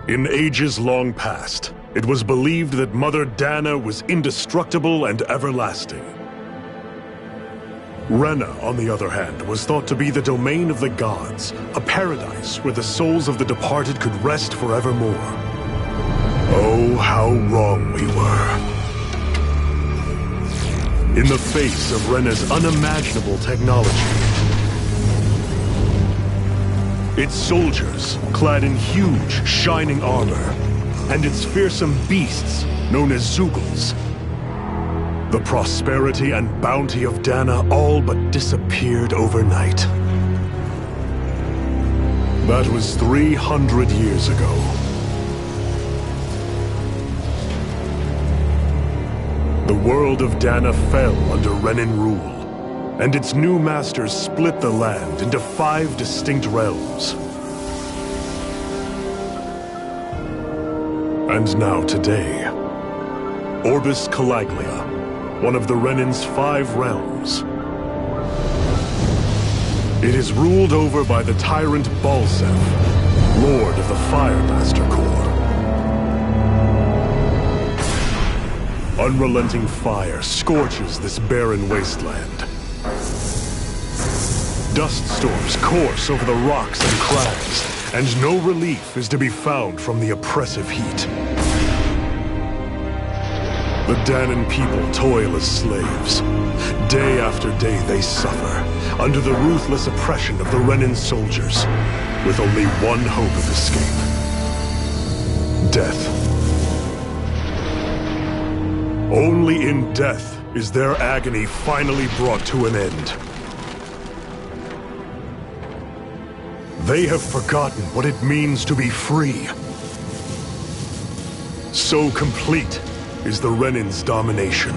In ages long past, it was believed that Mother Dana was indestructible and everlasting. Rena, on the other hand, was thought to be the domain of the gods, a paradise where the souls of the departed could rest forevermore. Oh, how wrong we were. In the face of Rena's unimaginable technology, its soldiers, clad in huge, shining armor, and its fearsome beasts, known as Zeugles. The prosperity and bounty of Dana all but disappeared overnight. That was 300 years ago. The world of Dana fell under Renan rule, and its new masters split the land into 5 distinct realms. And now today, Orbis Calaglia, one of the Renan's 5 realms. It is ruled over by the tyrant Balseph, Lord of the Firemaster Corps. Unrelenting fire scorches this barren wasteland. Dust storms course over the rocks and crags, and no relief is to be found from the oppressive heat. The Danan people toil as slaves. Day after day they suffer, under the ruthless oppression of the Renan soldiers, with only one hope of escape. Death. Only in death is their agony finally brought to an end. They have forgotten what it means to be free. So complete is the Renan's domination.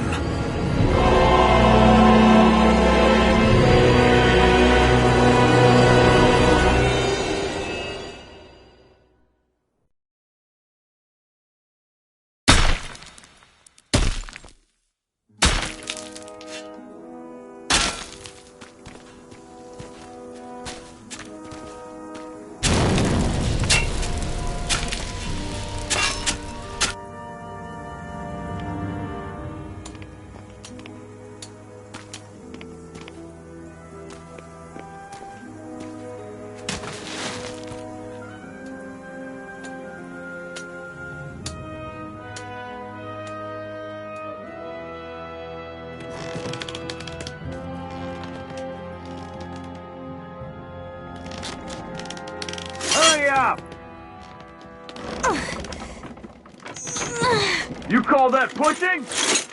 You call that pushing?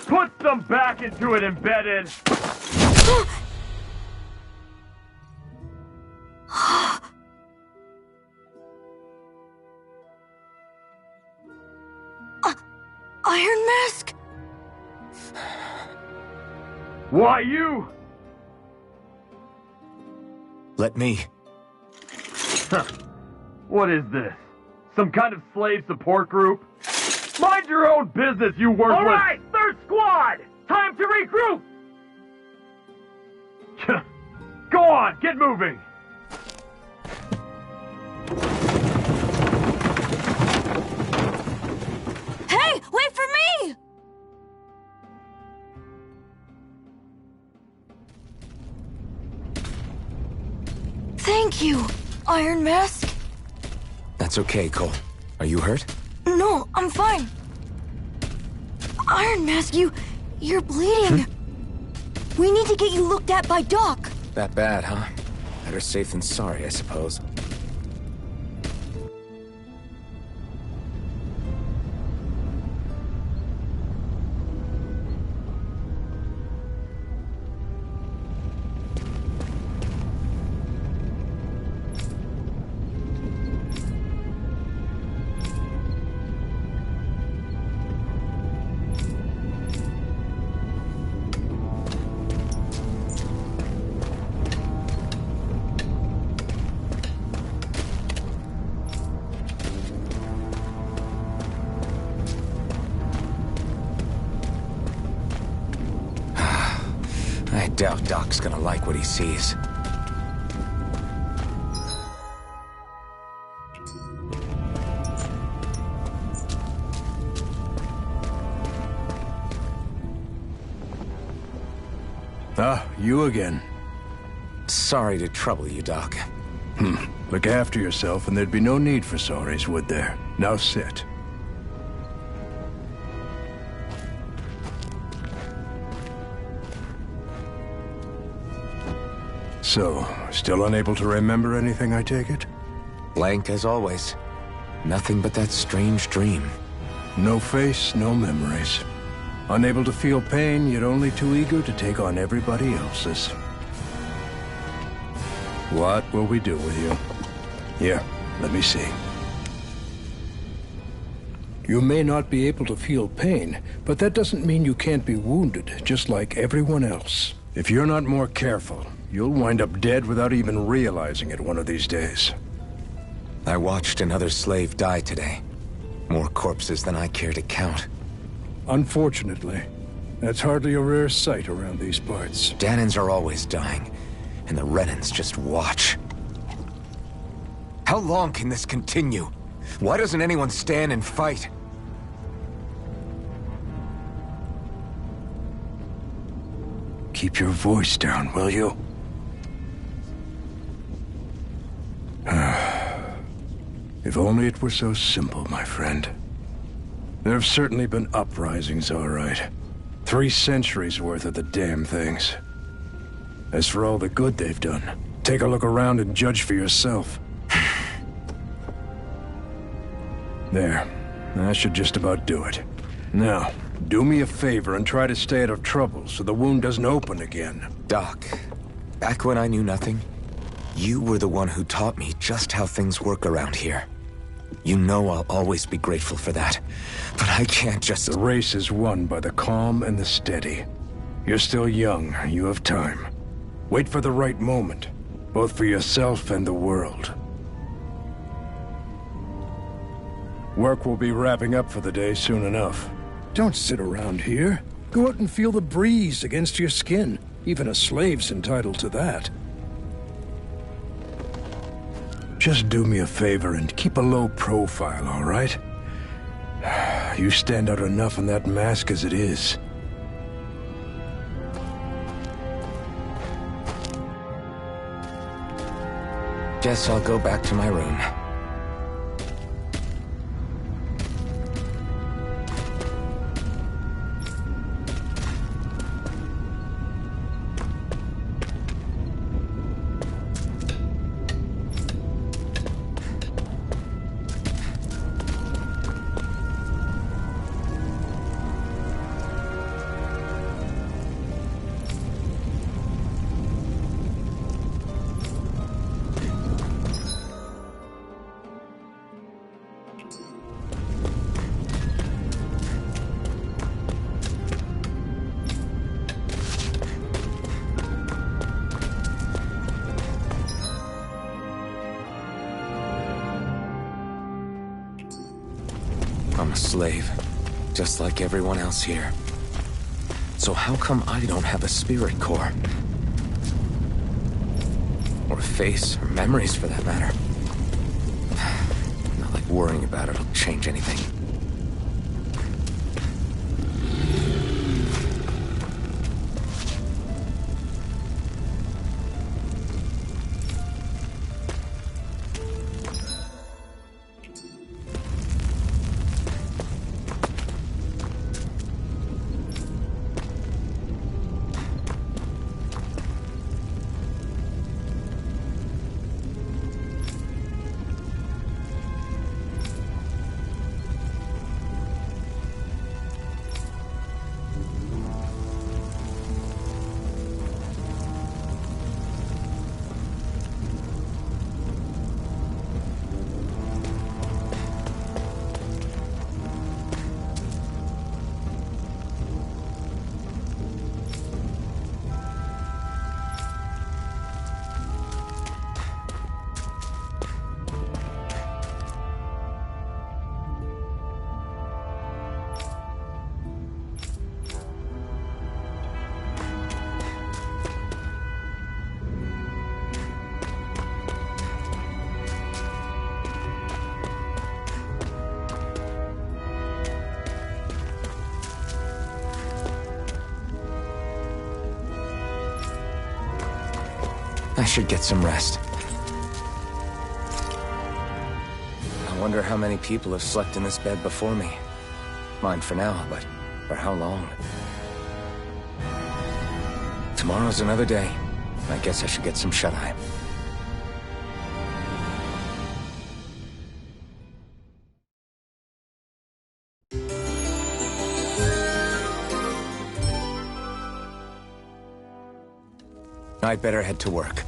Put some back into it, embedded! Iron Mask? Why you? Let me. Huh. What is this? Some kind of slave support group? Mind your own business, you worthless— All right, third squad! Time to regroup! Go on, get moving! Hey, wait for me! Thank you, Iron Mask. That's okay, Cole. Are you hurt? No, I'm fine. Iron Mask, you're bleeding. We need to get you looked at by Doc. That bad, huh? Better safe than sorry, I suppose. I doubt Doc's gonna like what he sees. Ah, you again. Sorry to trouble you, Doc. Look after yourself and there'd be no need for sorries, would there? Now sit. So, still unable to remember anything, I take it? Blank as always. Nothing but that strange dream. No face, no memories. Unable to feel pain, yet only too eager to take on everybody else's. What will we do with you? Here, let me see. You may not be able to feel pain, but that doesn't mean you can't be wounded, just like everyone else. If you're not more careful, you'll wind up dead without even realizing it one of these days. I watched another slave die today. More corpses than I care to count. Unfortunately, that's hardly a rare sight around these parts. Dahnans are always dying, and the Renans just watch. How long can this continue? Why doesn't anyone stand and fight? Keep your voice down, will you? If only it were so simple, my friend. There have certainly been uprisings, all right. 3 centuries worth of the damn things. As for all the good they've done, take a look around and judge for yourself. There. That should just about do it. Now, do me a favor and try to stay out of trouble so the wound doesn't open again. Doc, back when I knew nothing, you were the one who taught me just how things work around here. You know I'll always be grateful for that. But I can't just... The race is won by the calm and the steady. You're still young. You have time. Wait for the right moment, both for yourself and the world. Work will be wrapping up for the day soon enough. Don't sit around here. Go out and feel the breeze against your skin. Even a slave's entitled to that. Just do me a favor and keep a low profile, all right? You stand out enough in that mask as it is. Guess I'll go back to my room. I'm a slave, just like everyone else here. So how come I don't have a spirit core? Or a face, or memories for that matter. Not like worrying about it'll change anything. should get some rest. I wonder how many people have slept in this bed before me. Mine for now, but for how long? Tomorrow's another day. I guess I should get some shut-eye. I'd better head to work.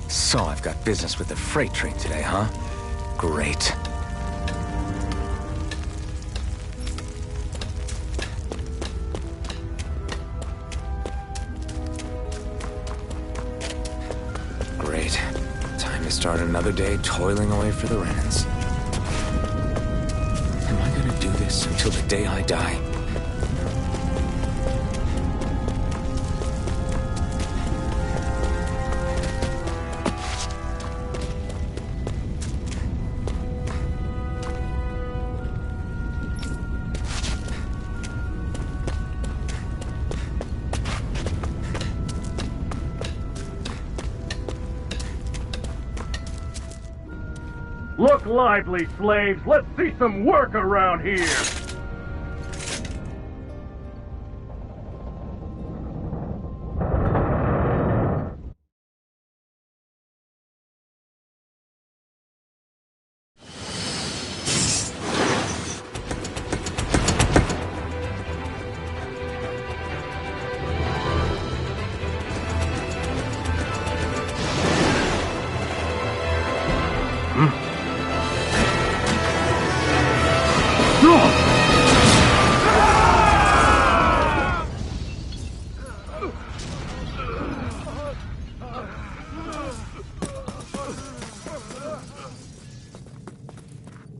So I've got business with the freight train today, huh? Great. Great. Time to start another day toiling away for the Renans. Am I gonna do this until the day I die? Look lively, slaves! Let's see some work around here!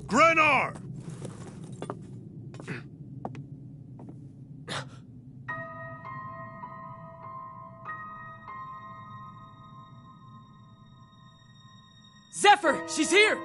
Grenar! Zephyr! She's here!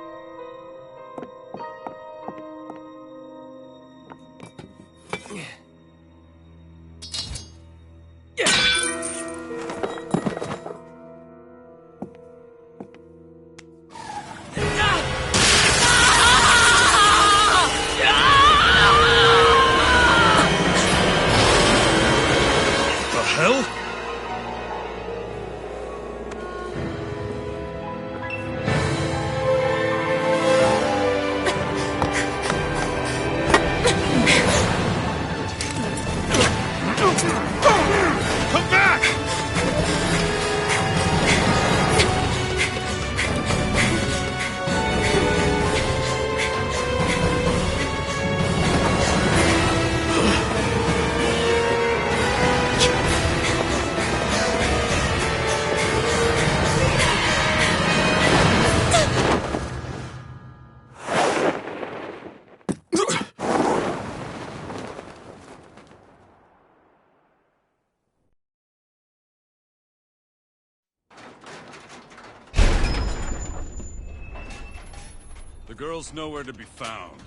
The girl's nowhere to be found.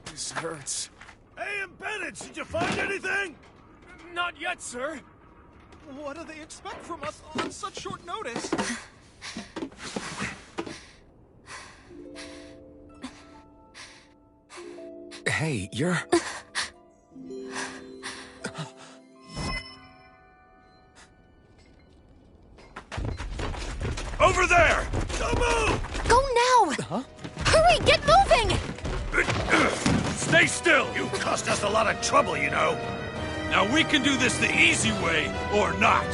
This hurts. Hey, Bennett, did you find anything? Not yet, sir. What do they expect from us on such short notice? Hey, you're... Over there! Don't move! Go now! Huh? Hurry, get moving! Stay still! You caused us a lot of trouble, you know. Now we can do this the easy way, or not.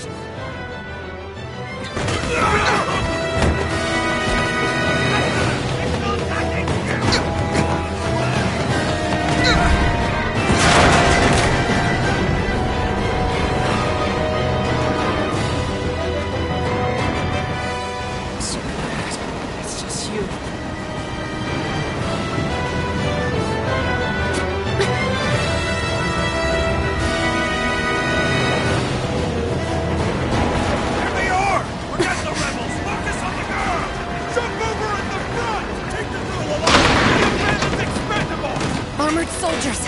It's just you. Here they are! Forget the rebels! Focus on the girl! Jump over in the front! Take the girl along! The man is expendable! Armored soldiers!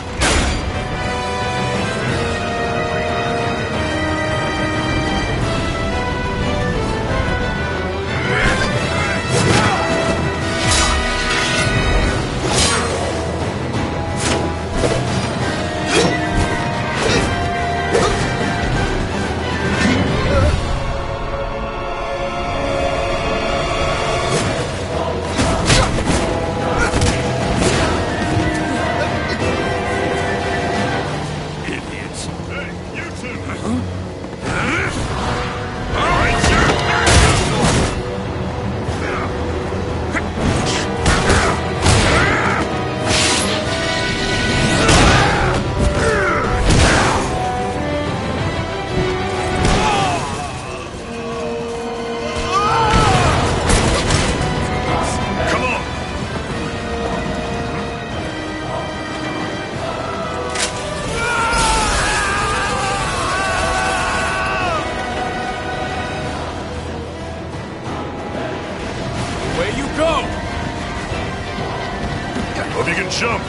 You can jump.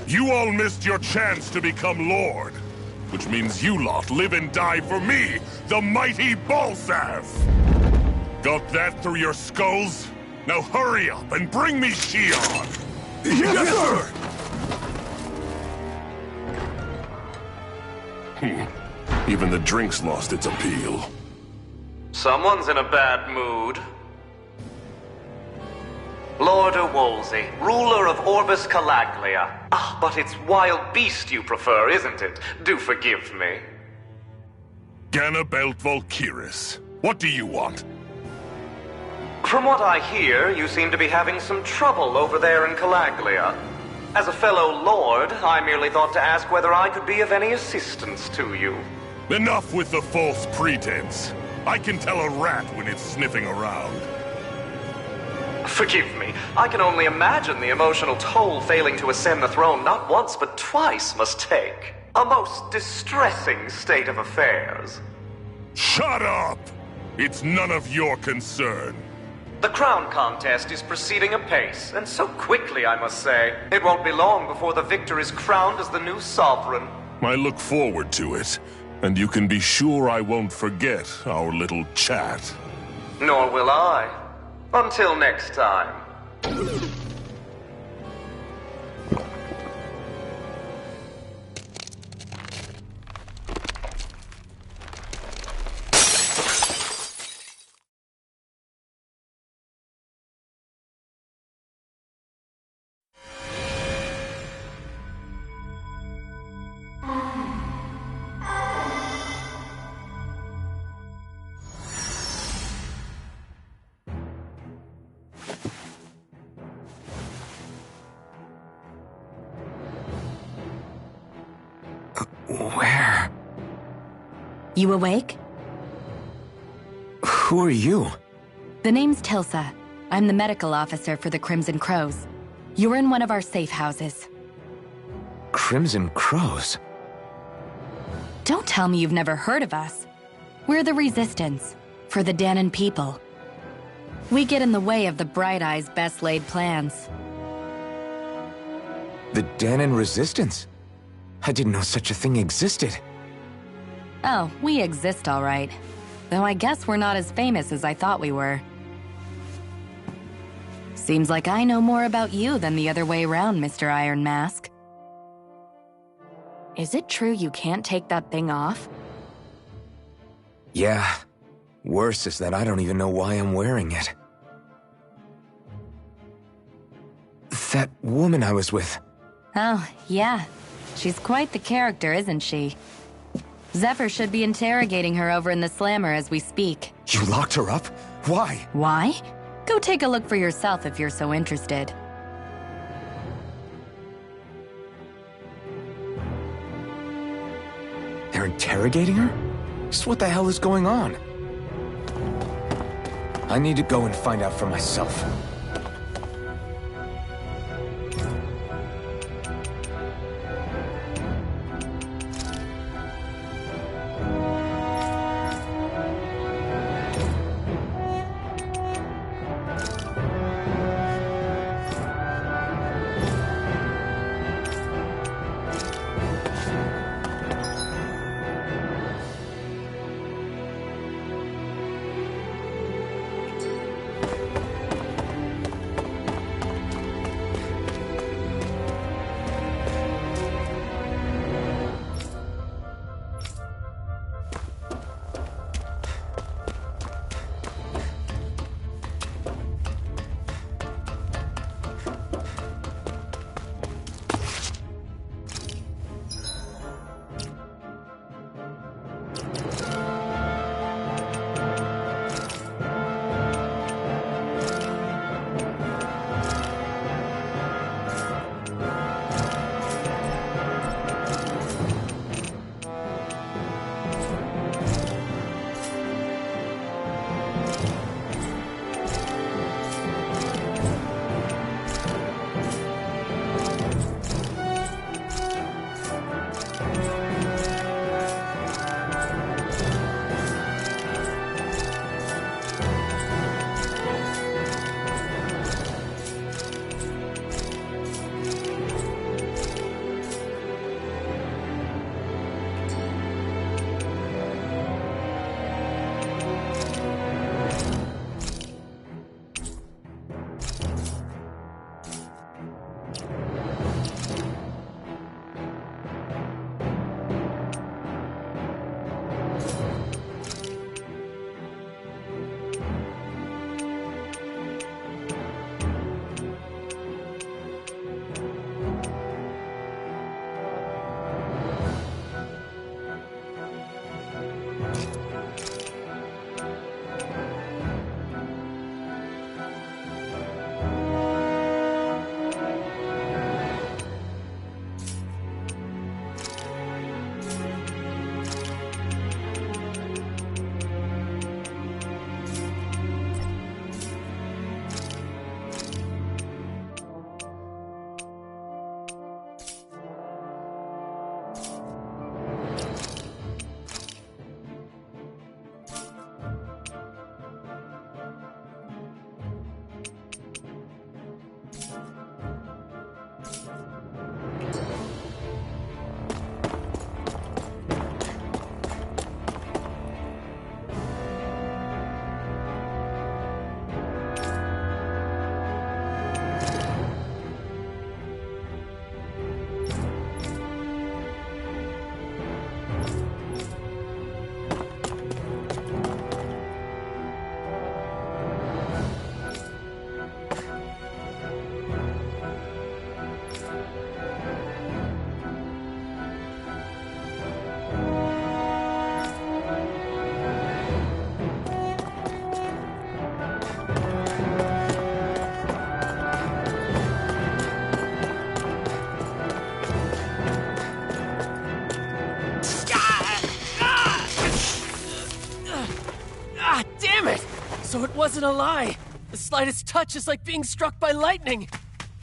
You all missed your chance to become Lord. Which means you lot live and die for me, the mighty Balsav! Got that through your skulls? Now hurry up and bring me Shion! Yes, sir! Even the drink's lost its appeal. Someone's in a bad mood. Lord Wolsey, ruler of Orbis Calaglia. Ah, but it's wild beast you prefer, isn't it? Do forgive me. Ganabelt Valkyris, what do you want? From what I hear, you seem to be having some trouble over there in Calaglia. As a fellow lord, I merely thought to ask whether I could be of any assistance to you. Enough with the false pretense. I can tell a rat when it's sniffing around. Forgive me, I can only imagine the emotional toll failing to ascend the throne not once but twice must take. A most distressing state of affairs. Shut up! It's none of your concern. The crown contest is proceeding apace, and so quickly, I must say. It won't be long before the victor is crowned as the new sovereign. I look forward to it, and you can be sure I won't forget our little chat. Nor will I. Until next time. Where? You awake? Who are you? The name's Tilsa. I'm the medical officer for the Crimson Crows. You're in one of our safe houses. Crimson Crows? Don't tell me you've never heard of us. We're the Resistance, for the Dahnan people. We get in the way of the Bright Eye's best-laid plans. The Dahnan Resistance? I didn't know such a thing existed. Oh, we exist all right. Though I guess we're not as famous as I thought we were. Seems like I know more about you than the other way around, Mr. Iron Mask. Is it true you can't take that thing off? Yeah. Worse is that I don't even know why I'm wearing it. That woman I was with. Oh, yeah. She's quite the character, isn't she? Zephyr should be interrogating her over in the Slammer as we speak. You locked her up? Why? Why? Go take a look for yourself if you're so interested. They're interrogating her? Just what the hell is going on? I need to go and find out for myself. Ah, damn it! So it wasn't a lie. The slightest touch is like being struck by lightning.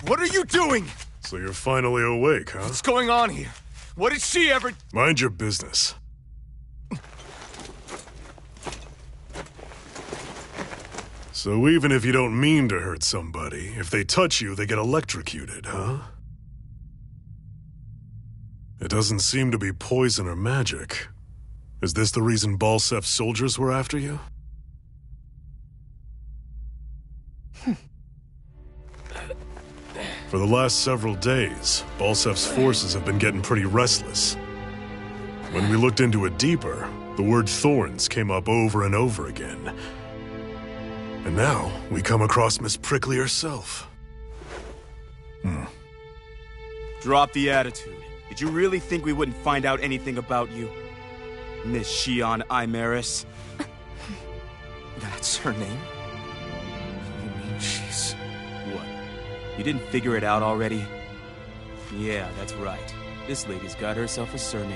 What are you doing? So you're finally awake, huh? What's going on here? What did she ever... Mind your business. So even if you don't mean to hurt somebody, if they touch you, they get electrocuted, huh? It doesn't seem to be poison or magic. Is this the reason Balsef's soldiers were after you? For the last several days, Balsef's forces have been getting pretty restless. When we looked into it deeper, the word thorns came up over and over again. And now, we come across Miss Prickly herself. Drop the attitude. Did you really think we wouldn't find out anything about you? Miss Shion Imaris? That's her name? You mean she's... What? You didn't figure it out already? Yeah, that's right. This lady's got herself a surname,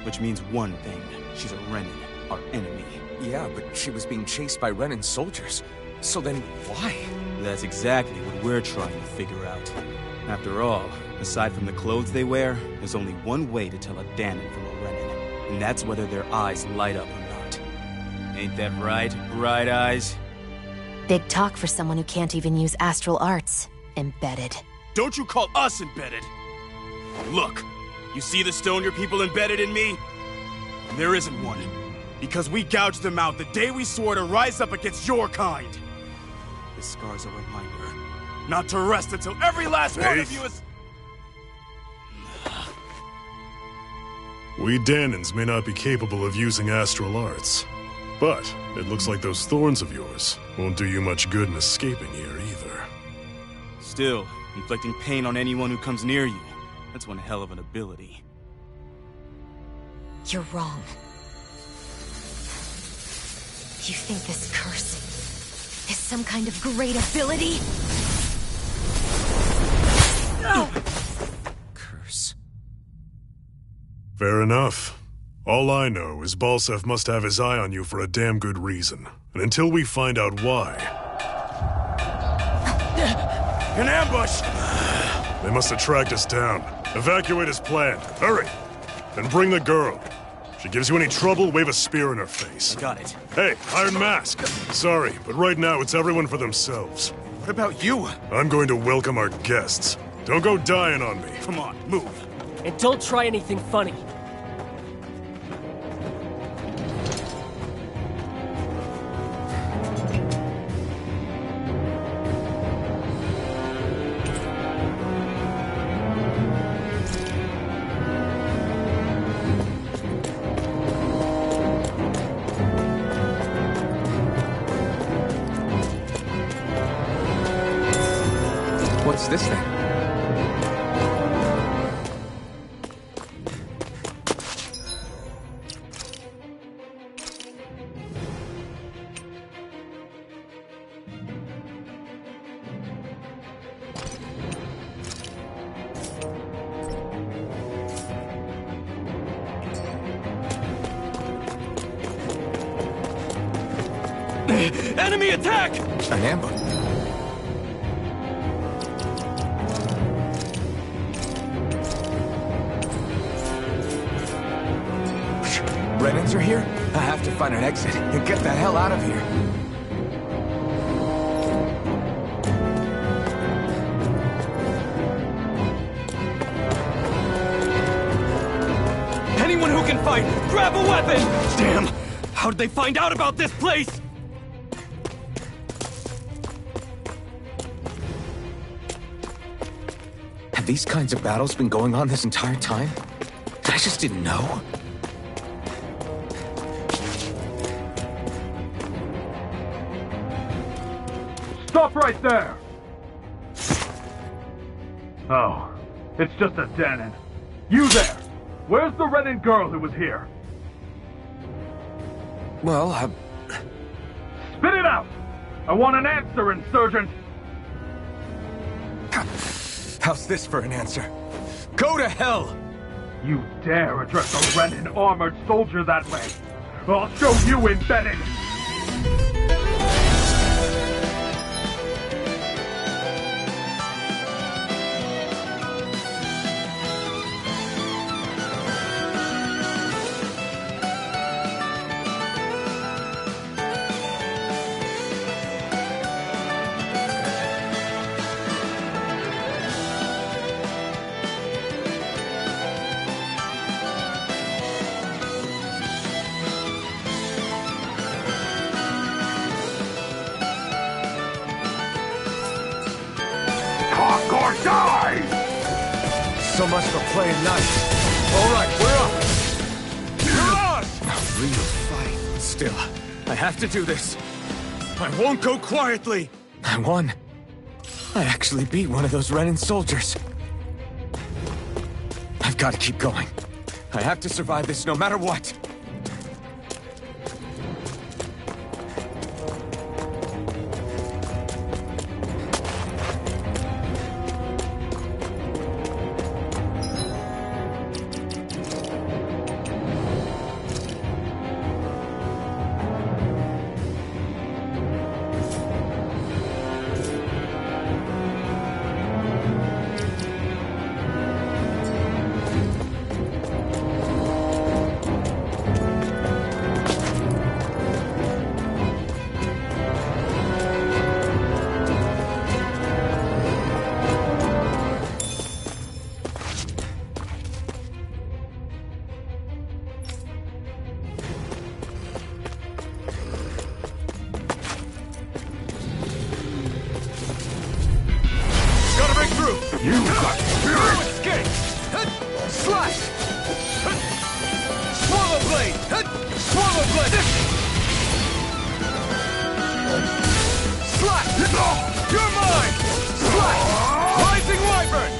which means one thing. She's a Renin, our enemy. Yeah, but she was being chased by Renin soldiers. So then why? That's exactly what we're trying to figure out. After all, aside from the clothes they wear, there's only one way to tell a Dahnan from a Renin, and that's whether their eyes light up or not. Ain't that right, Bright Eyes? Big talk for someone who can't even use astral arts. Embedded. Don't you call us embedded! Look, you see the stone your people embedded in me? There isn't one. Because we gouged them out the day we swore to rise up against your kind. This scar's a reminder not to rest until every last one of you is... We Dahnans may not be capable of using astral arts, but it looks like those thorns of yours won't do you much good in escaping here either. Still, inflicting pain on anyone who comes near you, that's one hell of an ability. You're wrong. You think this curse is some kind of great ability? Curse. Fair enough. All I know is Balsef must have his eye on you for a damn good reason. And until we find out why... An ambush! They must have tracked us down. Evacuate as planned. Hurry! And bring the girl. If she gives you any trouble, wave a spear in her face. Got it. Hey, Iron Mask! Sorry, but right now it's everyone for themselves. What about you? I'm going to welcome our guests. Don't go dying on me. Come on, move. And don't try anything funny. What's this thing? Enemy attack! An ambush. Renins are here? I have to find an exit and get the hell out of here. Anyone who can fight, grab a weapon! Damn! How did they find out about this place? Have these kinds of battles been going on this entire time? I just didn't know. Stop right there! Oh, it's just a Dahnan. You there! Where's the Renin girl who was here? Well, Spit it out! I want an answer, Insurgent! How's this for an answer? Go to hell! You dare address a Renin armored soldier that way? I'll show you embedded! or die! So much for playing nice. All right, we're up. You're on! A real fight. Still, I have to do this. I won't go quietly! I won. I actually beat one of those Renan soldiers. I've got to keep going. I have to survive this no matter what. You got spirit! Escape! Slash! Swallow blade! Swallow blade! Slash! You're mine! Slash! Rising wyvern!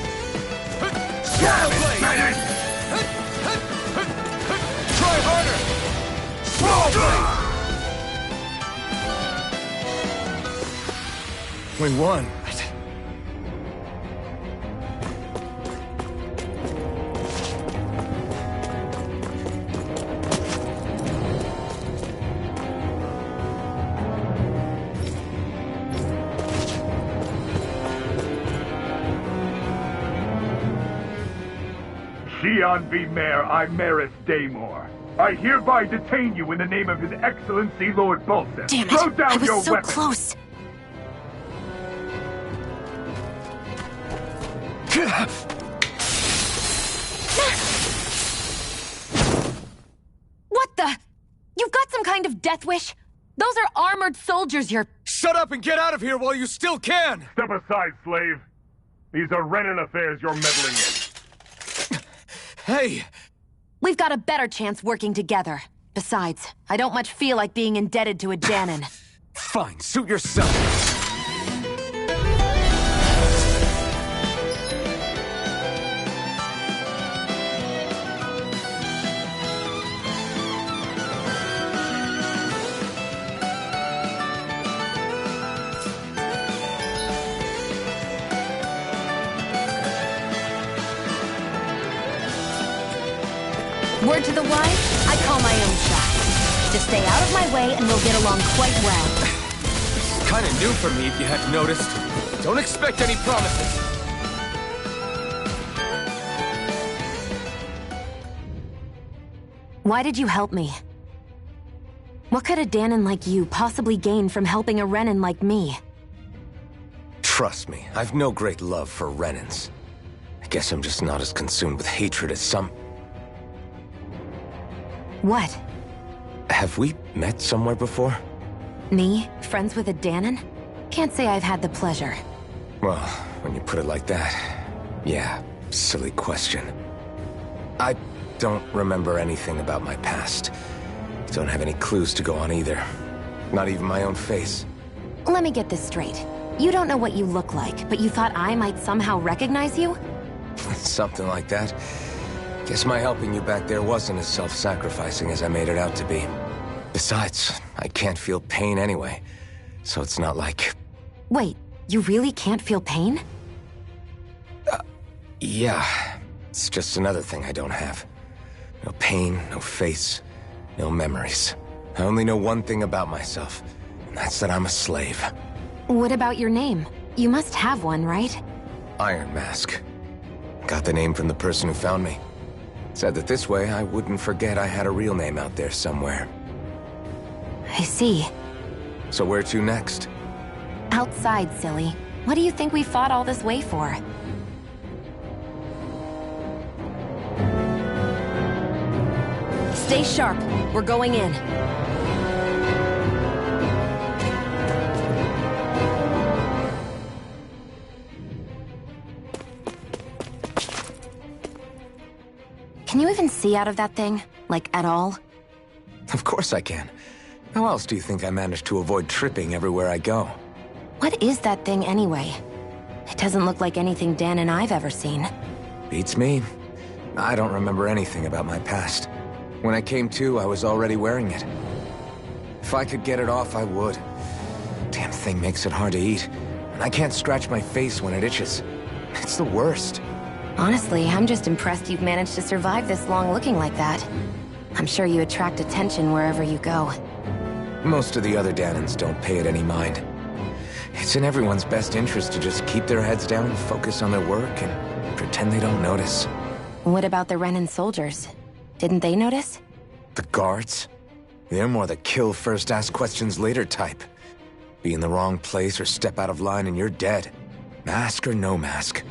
Swallow blade! Try harder! Swallow blade! We won. Xian V. Mayor Imaris Daymore. I hereby detain you in the name of His Excellency Lord Bulseth. Damn it! Throw down I was your so weapon. close. What the? You've got some kind of death wish? Those are armored soldiers you're... Shut up and get out of here while you still can! Step aside, slave. These are Renan affairs you're meddling in. Hey! We've got a better chance working together. Besides, I don't much feel like being indebted to a Danon. Fine, suit yourself. Word to the wise, I call my own shot. Just stay out of my way and we'll get along quite well. It's kind of new for me, if you hadn't noticed. Don't expect any promises. Why did you help me? What could a Danon like you possibly gain from helping a Renan like me? Trust me, I've no great love for Renans. I guess I'm just not as consumed with hatred as some... What? Have we met somewhere before? Me? Friends with a Danon? Can't say I've had the pleasure. Well, when you put it like that, yeah, silly question. I don't remember anything about my past. Don't have any clues to go on either. Not even my own face. Let me get this straight. You don't know what you look like, but you thought I might somehow recognize you? Something like that. Guess my helping you back there wasn't as self-sacrificing as I made it out to be. Besides, I can't feel pain anyway, so it's not like... Wait, you really can't feel pain? Yeah. It's just another thing I don't have. No pain, no face, no memories. I only know one thing about myself, and that's that I'm a slave. What about your name? You must have one, right? Iron Mask. Got the name from the person who found me. Said that this way I wouldn't forget I had a real name out there somewhere. I see. So where to next? Outside, silly. What do you think we fought all this way for? Stay sharp. We're going in. even see out of that thing? Like, at all? Of course I can. How else do you think I managed to avoid tripping everywhere I go? What is that thing anyway? It doesn't look like anything Dan and I've ever seen. Beats me. I don't remember anything about my past. When I came to, I was already wearing it. If I could get it off, I would. Damn thing makes it hard to eat. And I can't scratch my face when it itches. It's the worst. Honestly, I'm just impressed you've managed to survive this long looking like that. I'm sure you attract attention wherever you go. Most of the other Danans don't pay it any mind. It's in everyone's best interest to just keep their heads down, focus on their work, and pretend they don't notice. What about the Renan soldiers? Didn't they notice? The guards? They're more the kill first, ask questions later type. Be in the wrong place or step out of line and you're dead. Mask or no mask.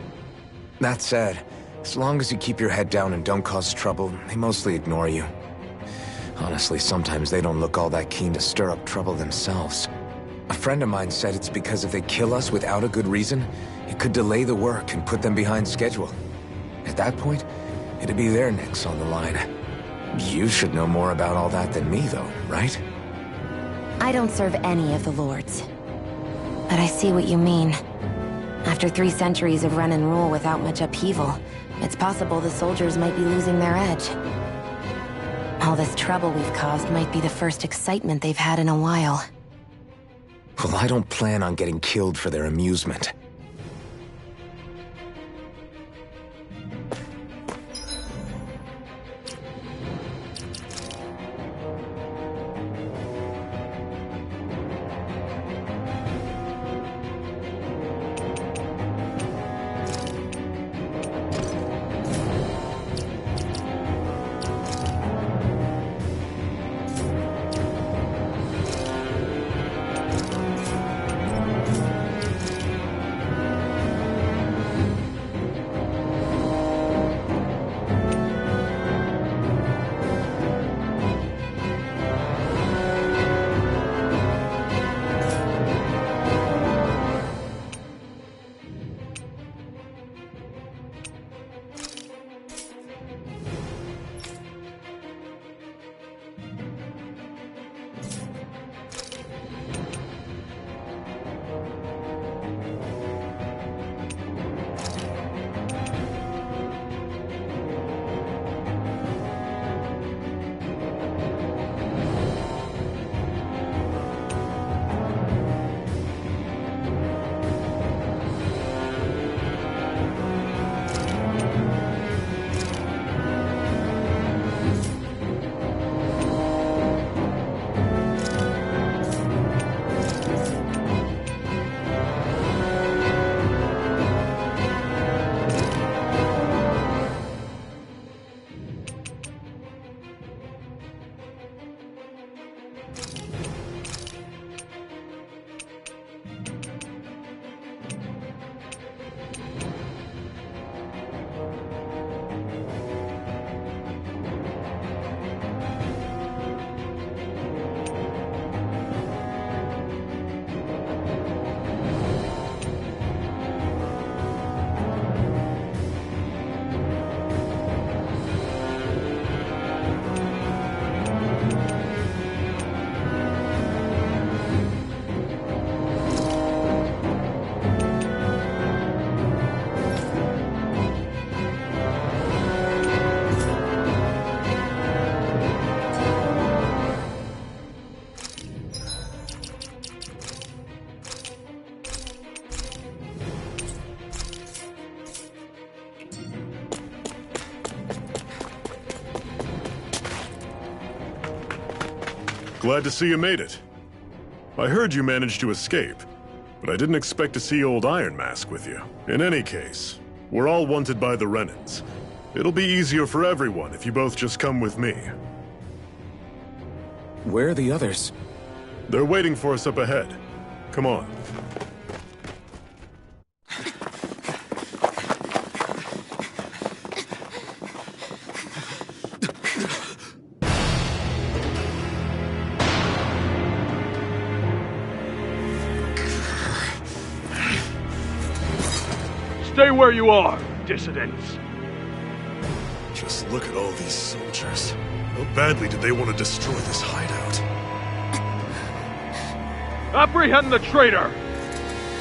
That said, as long as you keep your head down and don't cause trouble, they mostly ignore you. Honestly, sometimes they don't look all that keen to stir up trouble themselves. A friend of mine said it's because if they kill us without a good reason, it could delay the work and put them behind schedule. At that point, it'd be their necks on the line. You should know more about all that than me, though, right? I don't serve any of the lords. But I see what you mean. After 3 centuries of Renan rule without much upheaval, it's possible the soldiers might be losing their edge. All this trouble we've caused might be the first excitement they've had in a while. Well, I don't plan on getting killed for their amusement. Glad to see you made it. I heard you managed to escape, but I didn't expect to see old Iron Mask with you. In any case, we're all wanted by the Renans. It'll be easier for everyone if you both just come with me. Where are the others? They're waiting for us up ahead. Come on. Stay where you are, dissidents. Just look at all these soldiers. How badly did they want to destroy this hideout? Apprehend the traitor!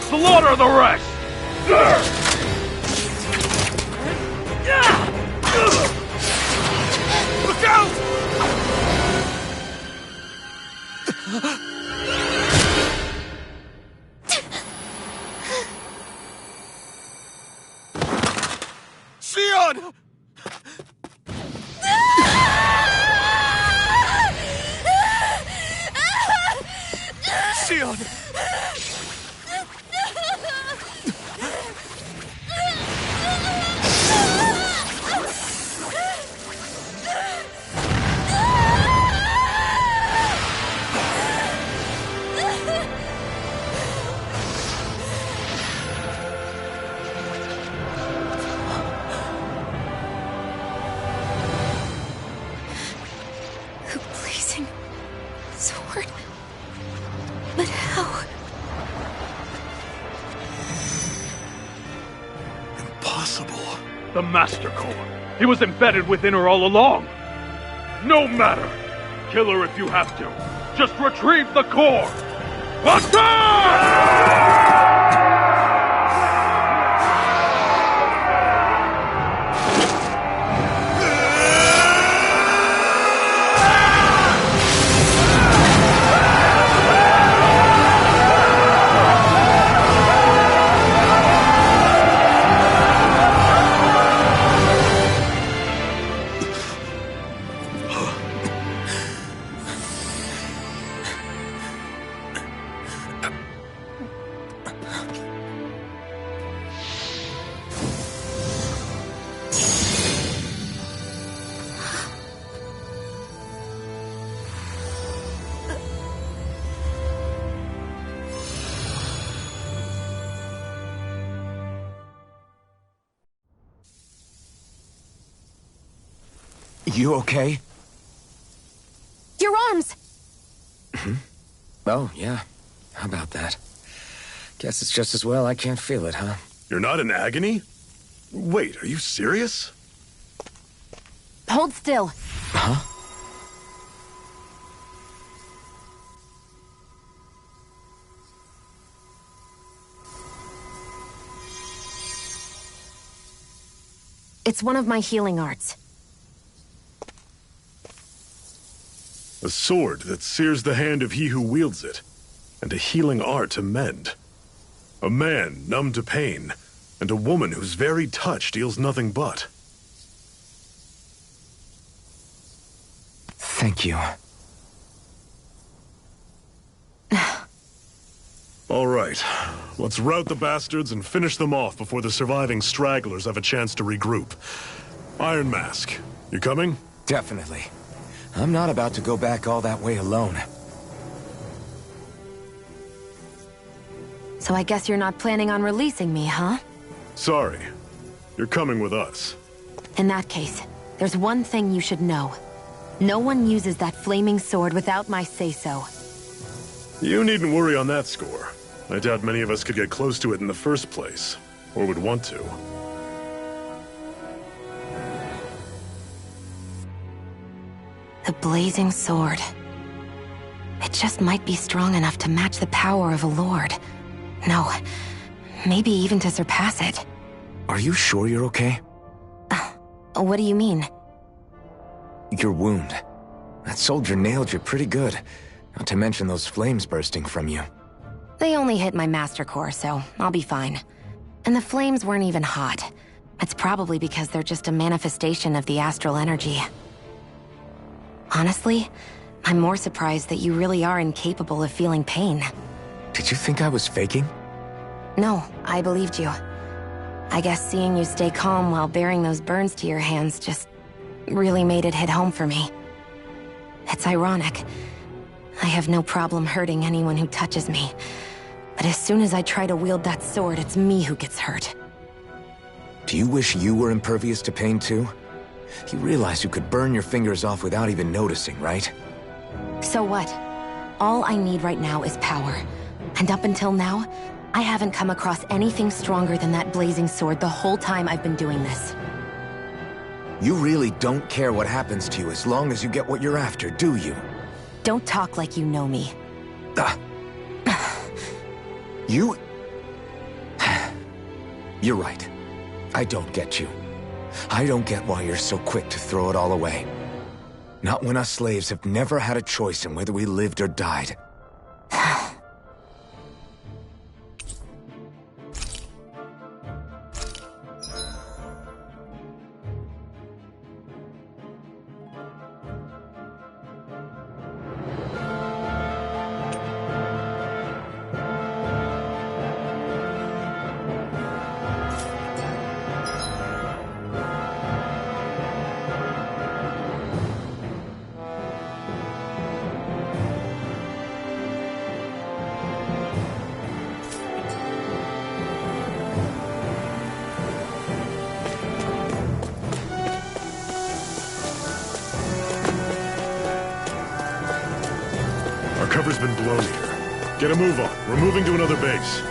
Slaughter the rest! Look out! Xion! Xion! The blazing sword. But how? Impossible. The Master Core. He was embedded within her all along. No matter. Kill her if you have to. Just retrieve the core. Attack! You okay? Your arms! Oh, yeah. How about that? Guess it's just as well I can't feel it, huh? You're not in agony? Wait, are you serious? Hold still. Huh? It's one of my healing arts. A sword that sears the hand of he who wields it, and a healing art to mend. A man numb to pain, and a woman whose very touch deals nothing but. Thank you. All right, let's rout the bastards and finish them off before the surviving stragglers have a chance to regroup. Iron Mask, you coming? Definitely. I'm not about to go back all that way alone. So I guess you're not planning on releasing me, huh? Sorry. You're coming with us. In that case, there's one thing you should know. No one uses that flaming sword without my say-so. You needn't worry on that score. I doubt many of us could get close to it in the first place, or would want to. The blazing sword. It just might be strong enough to match the power of a lord. No, maybe even to surpass it. Are you sure you're okay? What do you mean? Your wound. That soldier nailed you pretty good. Not to mention those flames bursting from you. They only hit my master core, so I'll be fine. And the flames weren't even hot. It's probably because they're just a manifestation of the astral energy. Honestly, I'm more surprised that you really are incapable of feeling pain. Did you think I was faking? No, I believed you. I guess seeing you stay calm while bearing those burns to your hands just really made it hit home for me. It's ironic. I have no problem hurting anyone who touches me. But as soon as I try to wield that sword, it's me who gets hurt. Do you wish you were impervious to pain too? You realize you could burn your fingers off without even noticing, right? So what? All I need right now is power. And up until now, I haven't come across anything stronger than that blazing sword the whole time I've been doing this. You really don't care what happens to you as long as you get what you're after, do you? Don't talk like you know me. You... You're right. I don't get you. I don't get why you're so quick to throw it all away. Not when us slaves have never had a choice in whether we lived or died. Cover's been blown here. Get a move on. We're moving to another base.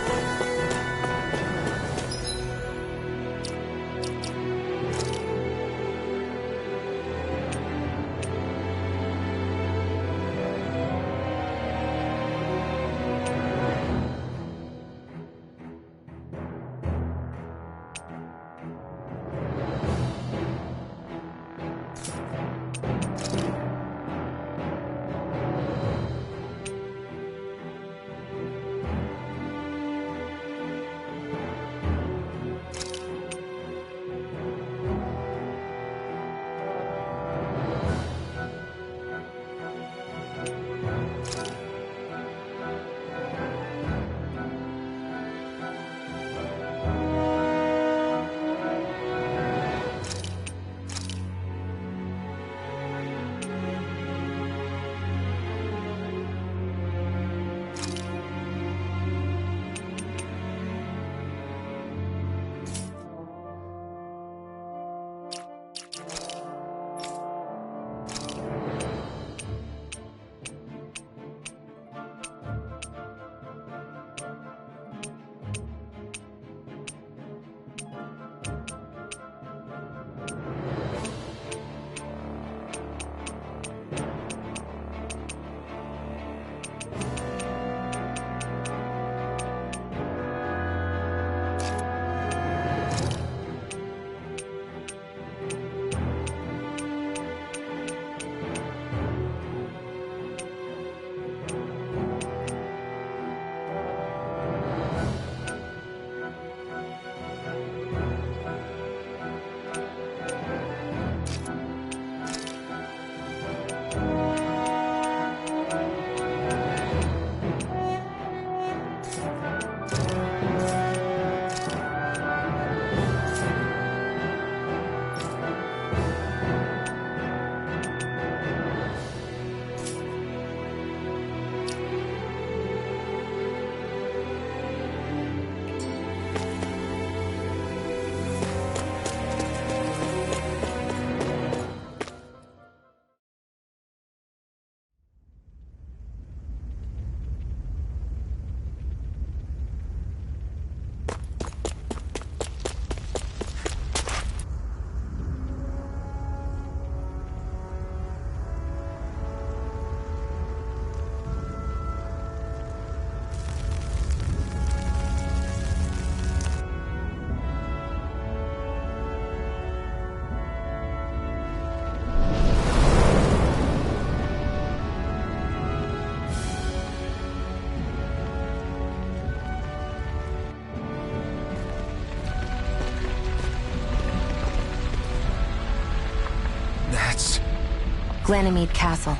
Glanimede Castle,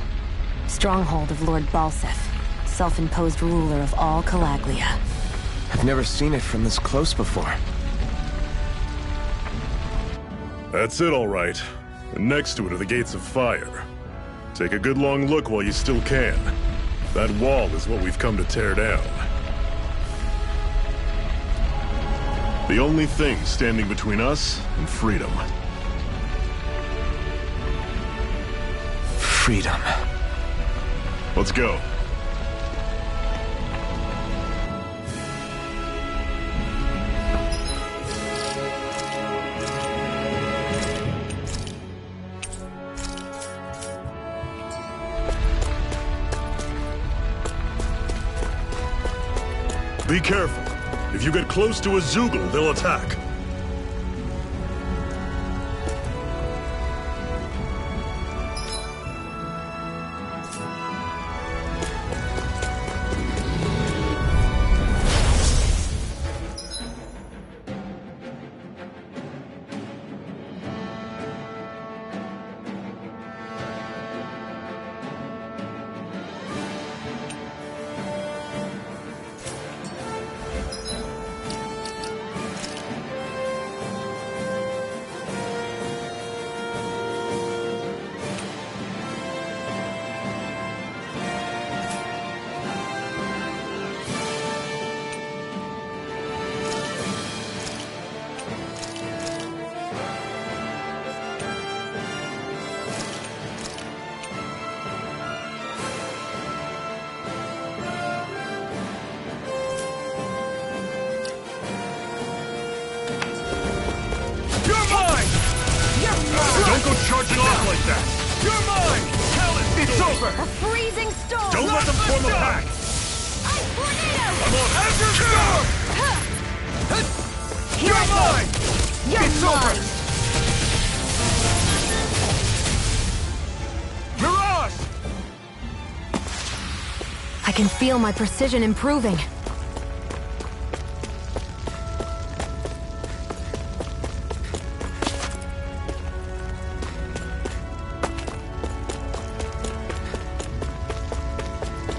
stronghold of Lord Balseph, self-imposed ruler of all Calaglia. I've never seen it from this close before. That's it, all right. And next to it are the Gates of Fire. Take a good long look while you still can. That wall is what we've come to tear down. The only thing standing between us and freedom. Freedom. Let's go. Be careful. If you get close to a Zeugle, they'll attack. Don't go charging off like that! You're mine! Tell it! It's over! A freezing storm! Don't let them form a pack! Ice tornado! I'm on! After storm! You're mine! It's over! Mirage! I can feel my precision improving.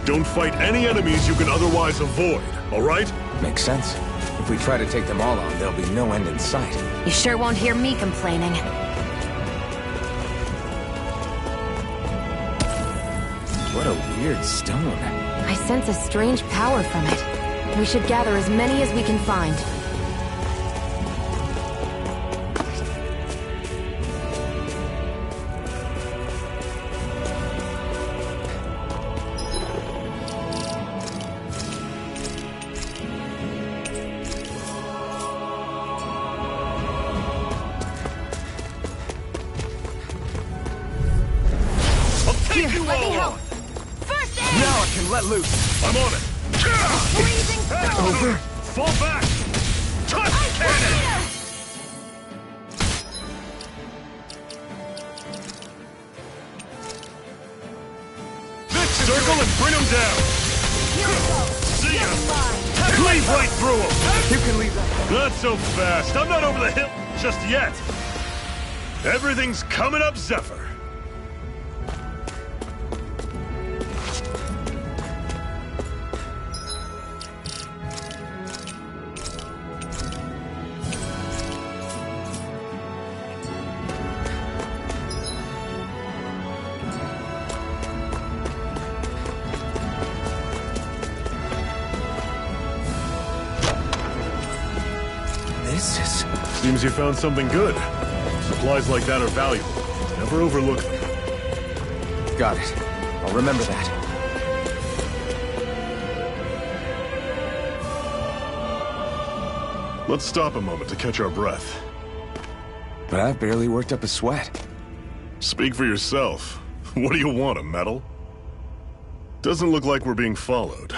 Don't fight any enemies you can otherwise avoid, all right? Makes sense. If we try to take them all on, there'll be no end in sight. You sure won't hear me complaining. What a weird stone. I sense a strange power from it. We should gather as many as we can find. Now I can let loose. I'm on it. Freezing storm! Over. Fall back. Touch cannon. Circle and bring them down. See ya. Cleave right through them. You can leave that. Not so fast. I'm not over the hill just yet. Everything's coming up, Zephyr. Seems you found something good. Supplies like that are valuable. Never overlook them. Got it. I'll remember that. Let's stop a moment to catch our breath. But I've barely worked up a sweat. Speak for yourself. What do you want, a medal? Doesn't look like we're being followed.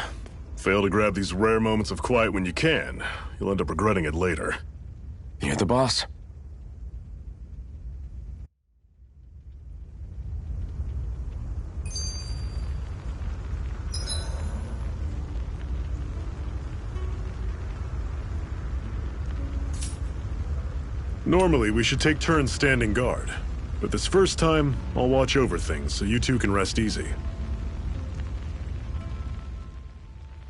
Fail to grab these rare moments of quiet when you can. You'll end up regretting it later. You're the boss. Normally, we should take turns standing guard. But this first time, I'll watch over things so you two can rest easy.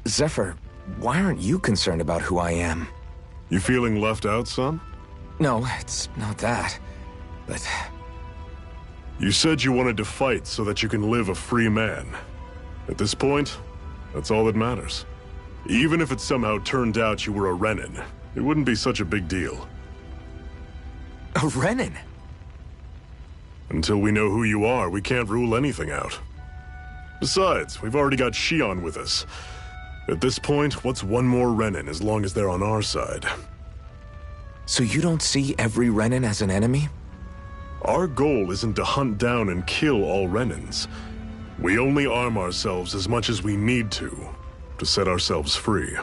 Zephyr, why aren't you concerned about who I am? You feeling left out, son? No, it's not that. But... You said you wanted to fight so that you can live a free man. At this point, that's all that matters. Even if it somehow turned out you were a Renin, it wouldn't be such a big deal. A Renin? Until we know who you are, we can't rule anything out. Besides, we've already got Shion with us. At this point, what's one more Renin as long as they're on our side? So you don't see every Renin as an enemy? Our goal isn't to hunt down and kill all Renins. We only arm ourselves as much as we need to set ourselves free.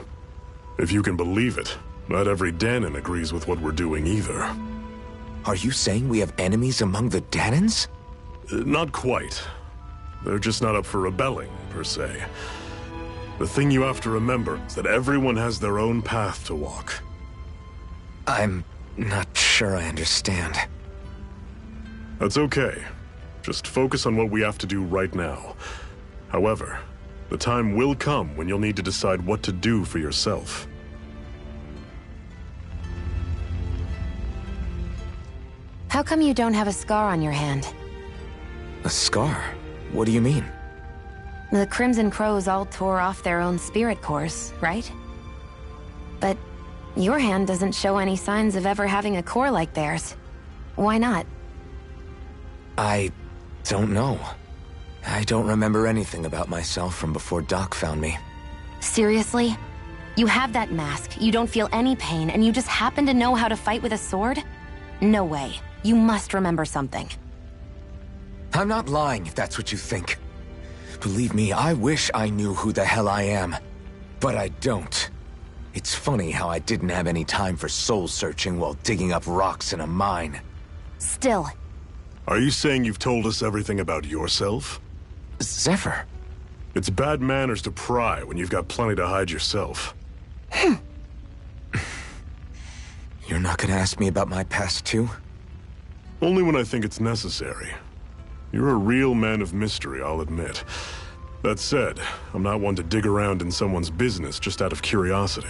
If you can believe it, not every Dahnan agrees with what we're doing either. Are you saying we have enemies among the Dahnans? Not quite. They're just not up for rebelling, per se. The thing you have to remember is that everyone has their own path to walk. I'm not sure I understand. That's okay. Just focus on what we have to do right now. However, the time will come when you'll need to decide what to do for yourself. How come you don't have a scar on your hand? A scar? What do you mean? The Crimson Crows all tore off their own spirit cores, right? But your hand doesn't show any signs of ever having a core like theirs. Why not? I don't know. I don't remember anything about myself from before Doc found me. Seriously? You have that mask, you don't feel any pain, and you just happen to know how to fight with a sword? No way. You must remember something. I'm not lying if that's what you think. Believe me, I wish I knew who the hell I am. But I don't. It's funny how I didn't have any time for soul-searching while digging up rocks in a mine. Still. Are you saying you've told us everything about yourself? Zephyr. It's bad manners to pry when you've got plenty to hide yourself. You're not gonna ask me about my past too? Only when I think it's necessary. You're a real man of mystery, I'll admit. That said, I'm not one to dig around in someone's business just out of curiosity.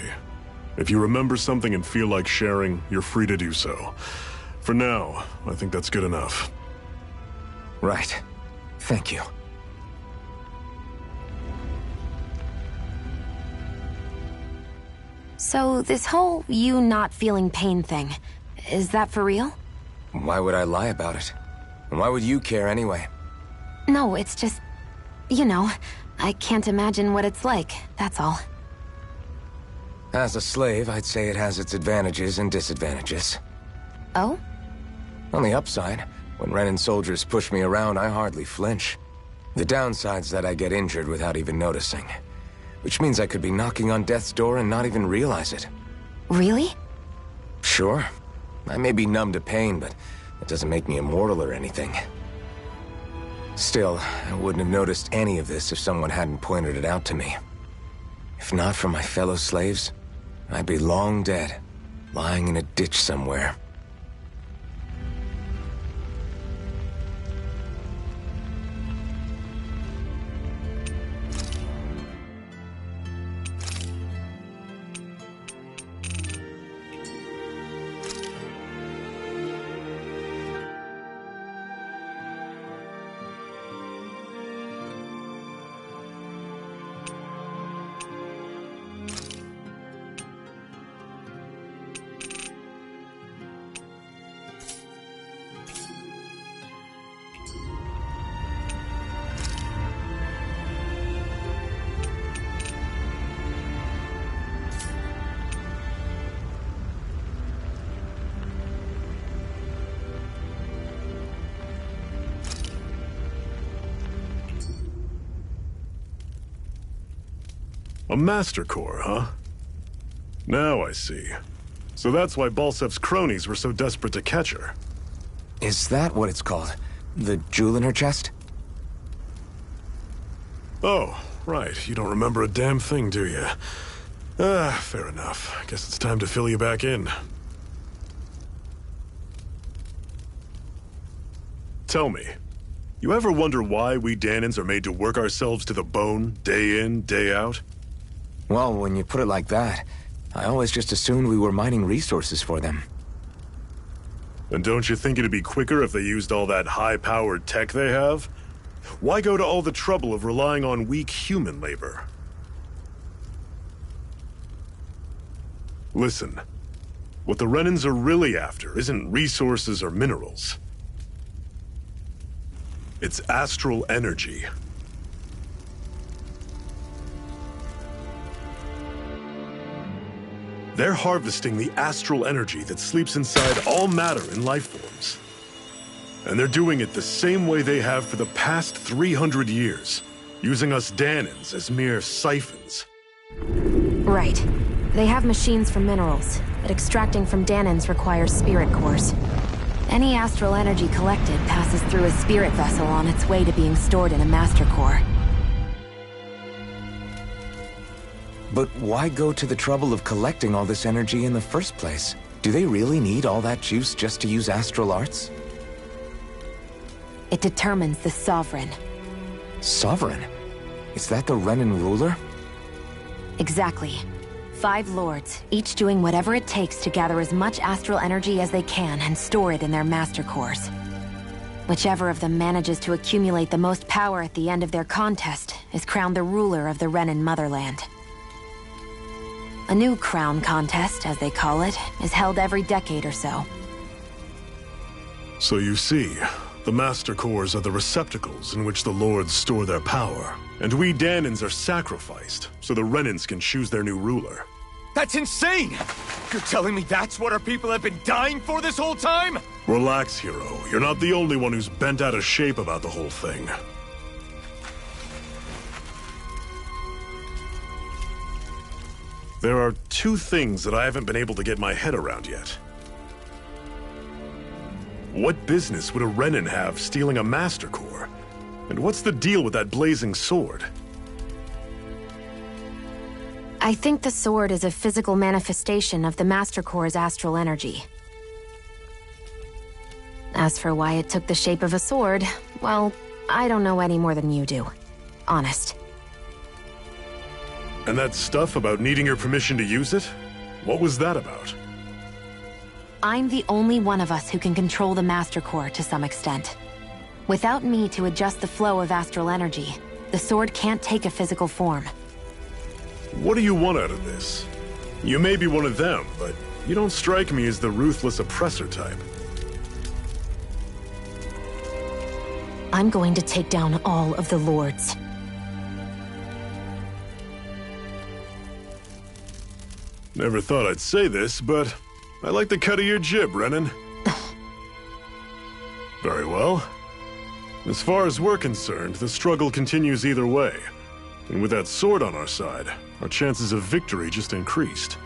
If you remember something and feel like sharing, you're free to do so. For now, I think that's good enough. Right. Thank you. So, this whole you not feeling pain thing, is that for real? Why would I lie about it? And why would you care anyway? No, it's just... You know, I can't imagine what it's like, that's all. As a slave, I'd say it has its advantages and disadvantages. Oh? On the upside, when Renan soldiers push me around, I hardly flinch. The downside's that I get injured without even noticing. Which means I could be knocking on death's door and not even realize it. Really? Sure. I may be numb to pain, but that doesn't make me immortal or anything. Still, I wouldn't have noticed any of this if someone hadn't pointed it out to me. If not for my fellow slaves, I'd be long dead, lying in a ditch somewhere. A Master Core, huh? Now I see. So that's why Balsef's cronies were so desperate to catch her. Is that what it's called? The jewel in her chest? Oh, right. You don't remember a damn thing, do you? Fair enough. Guess it's time to fill you back in. Tell me, you ever wonder why we Dahnans are made to work ourselves to the bone, day in, day out? Well, when you put it like that, I always just assumed we were mining resources for them. And don't you think it'd be quicker if they used all that high-powered tech they have? Why go to all the trouble of relying on weak human labor? Listen, what the Renans are really after isn't resources or minerals. It's astral energy. They're harvesting the astral energy that sleeps inside all matter in life forms. And they're doing it the same way they have for the past 300 years, using us Dahnans as mere siphons. Right. They have machines for minerals, but extracting from Danans requires spirit cores. Any astral energy collected passes through a spirit vessel on its way to being stored in a master core. But why go to the trouble of collecting all this energy in the first place? Do they really need all that juice just to use astral arts? It determines the Sovereign. Sovereign? Is that the Renan ruler? Exactly. 5 lords, each doing whatever it takes to gather as much astral energy as they can and store it in their master cores. Whichever of them manages to accumulate the most power at the end of their contest is crowned the ruler of the Renan motherland. A new crown contest, as they call it, is held every decade or so. So you see, the Master Cores are the receptacles in which the Lords store their power. And we Danans are sacrificed, so the Renans can choose their new ruler. That's insane! You're telling me that's what our people have been dying for this whole time? Relax, hero. You're not the only one who's bent out of shape about the whole thing. There are 2 things that I haven't been able to get my head around yet. What business would a Renan have stealing a Master Core? And what's the deal with that blazing sword? I think the sword is a physical manifestation of the Master Core's astral energy. As for why it took the shape of a sword, well, I don't know any more than you do. Honest. And that stuff about needing your permission to use it? What was that about? I'm the only one of us who can control the Master Core to some extent. Without me to adjust the flow of astral energy, the sword can't take a physical form. What do you want out of this? You may be one of them, but you don't strike me as the ruthless oppressor type. I'm going to take down all of the lords. Never thought I'd say this, but I like the cut of your jib, Renan. Very well. As far as we're concerned, the struggle continues either way. And with that sword on our side, our chances of victory just increased.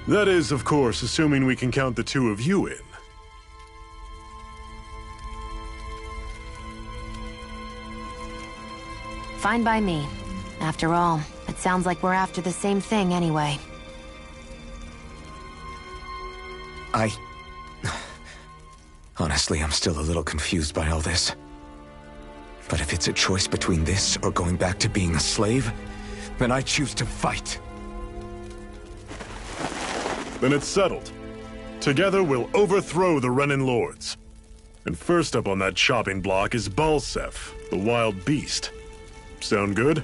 That is, of course, assuming we can count the 2 of you in. Fine by me. After all, it sounds like we're after the same thing anyway. Honestly, I'm still a little confused by all this. But if it's a choice between this or going back to being a slave, then I choose to fight. Then it's settled. Together we'll overthrow the Renan Lords. And first up on that chopping block is Balseph, the wild beast. Sound good?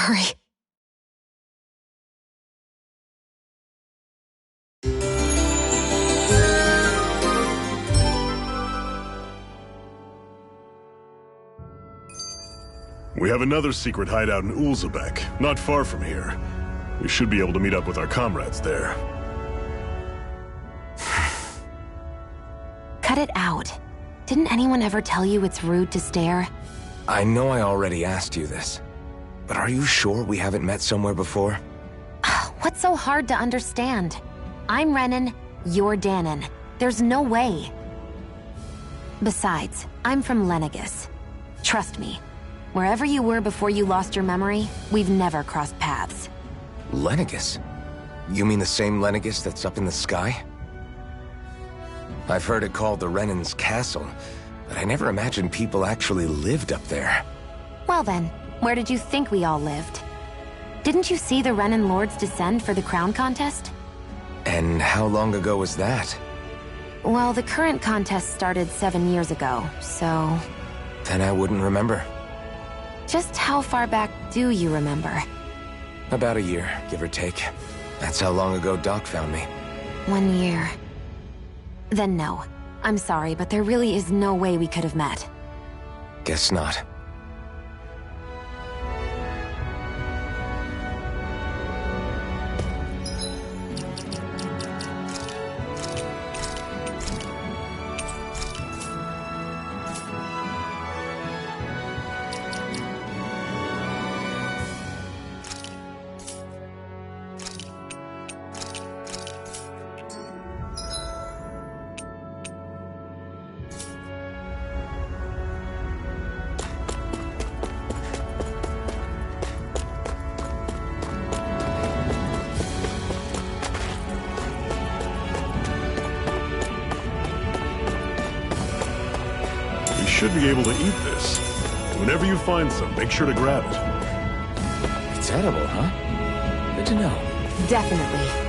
Hurry. We have another secret hideout in Ulzebek, not far from here. We should be able to meet up with our comrades there. Cut it out. Didn't anyone ever tell you it's rude to stare? I know I already asked you this, but are you sure we haven't met somewhere before? What's so hard to understand? I'm Renan, you're Danan. There's no way. Besides, I'm from Lenegis. Trust me, wherever you were before you lost your memory, we've never crossed paths. Lenegis? You mean the same Lenegis that's up in the sky? I've heard it called the Renan's Castle, but I never imagined people actually lived up there. Well then, where did you think we all lived? Didn't you see the Renan Lords descend for the crown contest? And how long ago was that? Well, the current contest started 7 years ago, so... Then I wouldn't remember. Just how far back do you remember? About a year, give or take. That's how long ago Doc found me. 1 year. Then no. I'm sorry, but there really is no way we could have met. Guess not. You should be able to eat this. Whenever you find some, make sure to grab it. It's edible, huh? Good to know. Definitely.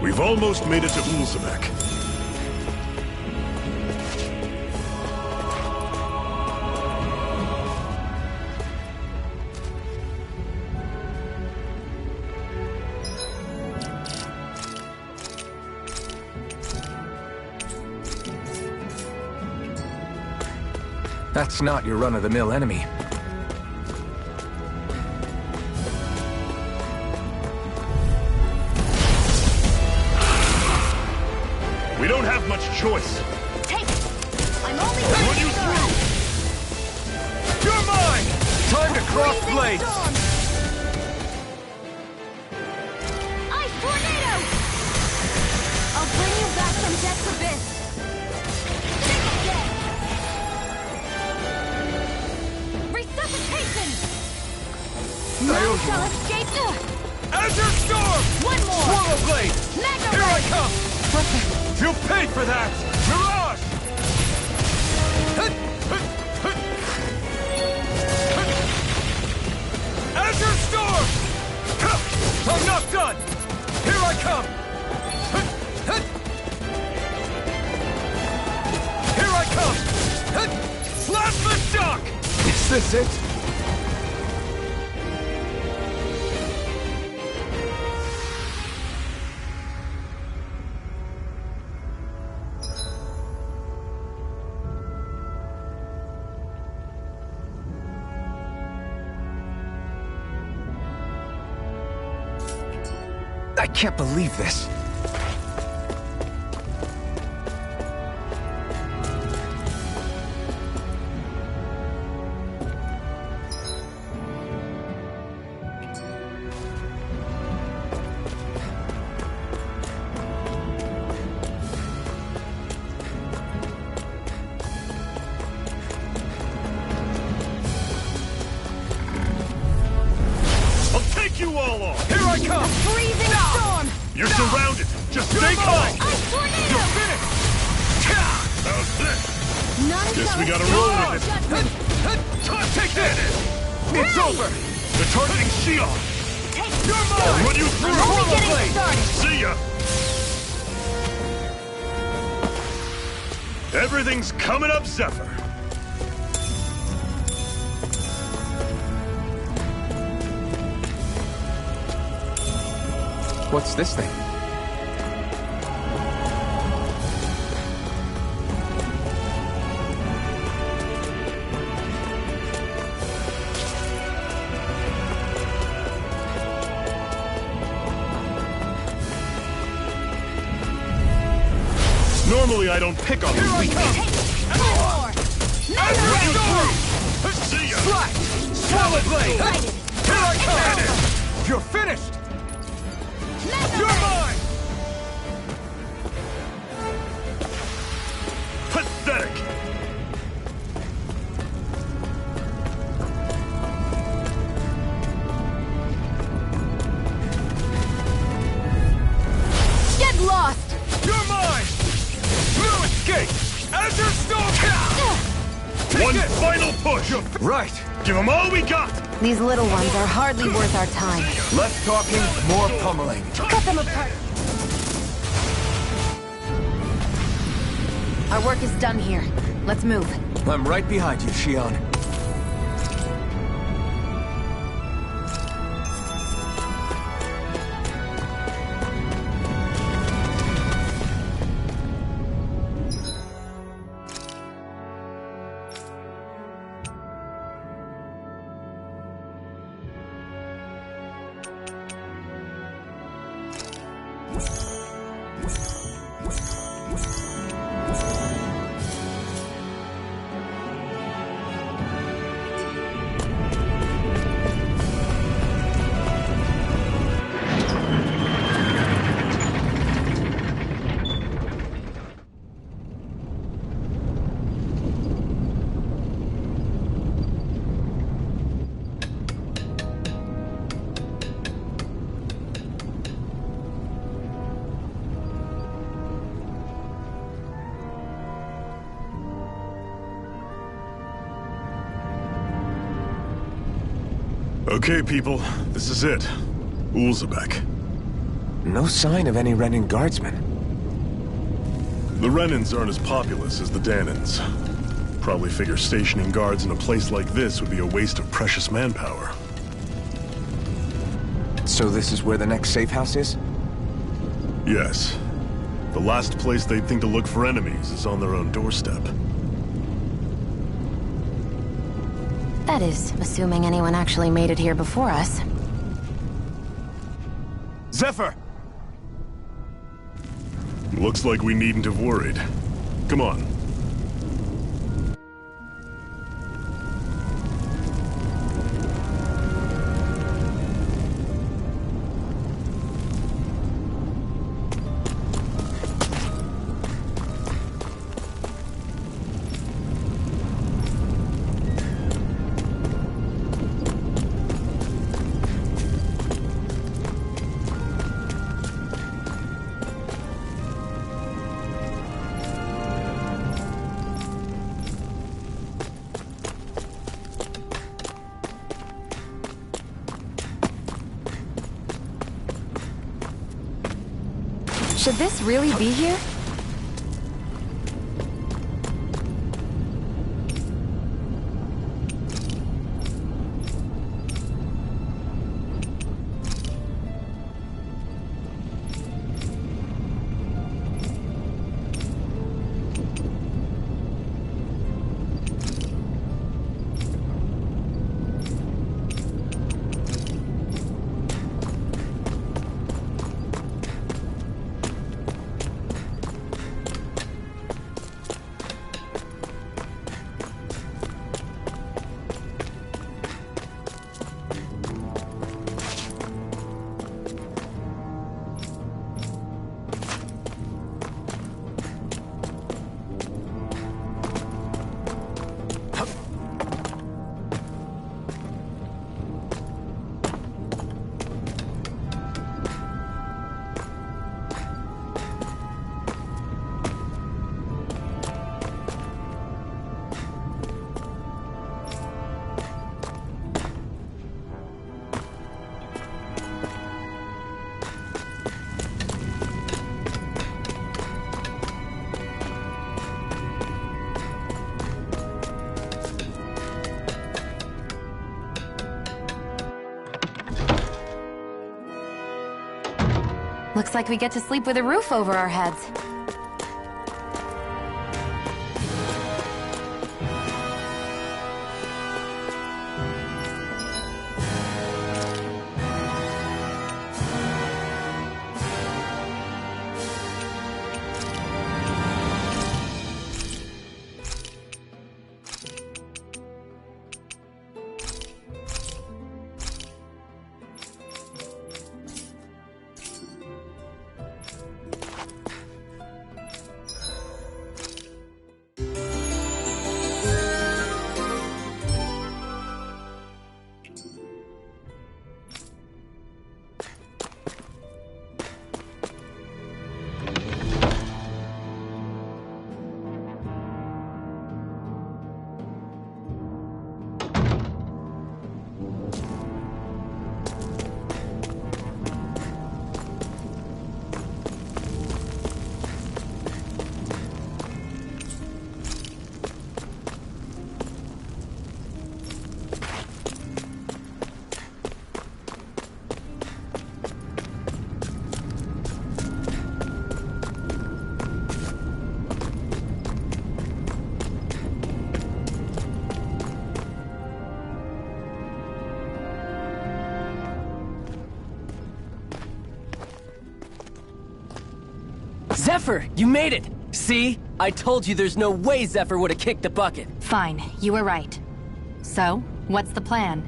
We've almost made it to Ulzebek. That's not your run-of-the-mill enemy. We don't have much choice. Take it! I'm only Run you through! You're mine! Time to cross blades! Ice tornado! I'll bring you back from Death's Abyss! Resuscitation! None shall escape! Azure Storm! One more! Swallow Blade! Mega Here I Ray! come! You'll pay for that! Mirage! Azure Storm! I'm not done! Here I come! Here I come! Plasma Shock! Is this it? I can't believe this. I'll take you all on! Here I come! Freezing storm! You're surrounded! Just stay calm! Ice tornado! You're finished! How's this? None Guess shall we gotta escape roll my with it. judgment! Take this! It's over! They're targeting Shion! Take You're I'll mine! run you through! I'm only getting started! See ya! Everything's coming up, Zephyr! What's this thing? Normally I don't pick on these weak Take more! Run you through! See ya! Slash! Swallow Blade! Excited! Here I come! You're finished! You're mine! Pathetic! Get lost! You're mine! No escape! Azure Storm! Take One it! final push! Right! Give them all we got! These little ones are hardly worth our time. Less talking, more pummeling. Cut them apart! Our work is done here. Let's move. I'm right behind you, Shion. Okay, people, this is it. Ulzebek. No sign of any Renan guardsmen. The Renans aren't as populous as the Danans. Probably figure stationing guards in a place like this would be a waste of precious manpower. So this is where the next safe house is? Yes. The last place they'd think to look for enemies is on their own doorstep. That is, assuming anyone actually made it here before us. Zephyr! Looks like we needn't have worried. Come on. Should this really be here? Looks like we get to sleep with a roof over our heads. Zephyr, you made it! See? I told you there's no way Zephyr would have kicked the bucket. Fine, you were right. So, what's the plan?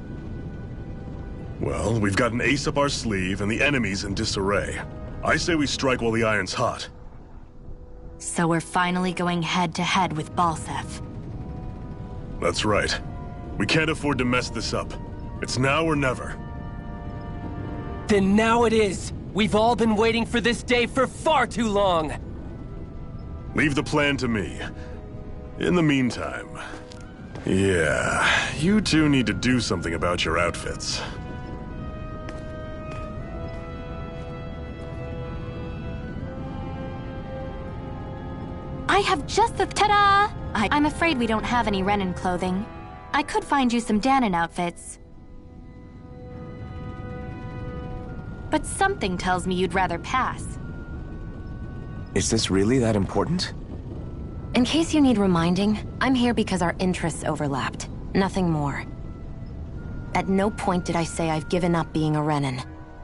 Well, we've got an ace up our sleeve and the enemy's in disarray. I say we strike while the iron's hot. So we're finally going head-to-head with Balseph. That's right. We can't afford to mess this up. It's now or never. Then now it is! We've all been waiting for this day for far too long! Leave the plan to me. In the meantime... yeah, you two need to do something about your outfits. I have just the ta-da! I'm afraid we don't have any Renan clothing. I could find you some Dahnan outfits. But something tells me you'd rather pass. Is this really that important? In case you need reminding, I'm here because our interests overlapped. Nothing more. At no point did I say I've given up being a Renan.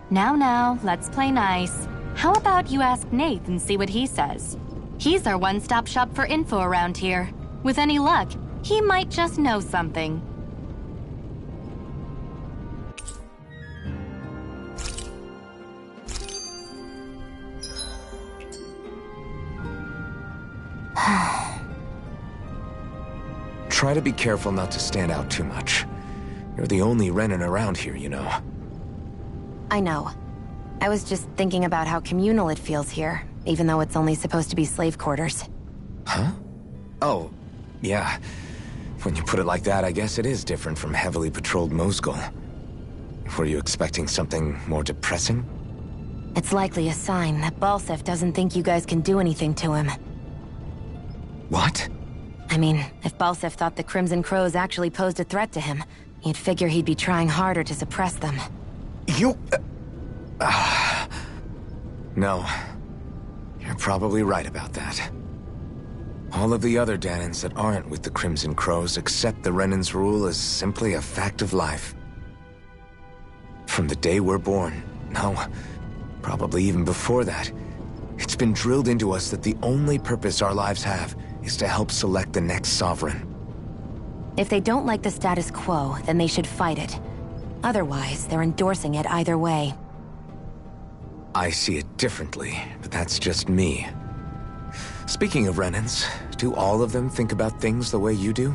Now, let's play nice. How about you ask Nath and see what he says? He's our one-stop shop for info around here. With any luck, he might just know something. Try to be careful not to stand out too much. You're the only Renan around here, you know. I know. I was just thinking about how communal it feels here, even though it's only supposed to be slave quarters. Huh? Oh, yeah. When you put it like that, I guess it is different from heavily patrolled Mosgul. Were you expecting something more depressing? It's likely a sign that Balseph doesn't think you guys can do anything to him. What? I mean, if Balseph thought the Crimson Crows actually posed a threat to him, you'd figure he'd be trying harder to suppress them. You... No. You're probably right about that. All of the other Dahnans that aren't with the Crimson Crows accept the Renan's rule as simply a fact of life. From the day we're born, no, probably even before that, it's been drilled into us that the only purpose our lives have is to help select the next sovereign. If they don't like the status quo, then they should fight it. Otherwise, they're endorsing it either way. I see it differently, but that's just me. Speaking of Renans, do all of them think about things the way you do?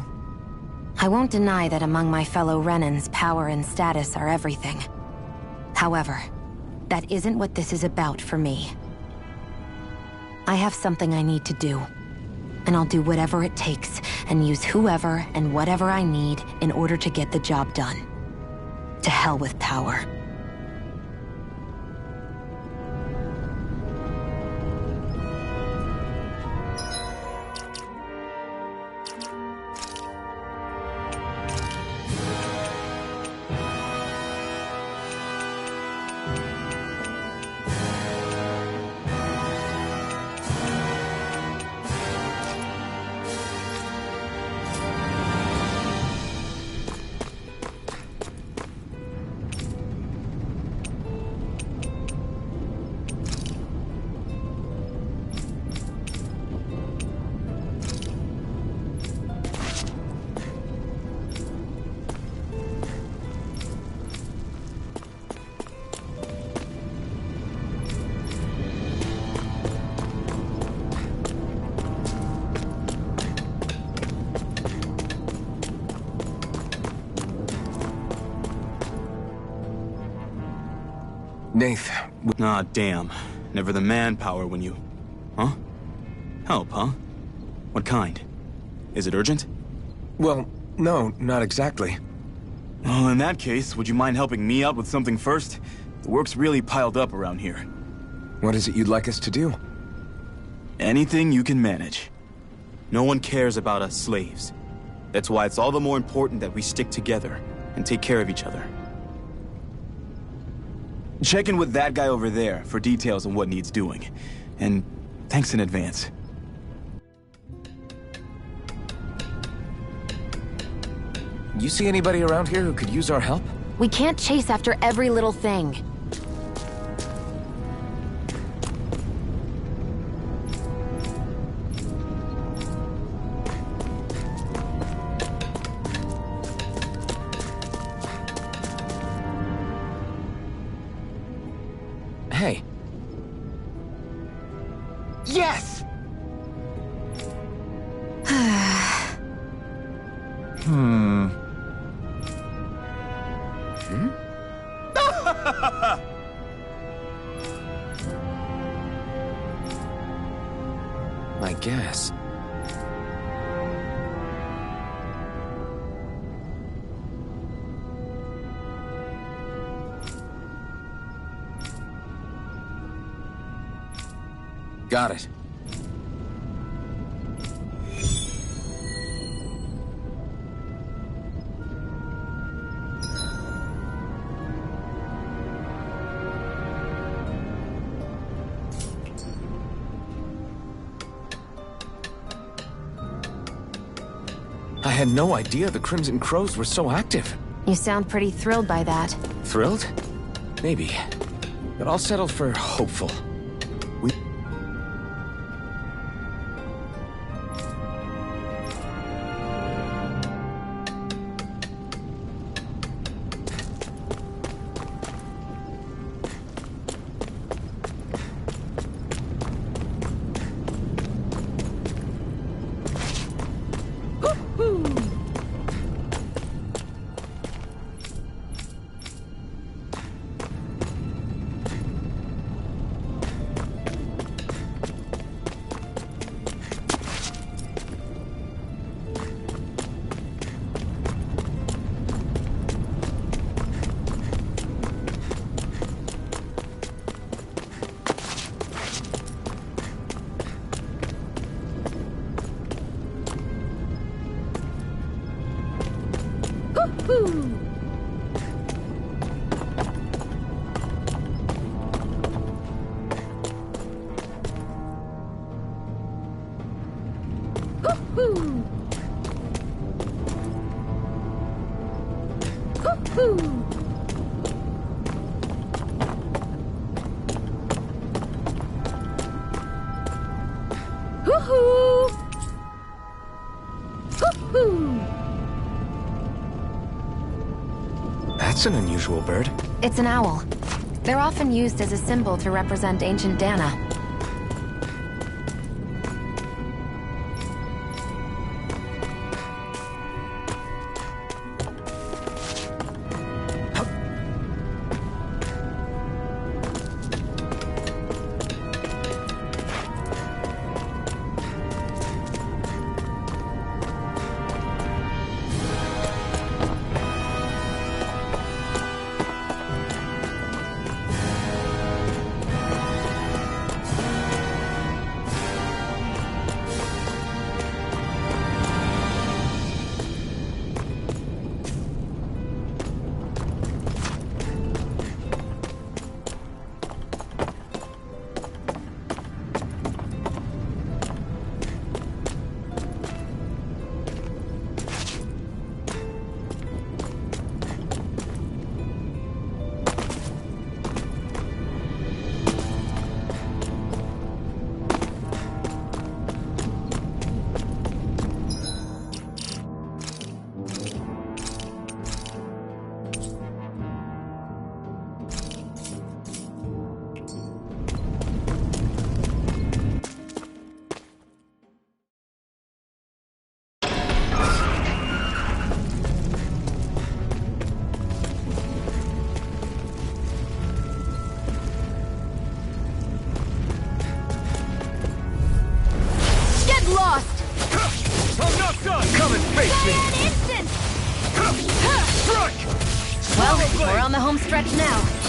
I won't deny that among my fellow Renans, power and status are everything. However, that isn't what this is about for me. I have something I need to do. And I'll do whatever it takes, and use whoever and whatever I need in order to get the job done. To hell with power. Nath... Ah, damn. Never the manpower when you... Huh? Help, huh? What kind? Is it urgent? Well, no, not exactly. Well, in that case, would you mind helping me out with something first? The work's really piled up around here. What is it you'd like us to do? Anything you can manage. No one cares about us slaves. That's why it's all the more important that we stick together and take care of each other. Check in with that guy over there for details on what needs doing. And thanks in advance. You see anybody around here who could use our help? We can't chase after every little thing. Hey. Yes! I guess. Got it. I had no idea the Crimson Crows were so active. You sound pretty thrilled by that. Thrilled? Maybe. But I'll settle for hopeful. That's an unusual bird. It's an owl. They're often used as a symbol to represent ancient Dana.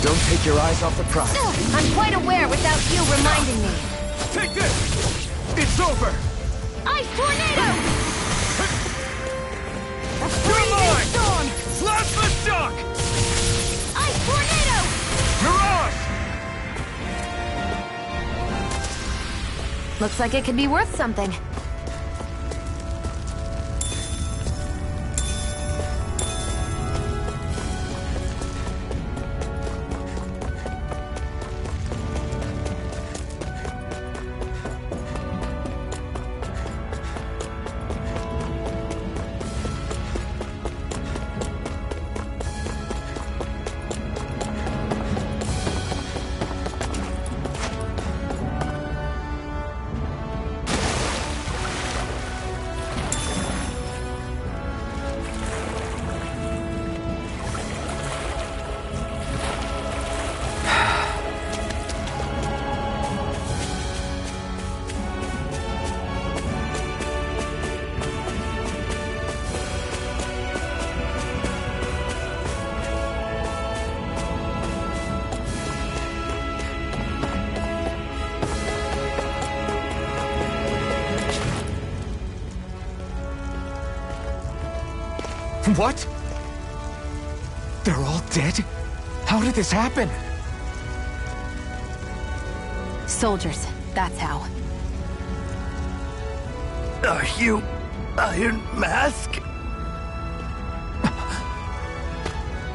Don't take your eyes off the prize. I'm quite aware without you reminding me. Take this! It's over! Ice Tornado! You're mine! Storm! Slash the shock! Ice Tornado! Mirage! Looks like it could be worth something. What? They're all dead? How did this happen? Soldiers, that's how. Are you Iron Mask?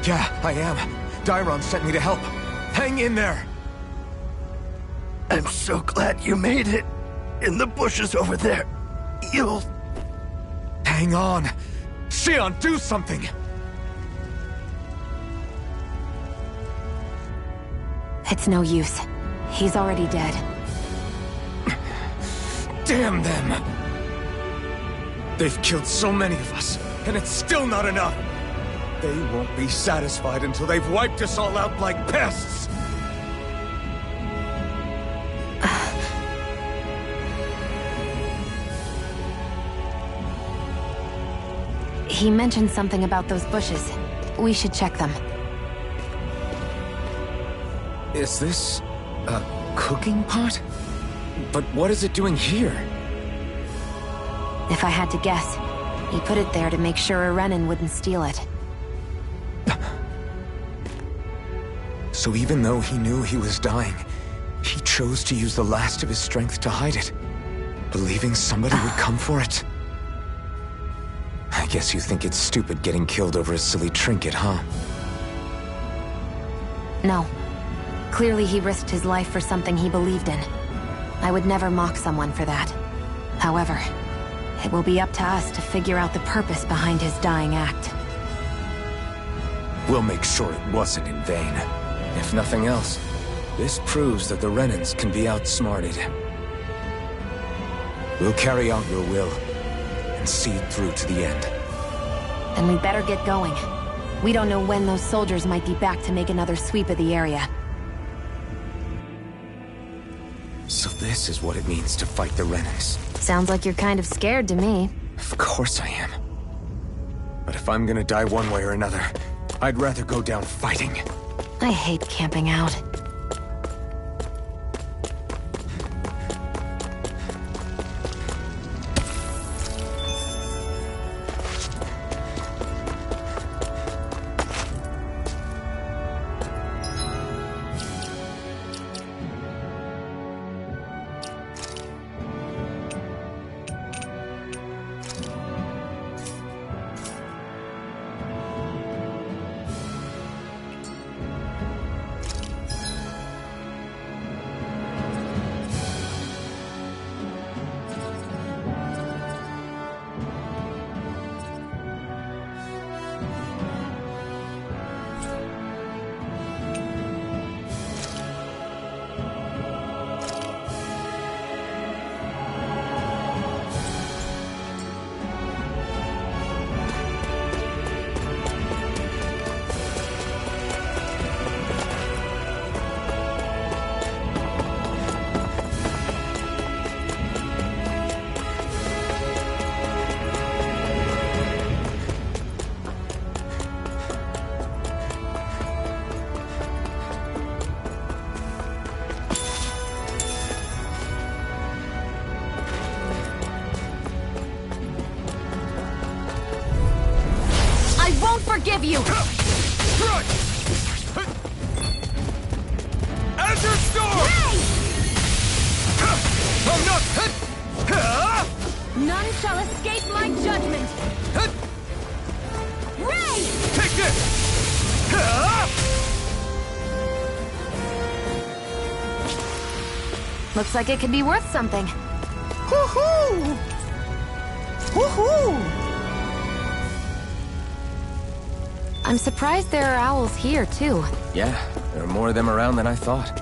Yeah, I am. Dairon sent me to help. Hang in there! I'm so glad you made it. In the bushes over there. You'll... Hang on! Xion, do something! It's no use. He's already dead. Damn them! They've killed so many of us, and it's still not enough! They won't be satisfied until they've wiped us all out like pests! He mentioned something about those bushes. We should check them. Is this... a cooking pot? But what is it doing here? If I had to guess, he put it there to make sure a Renan wouldn't steal it. So even though he knew he was dying, he chose to use the last of his strength to hide it, believing somebody would come for it. I guess you think it's stupid getting killed over a silly trinket, huh? No. Clearly he risked his life for something he believed in. I would never mock someone for that. However, it will be up to us to figure out the purpose behind his dying act. We'll make sure it wasn't in vain. If nothing else, this proves that the Renans can be outsmarted. We'll carry out your will, and see it through to the end. Then we better get going. We don't know when those soldiers might be back to make another sweep of the area. So this is what it means to fight the Renans. Sounds like you're kind of scared to me. Of course I am. But if I'm gonna die one way or another, I'd rather go down fighting. I hate camping out. Forgive you! Azure Storm! I'm not... None shall escape my judgment! Ray! Take this! Looks like it could be worth something. Woohoo! Woohoo! I'm surprised there are owls here, too. Yeah, there are more of them around than I thought.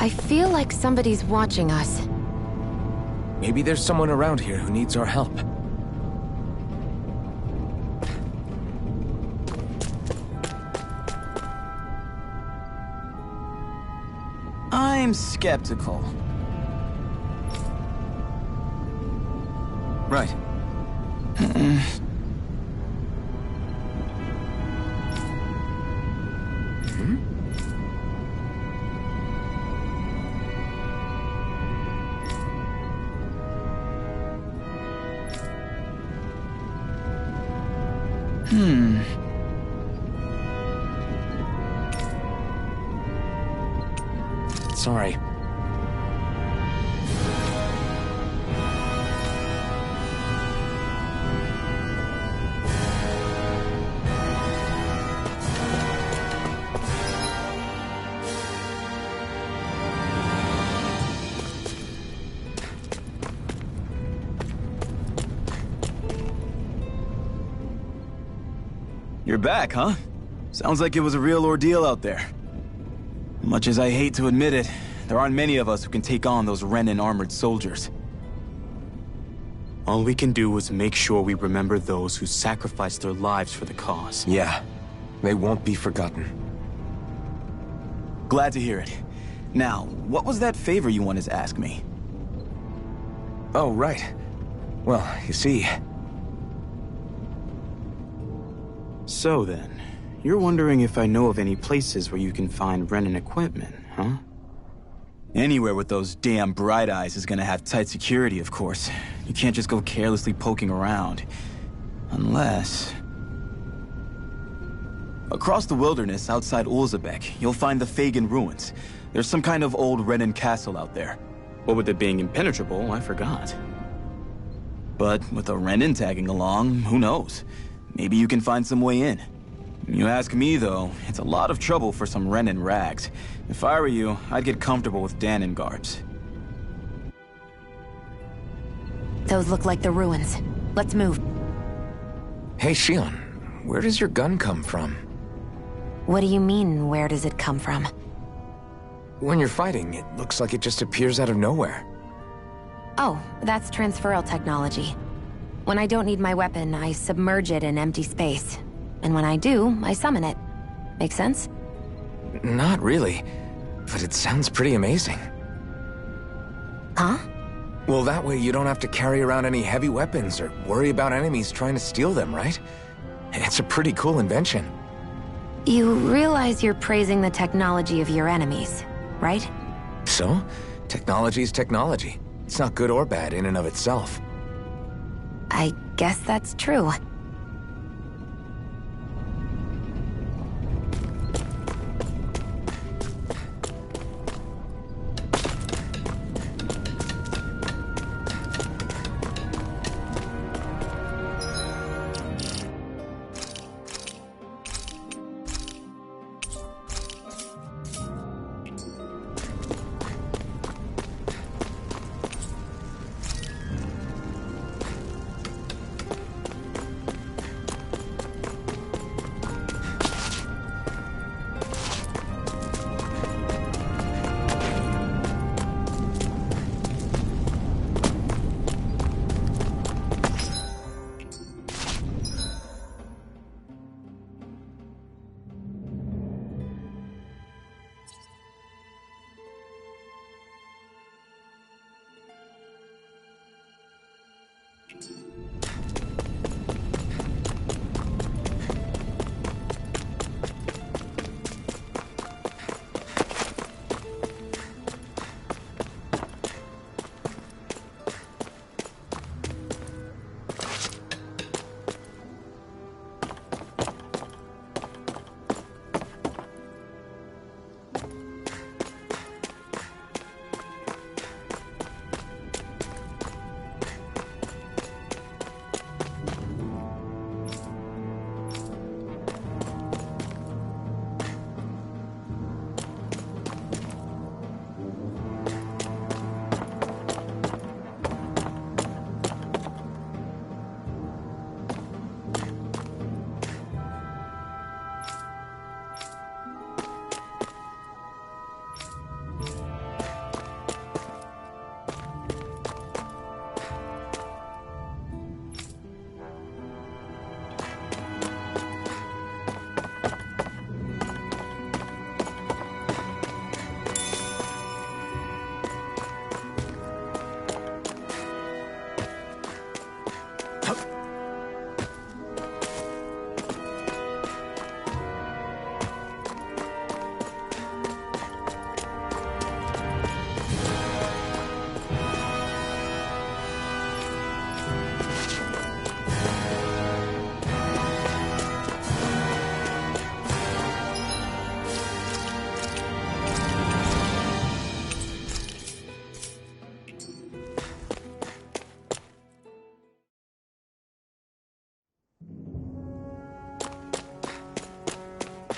I feel like somebody's watching us. Maybe there's someone around here who needs our help. I'm skeptical. Right. Sorry. You're back, huh? Sounds like it was a real ordeal out there. Much as I hate to admit it, there aren't many of us who can take on those Renan armored soldiers. All we can do is make sure we remember those who sacrificed their lives for the cause. Yeah, they won't be forgotten. Glad to hear it. Now, what was that favor you wanted to ask me? Oh, right. Well, you see... So then, you're wondering if I know of any places where you can find Renan equipment, huh? Anywhere with those damn bright eyes is gonna have tight security, of course. You can't just go carelessly poking around. Unless... Across the wilderness outside Ulzebek, you'll find the Fagin ruins. There's some kind of old Renan castle out there. What with it being impenetrable, I forgot. But with a Renan tagging along, who knows? Maybe you can find some way in. You ask me, though, it's a lot of trouble for some Renan rags. If I were you, I'd get comfortable with Danon guards. Those look like the ruins. Let's move. Hey, Shion, where does your gun come from? What do you mean, where does it come from? When you're fighting, it looks like it just appears out of nowhere. Oh, that's transferal technology. When I don't need my weapon, I submerge it in empty space. And when I do, I summon it. Make sense? Not really, but it sounds pretty amazing. Huh? Well, that way you don't have to carry around any heavy weapons or worry about enemies trying to steal them, right? It's a pretty cool invention. You realize you're praising the technology of your enemies, right? So? Technology's technology. It's not good or bad in and of itself. I guess that's true.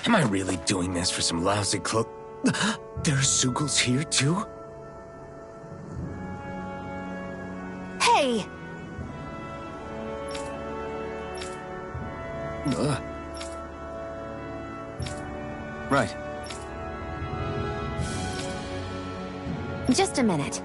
Am I really doing this for some lousy cloak? There are Zeugles here, too? Hey! Right. Just a minute.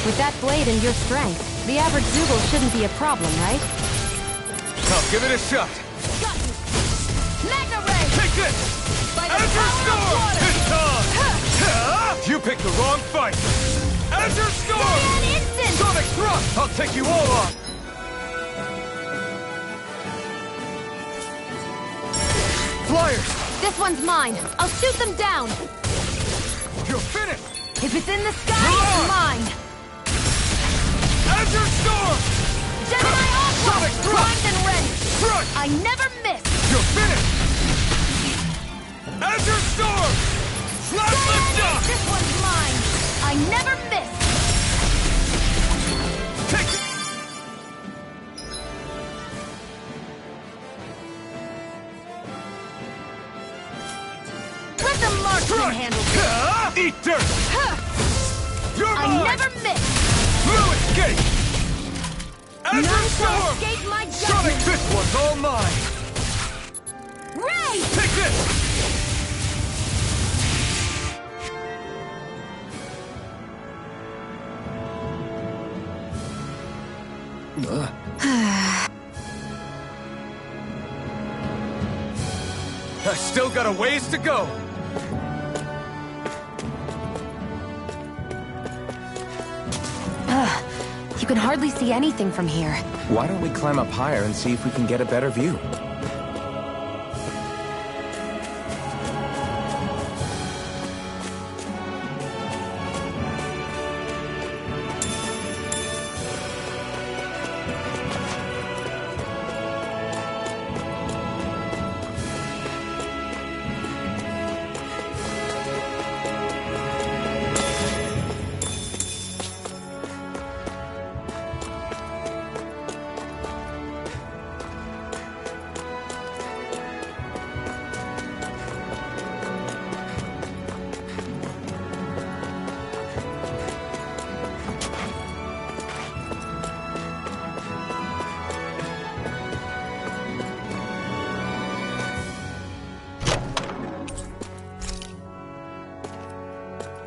With that blade and your strength, the average Zeugle shouldn't be a problem, right? I'll give it a shot. Got you! Magna Ray! Take this! By the Azure power of Storm! water! It's time! You picked the wrong fight! Azure Storm! An instant! Sonic Thrust! I'll take you all on! Flyers! This one's mine. I'll shoot them down. You're finished! If it's in the sky, it's mine. Azure Storm! Gemini Aqua! Sonic Thrust! Primed and ready! Crush! I never miss! You're finished! Azure Storm! Slash lift up! This one's mine! I never miss! Take it! Let the marksman handle this! Eat dirt! You're I mine! never miss! No escape! Azure None shall Storm! escape my Sonic, judgment! this one's all mine! Ray! Take this! I still got a ways to go! You can hardly see anything from here. Why don't we climb up higher and see if we can get a better view?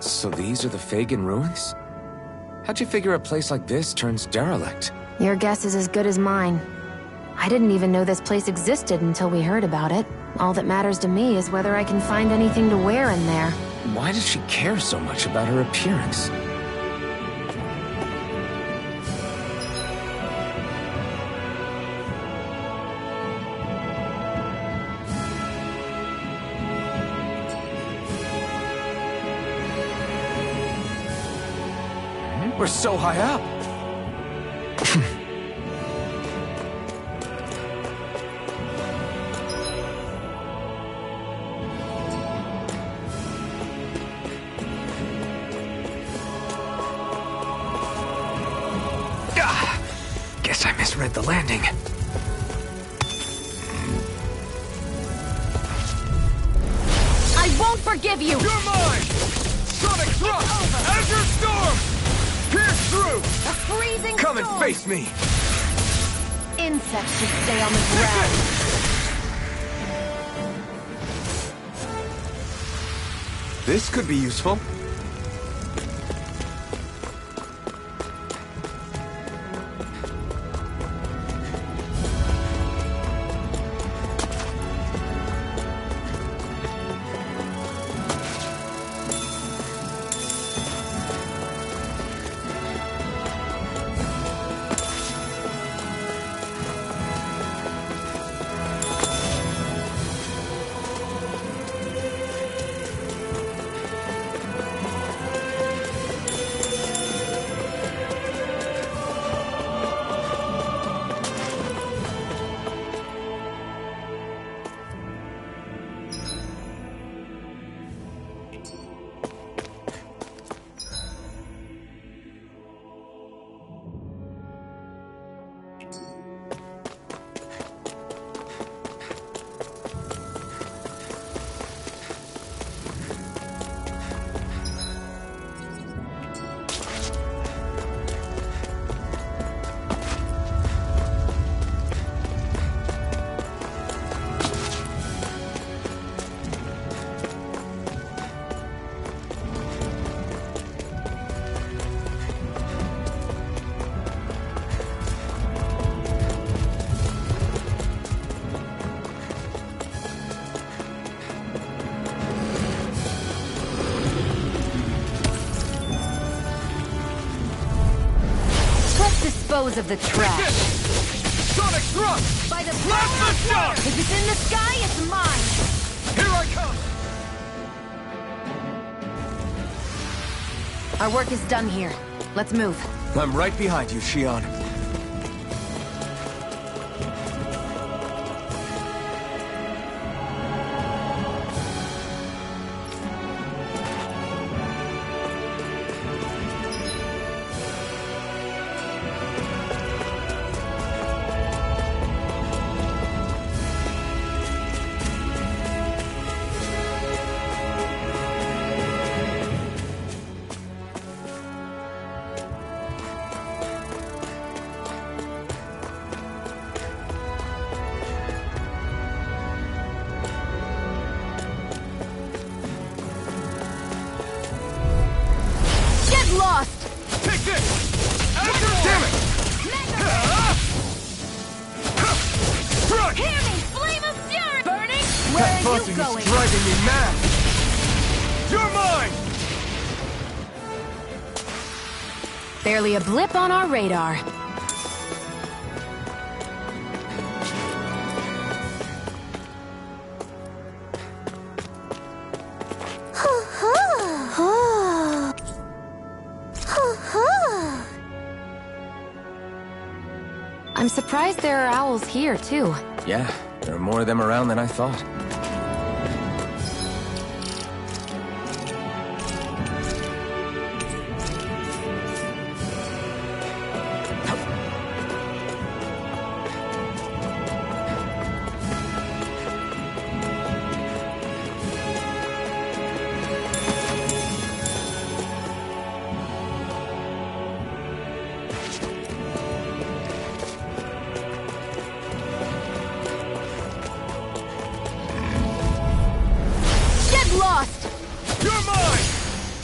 So these are the Fagin ruins? How'd you figure a place like this turns derelict? Your guess is as good as mine. I didn't even know this place existed until we heard about it. All that matters to me is whether I can find anything to wear in there. Why does she care so much about her appearance? We're so high up. Guess I misread the landing. I won't forgive you! You're mine! Sonic Thrust! Azure Storm! Pierce through! A freezing Come and storm. face me! Insects should stay on the ground. This could be useful. dispose of the trash. Sonic thrust! By the Plasma power of shock! water! If it's in the sky, it's mine! Here I come! Our work is done here. Let's move. I'm right behind you, Shion. Lost! Take this! Damn it! Hear me! Flame of fury! Burning? Where That are you buzzing going? is driving me mad! You're mine! Barely a blip on our radar. I'm surprised there are owls here, too. Yeah, there are more of them around than I thought.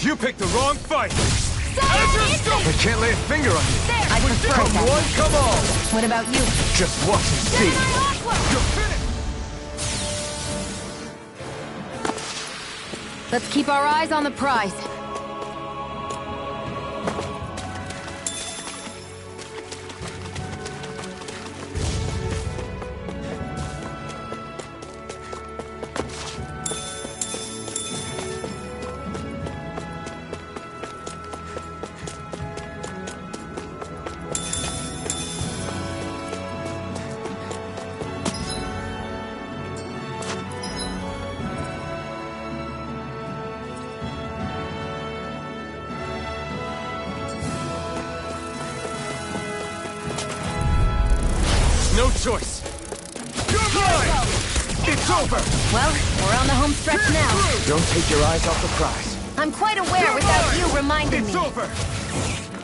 You picked the wrong fight! I can't lay a finger on you! I prefer Come that. one, come all! What about you? Just watch and see! You're finished! Let's keep our eyes on the prize. No choice! You're mine! It's over! Well, we're on the home stretch now. Don't take your eyes off the prize. I'm quite aware without you reminding It's me. over!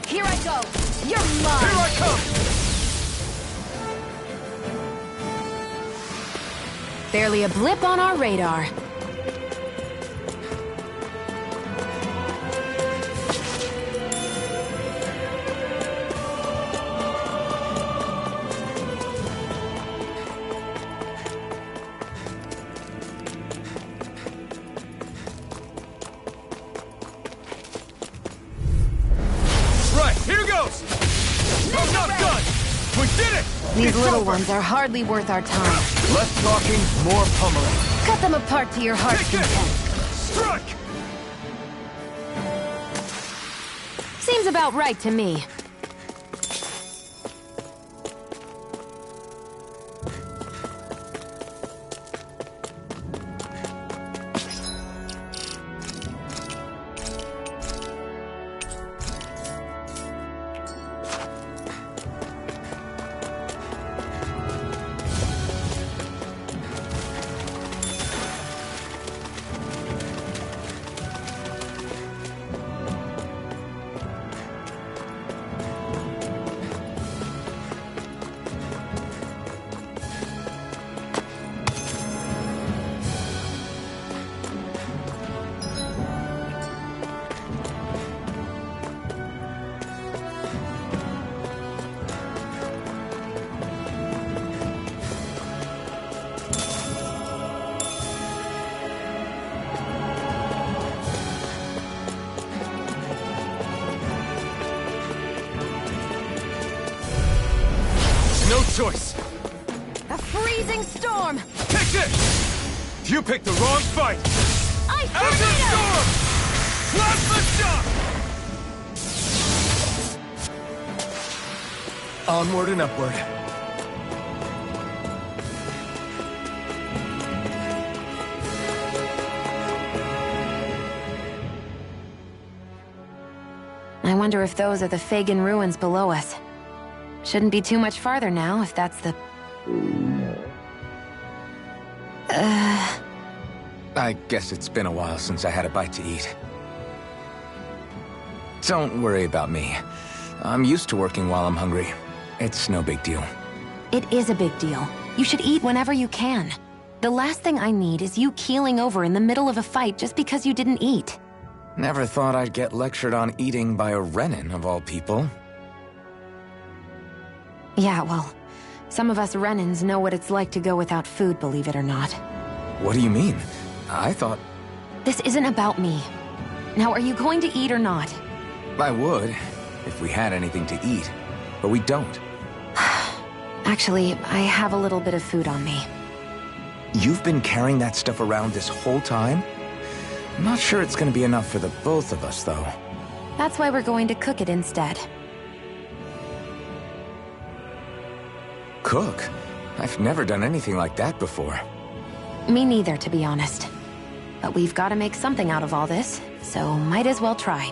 Here I go. You're mine. Here I come! Barely a blip on our radar. Right, here goes! I'm not done! We did it! These It's little over. ones are hardly worth our time. Less talking, more pummeling. Cut them apart to your heart's Take content. this! Strike! Seems about right to me. choice. A freezing storm! Take this! You picked the wrong fight! Ice Azure Tornado! Plasma Shock! Onward and upward. I wonder if those are the Fagin ruins below us. Shouldn't be too much farther now, if that's the... I guess it's been a while since I had a bite to eat. Don't worry about me. I'm used to working while I'm hungry. It's no big deal. It is a big deal. You should eat whenever you can. The last thing I need is you keeling over in the middle of a fight just because you didn't eat. Never thought I'd get lectured on eating by a Renin, of all people. Yeah, well, some of us Renins know what it's like to go without food, believe it or not. What do you mean? I thought... This isn't about me. Now, are you going to eat or not? I would, if we had anything to eat. But we don't. Actually, I have a little bit of food on me. You've been carrying that stuff around this whole time? I'm not sure it's going to be enough for the both of us, though. That's why we're going to cook it instead. Cook? I've never done anything like that before. Me neither, to be honest. But we've got to make something out of all this, so might as well try.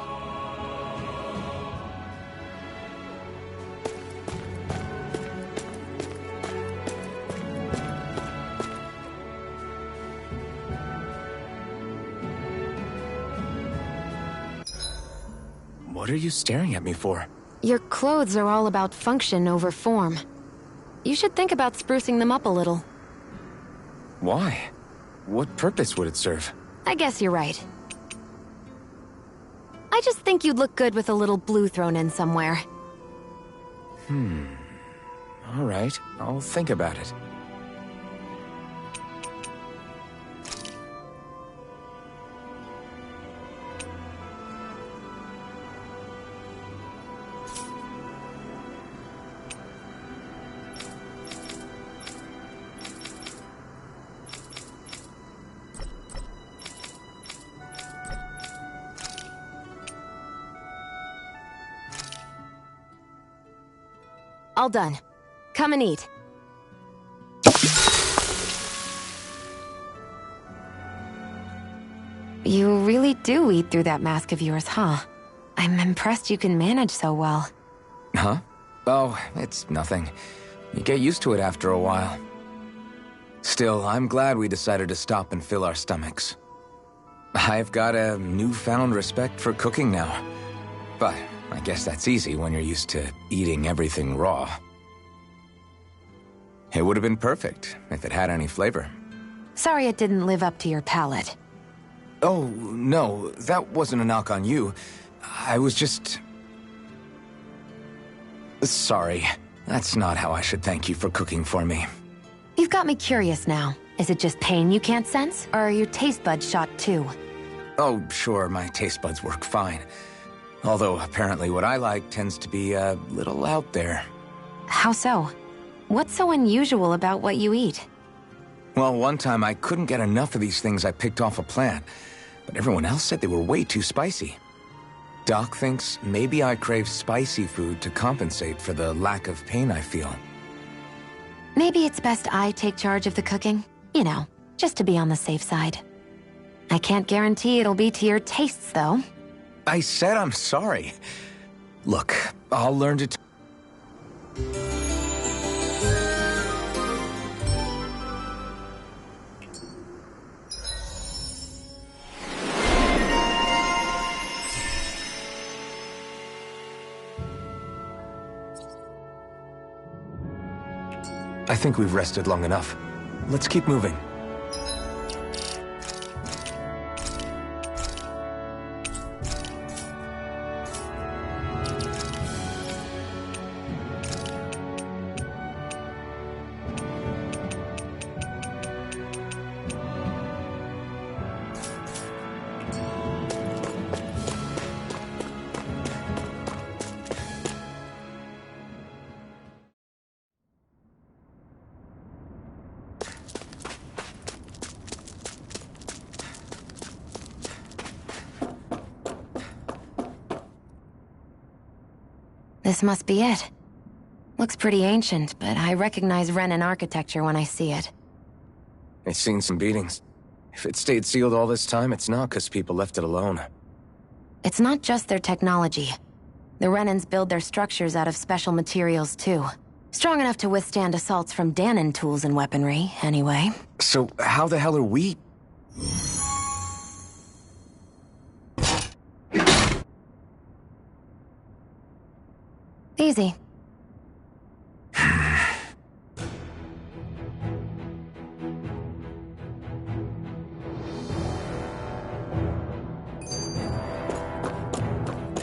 What are you staring at me for? Your clothes are all about function over form. You should think about sprucing them up a little. Why? What purpose would it serve? I guess you're right. I just think you'd look good with a little blue thrown in somewhere. All right, I'll think about it. All done. Come and eat. You really do eat through that mask of yours, huh? I'm impressed you can manage so well. Huh? Oh, it's nothing. You get used to it after a while. Still, I'm glad we decided to stop and fill our stomachs. I've got a newfound respect for cooking now. But I guess that's easy when you're used to eating everything raw. It would have been perfect if it had any flavor. Sorry it didn't live up to your palate. Oh, no, that wasn't a knock on you. I was just... Sorry. That's not how I should thank you for cooking for me. You've got me curious now. Is it just pain you can't sense, or are your taste buds shot too? Oh, sure, my taste buds work fine. Although, apparently what I like tends to be a little out there. How so? What's so unusual about what you eat? Well, one time I couldn't get enough of these things I picked off a plant, but everyone else said they were way too spicy. Doc thinks maybe I crave spicy food to compensate for the lack of pain I feel. Maybe it's best I take charge of the cooking. You know, just to be on the safe side. I can't guarantee it'll be to your tastes, though. I said I'm sorry. Look, I'll learn to... I think we've rested long enough. Let's keep moving. This must be it. Looks pretty ancient, but I recognize Renan architecture when I see it. It's seen some beatings. If it stayed sealed all this time, it's not because people left it alone. It's not just their technology. The Renans build their structures out of special materials, too. Strong enough to withstand assaults from Dahnan tools and weaponry, anyway. So how the hell are we... Easy. I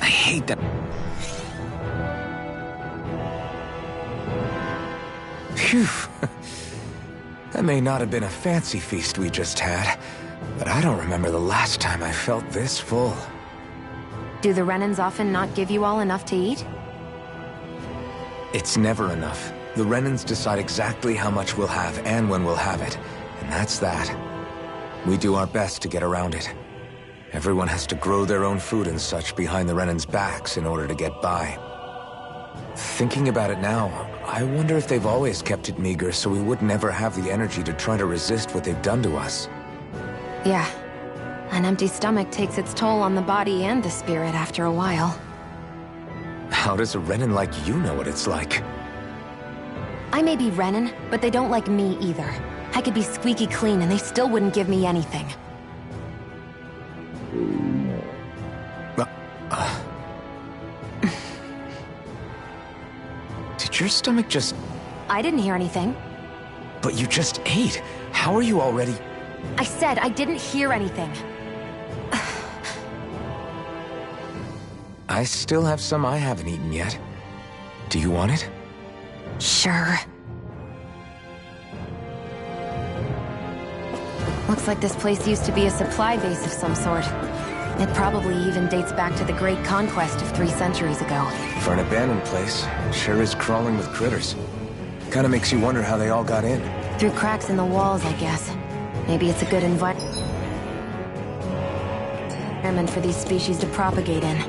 hate that. Phew. That may not have been a fancy feast we just had, but I don't remember the last time I felt this full. Do the Renans often not give you all enough to eat? It's never enough. The Renans decide exactly how much we'll have and when we'll have it, and that's that. We do our best to get around it. Everyone has to grow their own food and such behind the Renans' backs in order to get by. Thinking about it now, I wonder if they've always kept it meager so we would never have the energy to try to resist what they've done to us. Yeah. An empty stomach takes its toll on the body and the spirit after a while. How does a Renan like you know what it's like? I may be Renan, but they don't like me either. I could be squeaky clean and they still wouldn't give me anything. Did your stomach just... I didn't hear anything. But you just ate. How are you already... I said I didn't hear anything. I still have some I haven't eaten yet. Do you want it? Sure. Looks like this place used to be a supply base of some sort. It probably even dates back to the Great Conquest of 3 centuries ago. For an abandoned place, sure is crawling with critters. Kinda makes you wonder how they all got in. Through cracks in the walls, I guess. Maybe it's a good environment for these species to propagate in.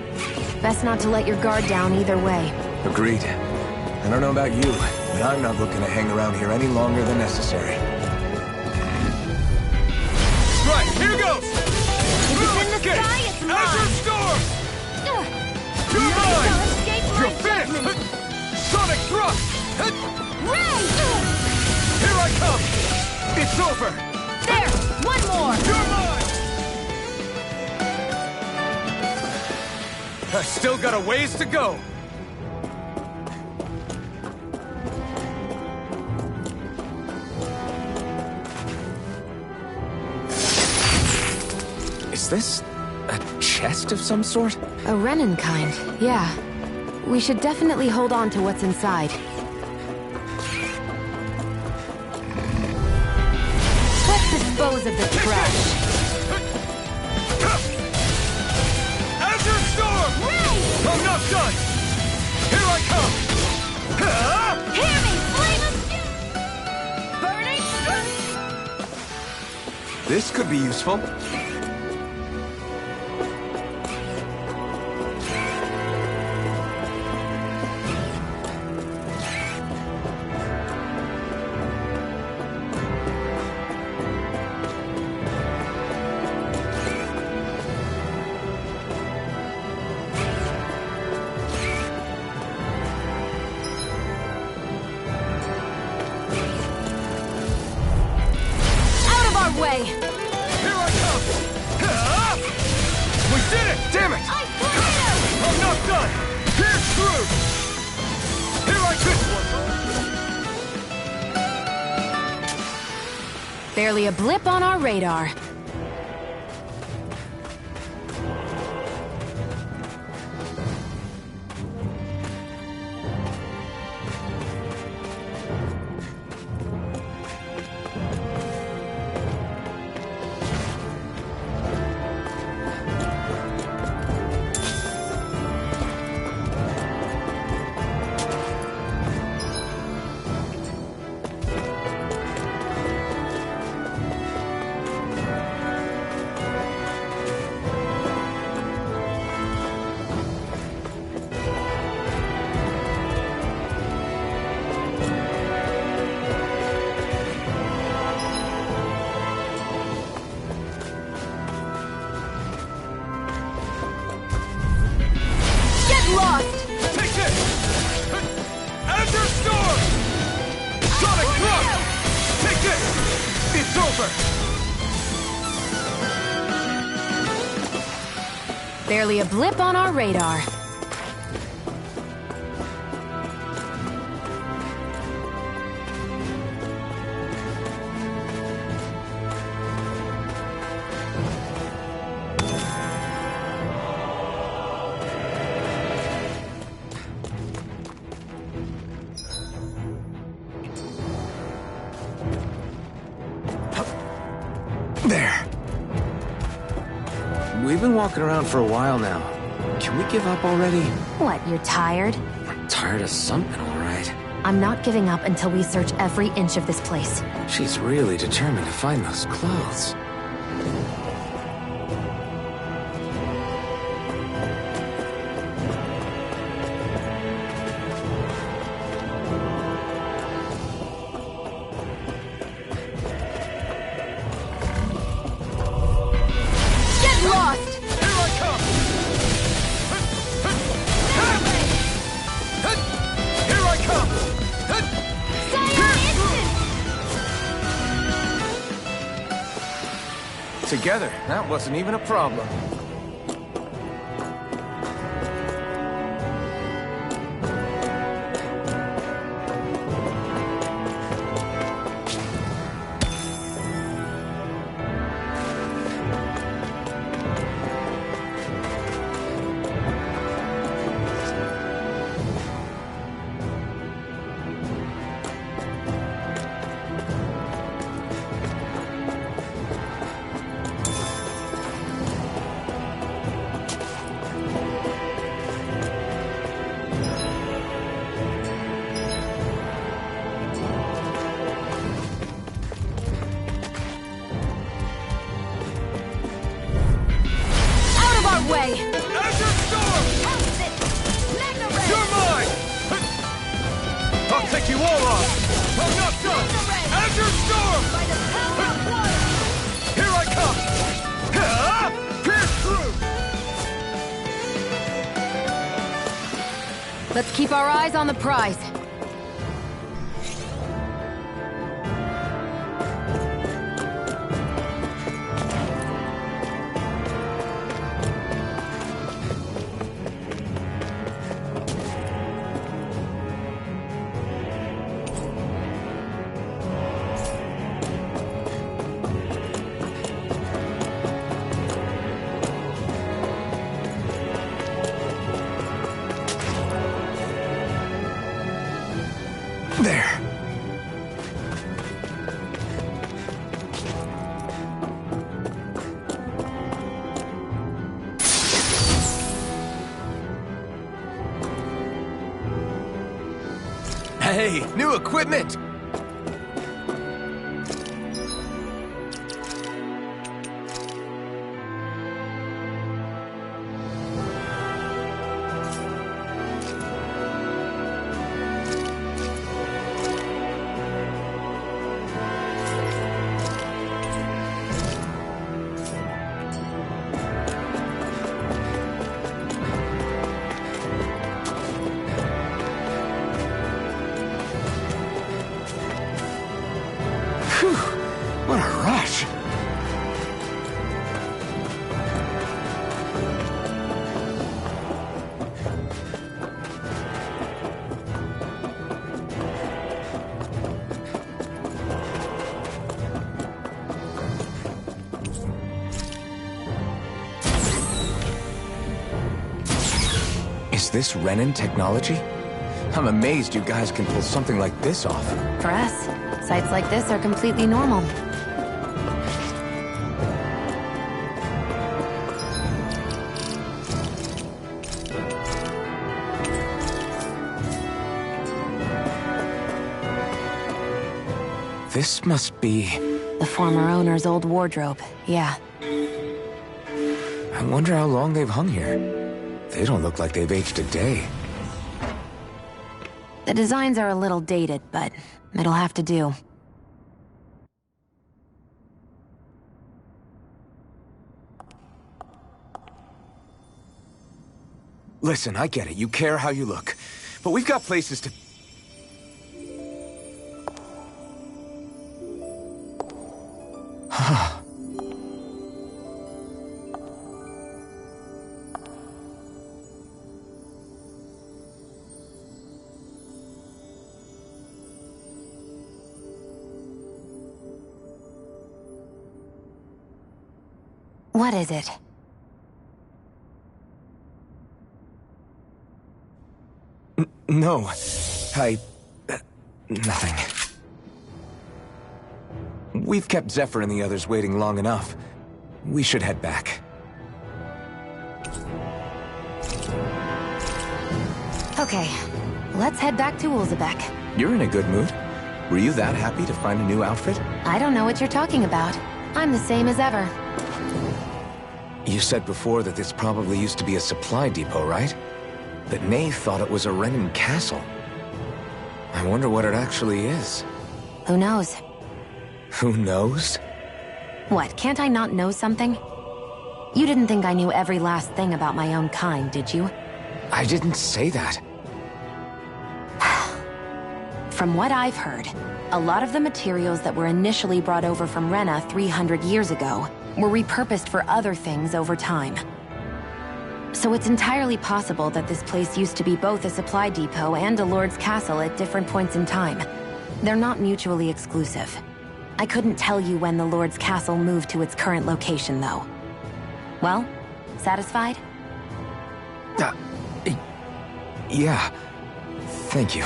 Best not to let your guard down either way. Agreed. I don't know about you, but I'm not looking to hang around here any longer than necessary. Right, here goes! If it's in the sky, it's mine! Azure Storm! You're mine! You're finished! Sonic Thrust! Ray! Here I come! It's over! There! One more! You're mine! I still got a ways to go! Is this a chest of some sort? A Renan kind, yeah. We should definitely hold on to what's inside. Let's dispose of the trash. Azure Storm! I'm not done! Here I come! Hear me, flame of burning strength! This could be useful. Way. Here I come! We did it! Damn it! I'm not done! Pierce through! Here I come! Barely a blip on our radar. Barely a blip on our radar. There. We've been walking around for a while now. Can we give up already? What, you're tired? I'm tired of something, all right. I'm not giving up until we search every inch of this place. She's really determined to find those clothes. Together, that wasn't even a problem. Let's keep our eyes on the prize. There. Hey, new equipment! What a rush! Is this Renan technology? I'm amazed you guys can pull something like this off. For us, sites like this are completely normal. This must be... the former owner's old wardrobe, yeah. I wonder how long they've hung here. They don't look like they've aged a day. The designs are a little dated, but it'll have to do. Listen, I get it. You care how you look. But we've got places to... What is it? No. Nothing. We've kept Zephyr and the others waiting long enough. We should head back. Okay, let's head back to Ulzebek. You're in a good mood. Were you that happy to find a new outfit? I don't know what you're talking about. I'm the same as ever. You said before that this probably used to be a supply depot, right? But Nate thought it was a Renan castle. I wonder what it actually is. Who knows? Who knows? What, can't I not know something? You didn't think I knew every last thing about my own kind, did you? I didn't say that. From what I've heard, a lot of the materials that were initially brought over from Rena 300 years ago were repurposed for other things over time. So it's entirely possible that this place used to be both a supply depot and a lord's castle at different points in time. They're not mutually exclusive. I couldn't tell you when the lord's castle moved to its current location, though. Well, satisfied? Yeah. Thank you.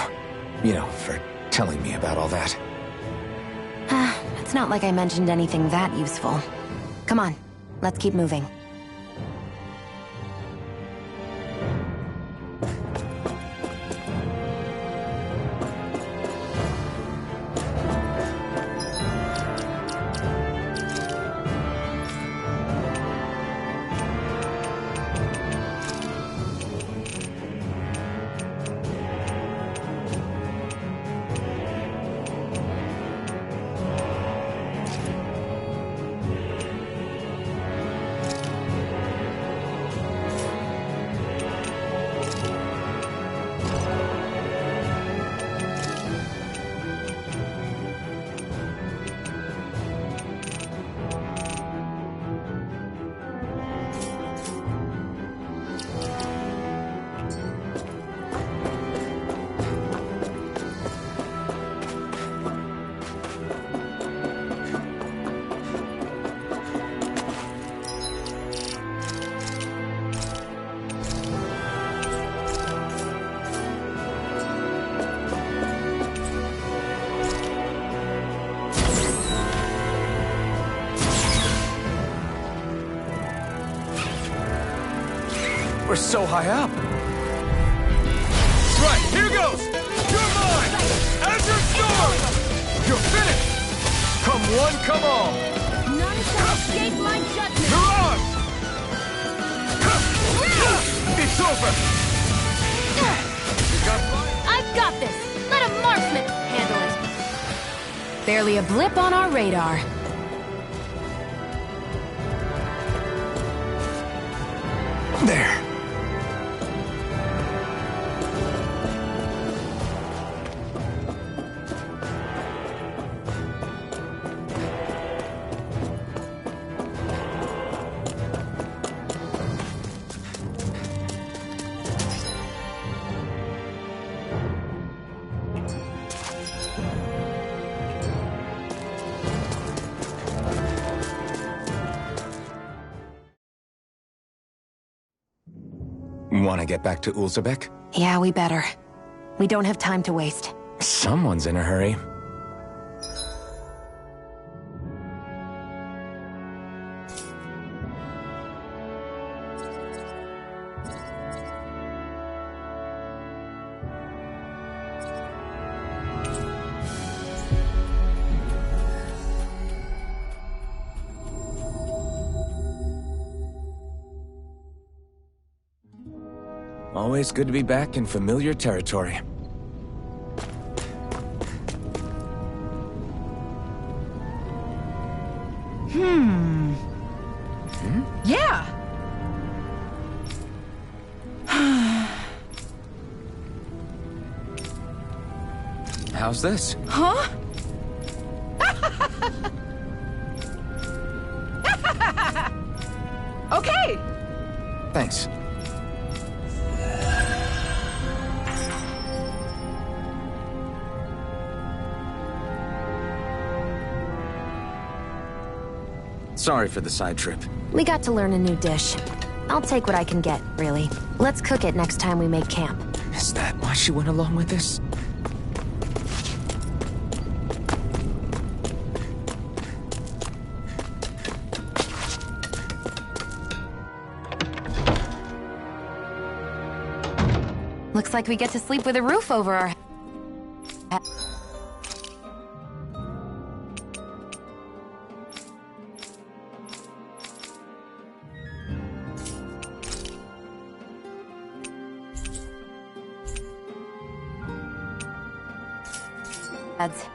You know, for telling me about all that. It's not like I mentioned anything that useful. Come on, let's keep moving. We're so high up. Right, here goes! You're mine! Azure Storm! You're finished! Come one, come all! None shall escape my judgment! Mirage! It's over! I've got this! Let a marksman handle it! Barely a blip on our radar. There. Want to get back to Ulzebek? Yeah, we better. We don't have time to waste. Someone's in a hurry. Always good to be back in familiar territory. Yeah! How's this? Huh? Okay! Thanks. Sorry for the side trip. We got to learn a new dish. I'll take what I can get, really. Let's cook it next time we make camp. Is that why she went along with this? Looks like we get to sleep with a roof over our heads.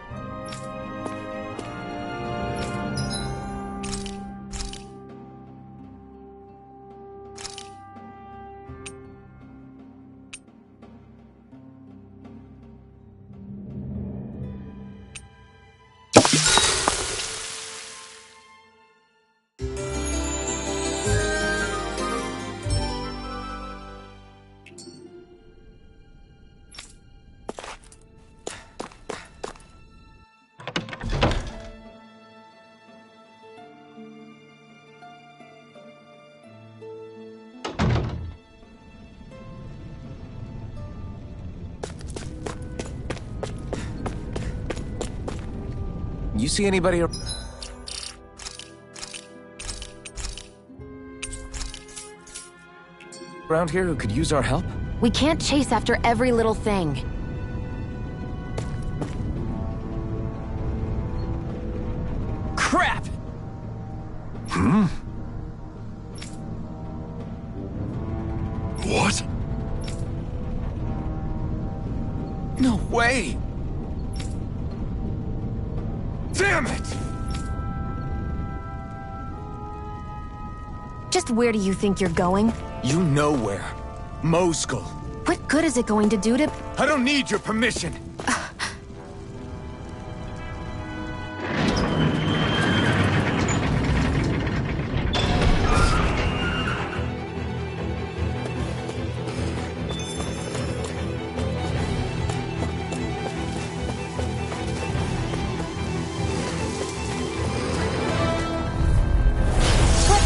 You see anybody around here who could use our help? We can't chase after every little thing. Crap! What? No way! Damn it! Just where do you think you're going? You know where. Moskull. What good is it going to do to... I don't need your permission.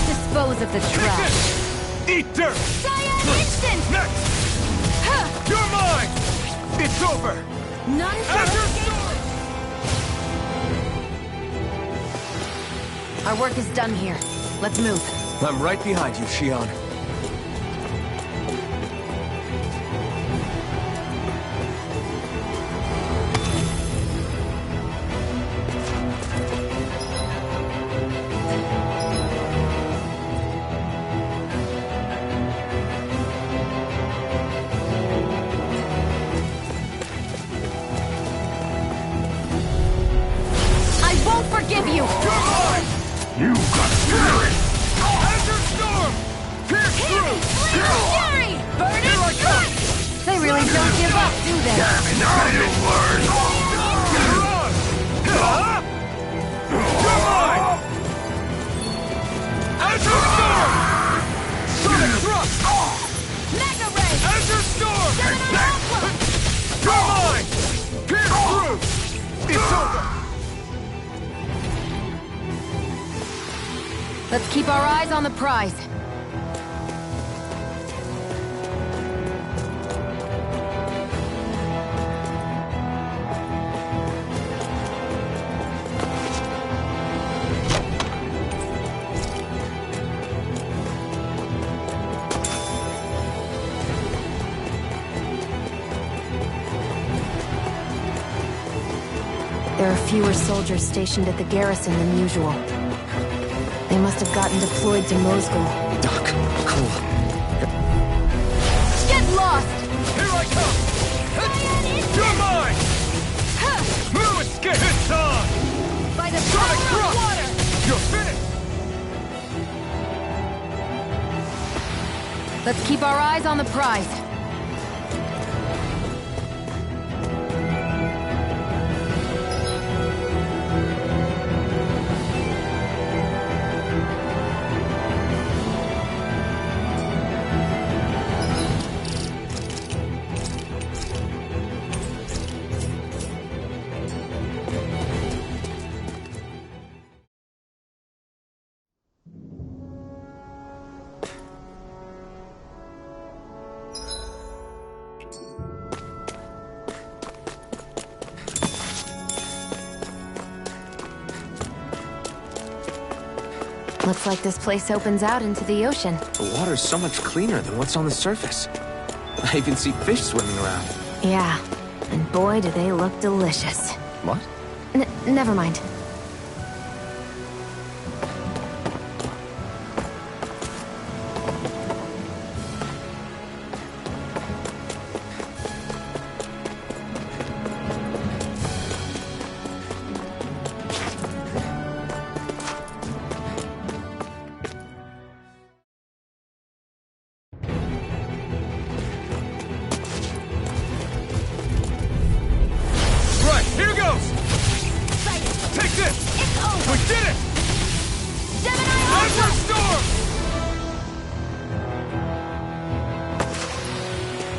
Dispose of the trash. Eat dirt! Cyan instant! Next! You're mine! It's over! None shall escape! Our work is done here. Let's move. I'm right behind you, Shionne. Forgive you! You got spirit! Azure Storm! Pierce through! Fury! Burn and strike! They really don't give up, do they? Damn it, now you'll learn! You're on! You're mine! Azure Storm! Sonic Thrust! Mega Ray! Azure Storm! You're mine! Pierce through! It's over! Let's keep our eyes on the prize. There are fewer soldiers stationed at the garrison than usual. They must have gotten deployed to Moskull. Doc, cool. Get lost! Here I come! You're mine! No escape! It's on! By the Sonic power of Thrust! water! You're finished! Let's keep our eyes on the prize. Looks like this place opens out into the ocean. The water's so much cleaner than what's on the surface. I even see fish swimming around. Yeah, and boy do they look delicious. What? Never mind.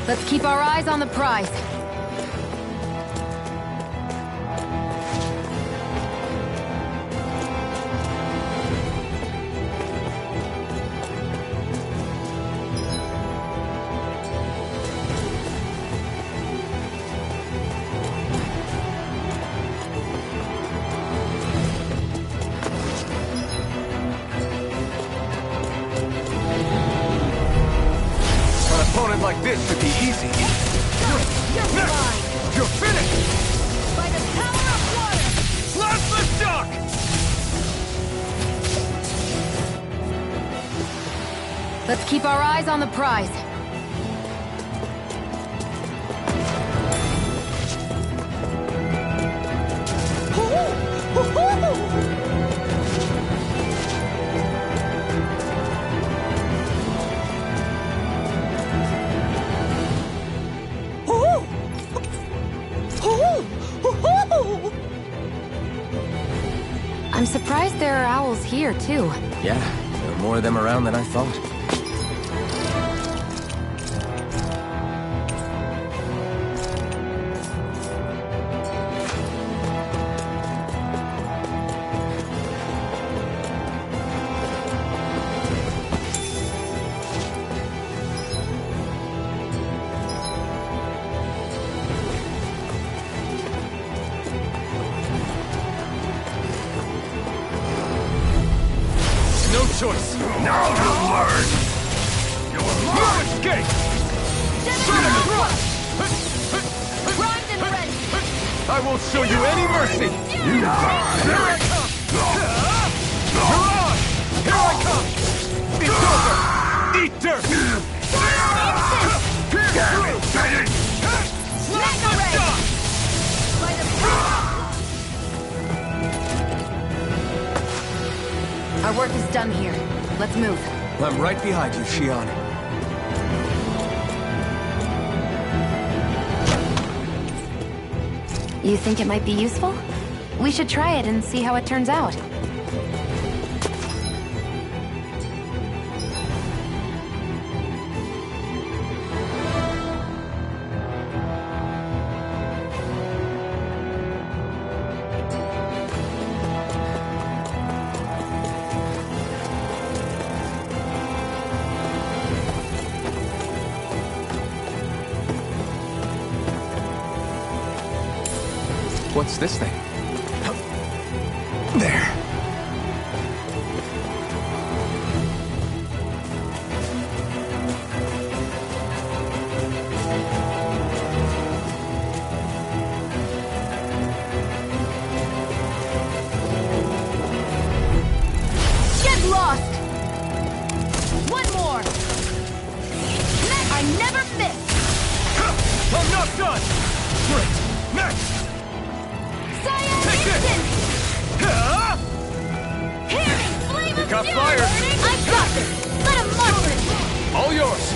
Let's keep our eyes on the prize. Like this should be easy. You're fine. You're finished! By the power of water! Blast the duck! Let's keep our eyes on the prize. I'm surprised there are owls here, too. Yeah, there are more of them around than I thought. Choice. Now you'll learn! No escape! Primed and ready! I won't show you any mercy! You die! Here I come! Mirage! Here I come! It's over! Eat dirt! Damn it, Bennett! Smack the red! By the Our work is done here. Let's move. I'm right behind you, Shionne. You think it might be useful? We should try it and see how it turns out. What's this thing? There. Get lost! One more! I never miss! I'm not done! Great! Next! Take this! Here, flame of got fury fired. burning! I got this! Let him munch it! All yours!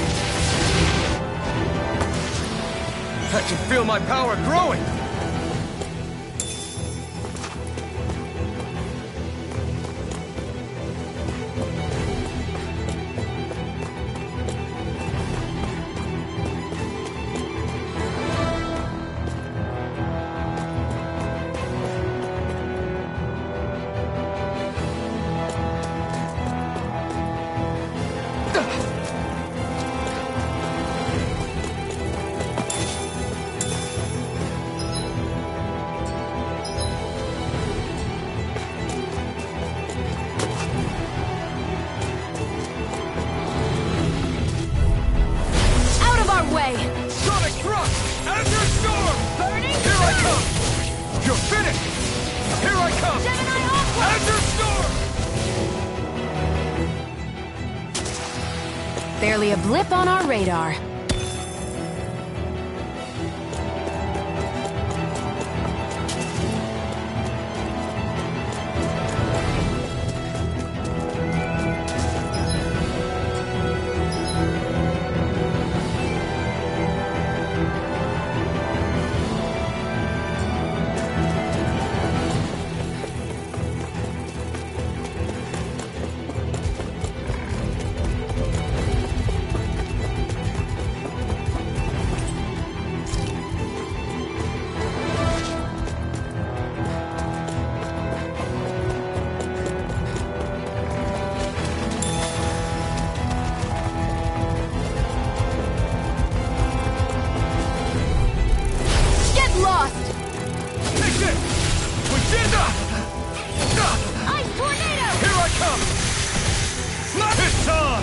I can feel my power growing! You're finished! Here I come! Gemini Aqua! Azure Storm! Barely a blip on our radar.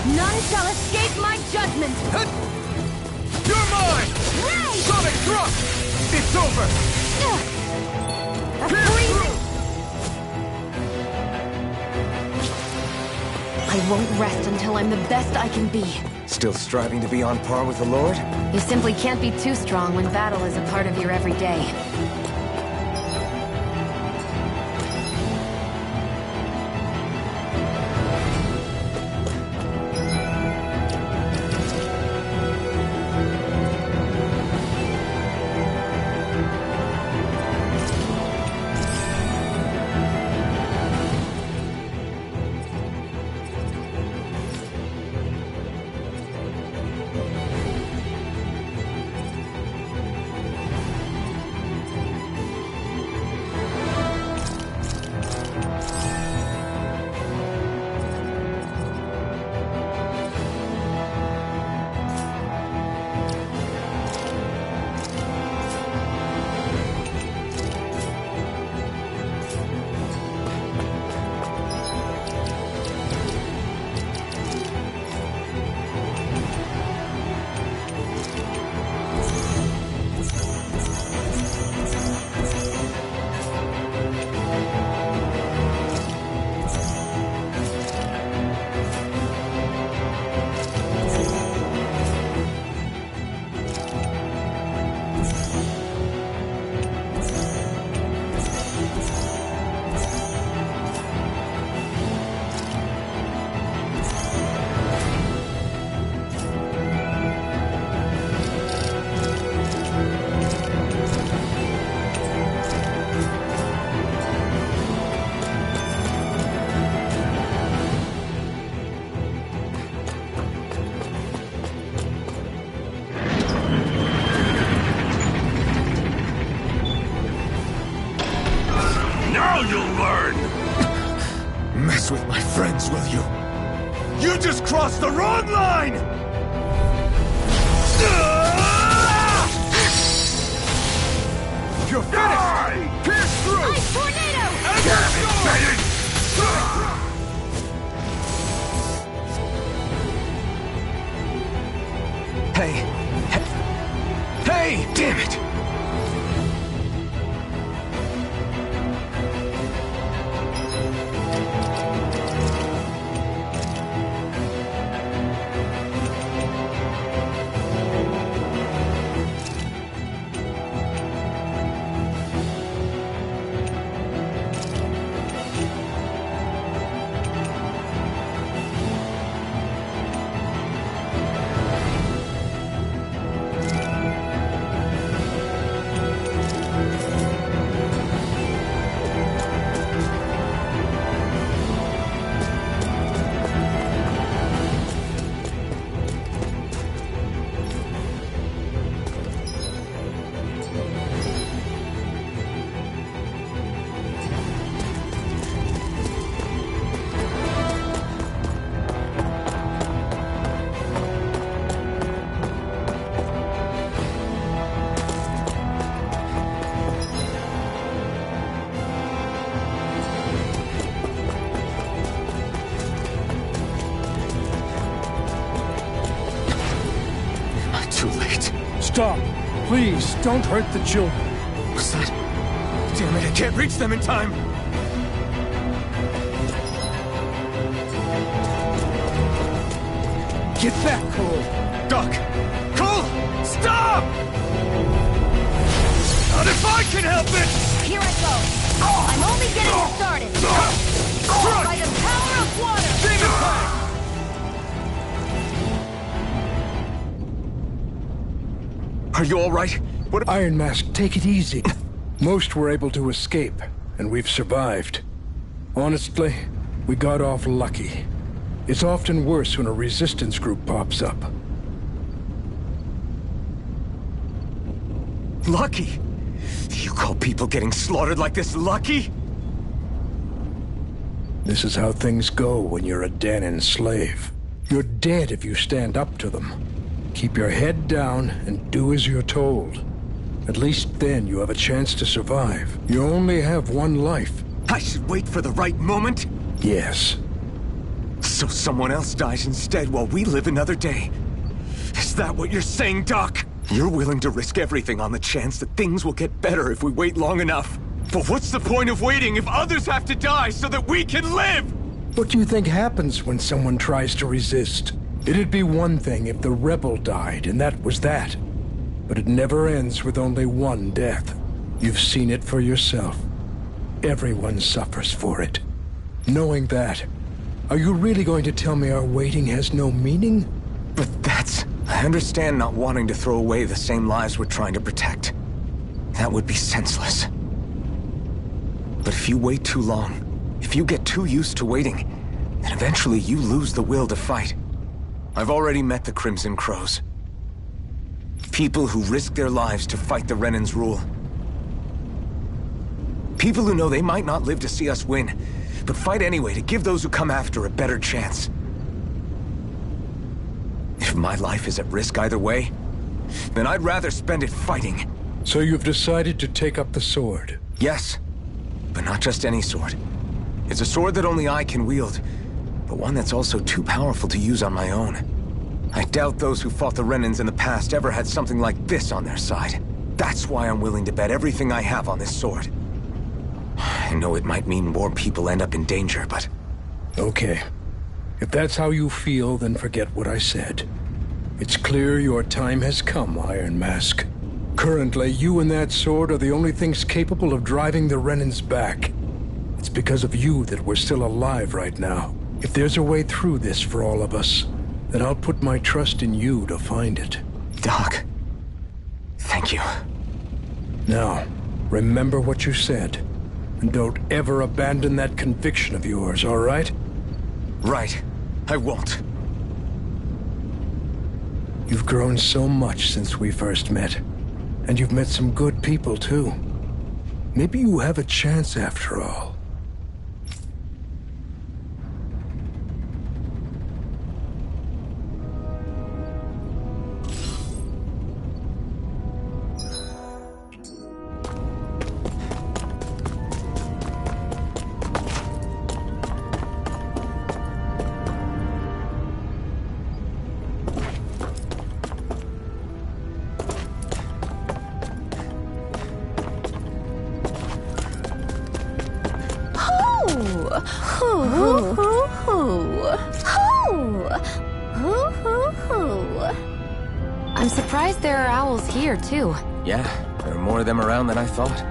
None shall escape my judgment! You're mine! Ray! Sonic thrust! It's over! Freezing! I won't rest until I'm the best I can be. Still striving to be on par with the Lord? You simply can't be too strong when battle is a part of your everyday. Mess with my friends, will you? You just crossed the wrong line! You're finished! Pierce through! Ice Tornado! Hey! Hey! Damn it! Too late. Stop. Please, don't hurt the children. Was that Damn it, I can't reach them in time! Get back, Cole! Doc! Cole! Stop! Not if I can help it! Here I go. I'm only getting started. By the power of water! Demon Fang! Are you alright? What? Iron Mask, take it easy. Most were able to escape, and we've survived. Honestly, we got off lucky. It's often worse when a resistance group pops up. Lucky? You call people getting slaughtered like this lucky? This is how things go when you're a Dahnan slave. You're dead if you stand up to them. Keep your head down and do as you're told. At least then you have a chance to survive. You only have one life. I should wait for the right moment? Yes. So someone else dies instead while we live another day. Is that what you're saying, Doc? You're willing to risk everything on the chance that things will get better if we wait long enough. But what's the point of waiting if others have to die so that we can live? What do you think happens when someone tries to resist? It'd be one thing if the rebel died, and that was that. But it never ends with only one death. You've seen it for yourself. Everyone suffers for it. Knowing that, are you really going to tell me our waiting has no meaning? But that's... I understand not wanting to throw away the same lives we're trying to protect. That would be senseless. But if you wait too long, if you get too used to waiting, then eventually you lose the will to fight. I've already met the Crimson Crows. People who risk their lives to fight the Renan's rule. People who know they might not live to see us win, but fight anyway to give those who come after a better chance. If my life is at risk either way, then I'd rather spend it fighting. So you've decided to take up the sword? Yes, but not just any sword. It's a sword that only I can wield, but one that's also too powerful to use on my own. I doubt those who fought the Renans in the past ever had something like this on their side. That's why I'm willing to bet everything I have on this sword. I know it might mean more people end up in danger, but... Okay. If that's how you feel, then forget what I said. It's clear your time has come, Iron Mask. Currently, you and that sword are the only things capable of driving the Renans back. It's because of you that we're still alive right now. If there's a way through this for all of us, then I'll put my trust in you to find it. Doc, thank you. Now, remember what you said. And don't ever abandon that conviction of yours, all right? Right. I won't. You've grown so much since we first met. And you've met some good people, too. Maybe you have a chance after all. I'm surprised there are owls here, too. Yeah, there are more of them around than I thought.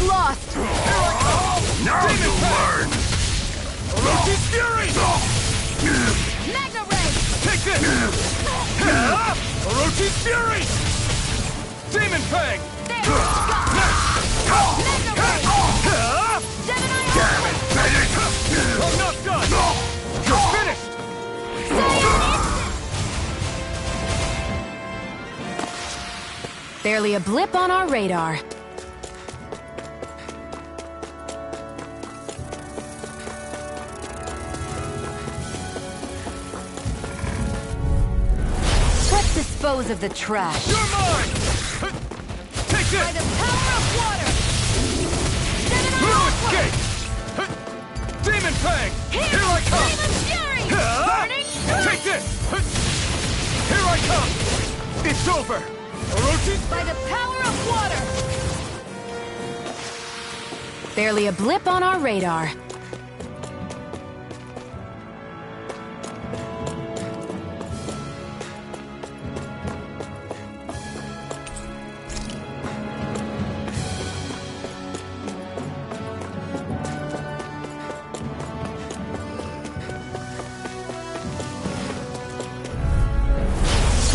Lost! Now you learn! Orochi's Fury! Magna Ray! Take this! Orochi's Fury! Demon Fang! There! Magna Ray! Gemini Armor! I'm not done! You're finished! Barely a blip on our radar. Let's dispose of the trash. You're mine! Take this! By the power of water! Gemini No Aqua! escape! Demon Fang! Here I come! Flame of Fury! Burning Strike! Take this! Here I come! It's over! Orochi's... By the power of water! Barely a blip on our radar.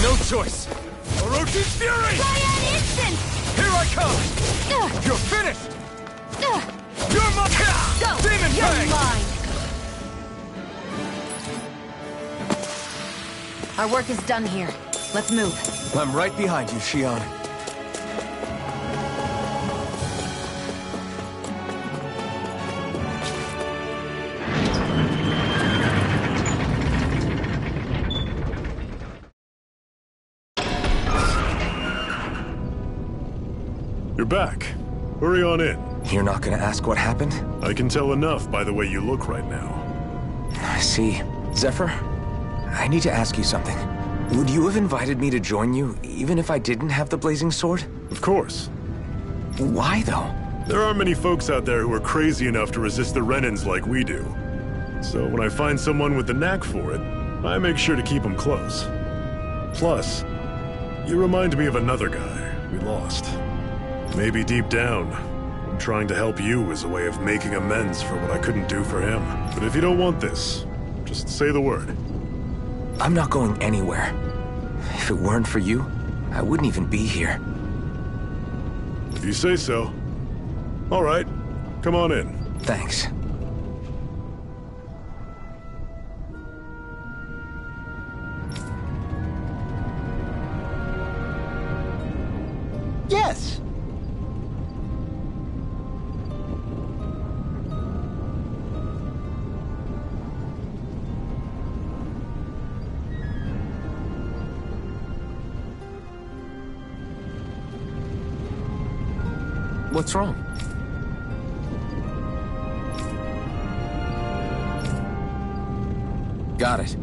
No choice! Orochi's Fury! Cyan Instant! Here I come! You're finished! You're my... Go! Demon You're Fang! mine! Our work is done here. Let's move. I'm right behind you, Xion. You're back. Hurry on in. You're not gonna ask what happened? I can tell enough by the way you look right now. I see. Zephyr, I need to ask you something. Would you have invited me to join you, even if I didn't have the blazing sword? Of course. Why, though? There aren't many folks out there who are crazy enough to resist the Renins like we do. So when I find someone with the knack for it, I make sure to keep them close. Plus, you remind me of another guy we lost. Maybe deep down, I'm trying to help you as a way of making amends for what I couldn't do for him. But if you don't want this, just say the word. I'm not going anywhere. If it weren't for you, I wouldn't even be here. If you say so. All right, come on in. Thanks. Yes! What's wrong? Got it.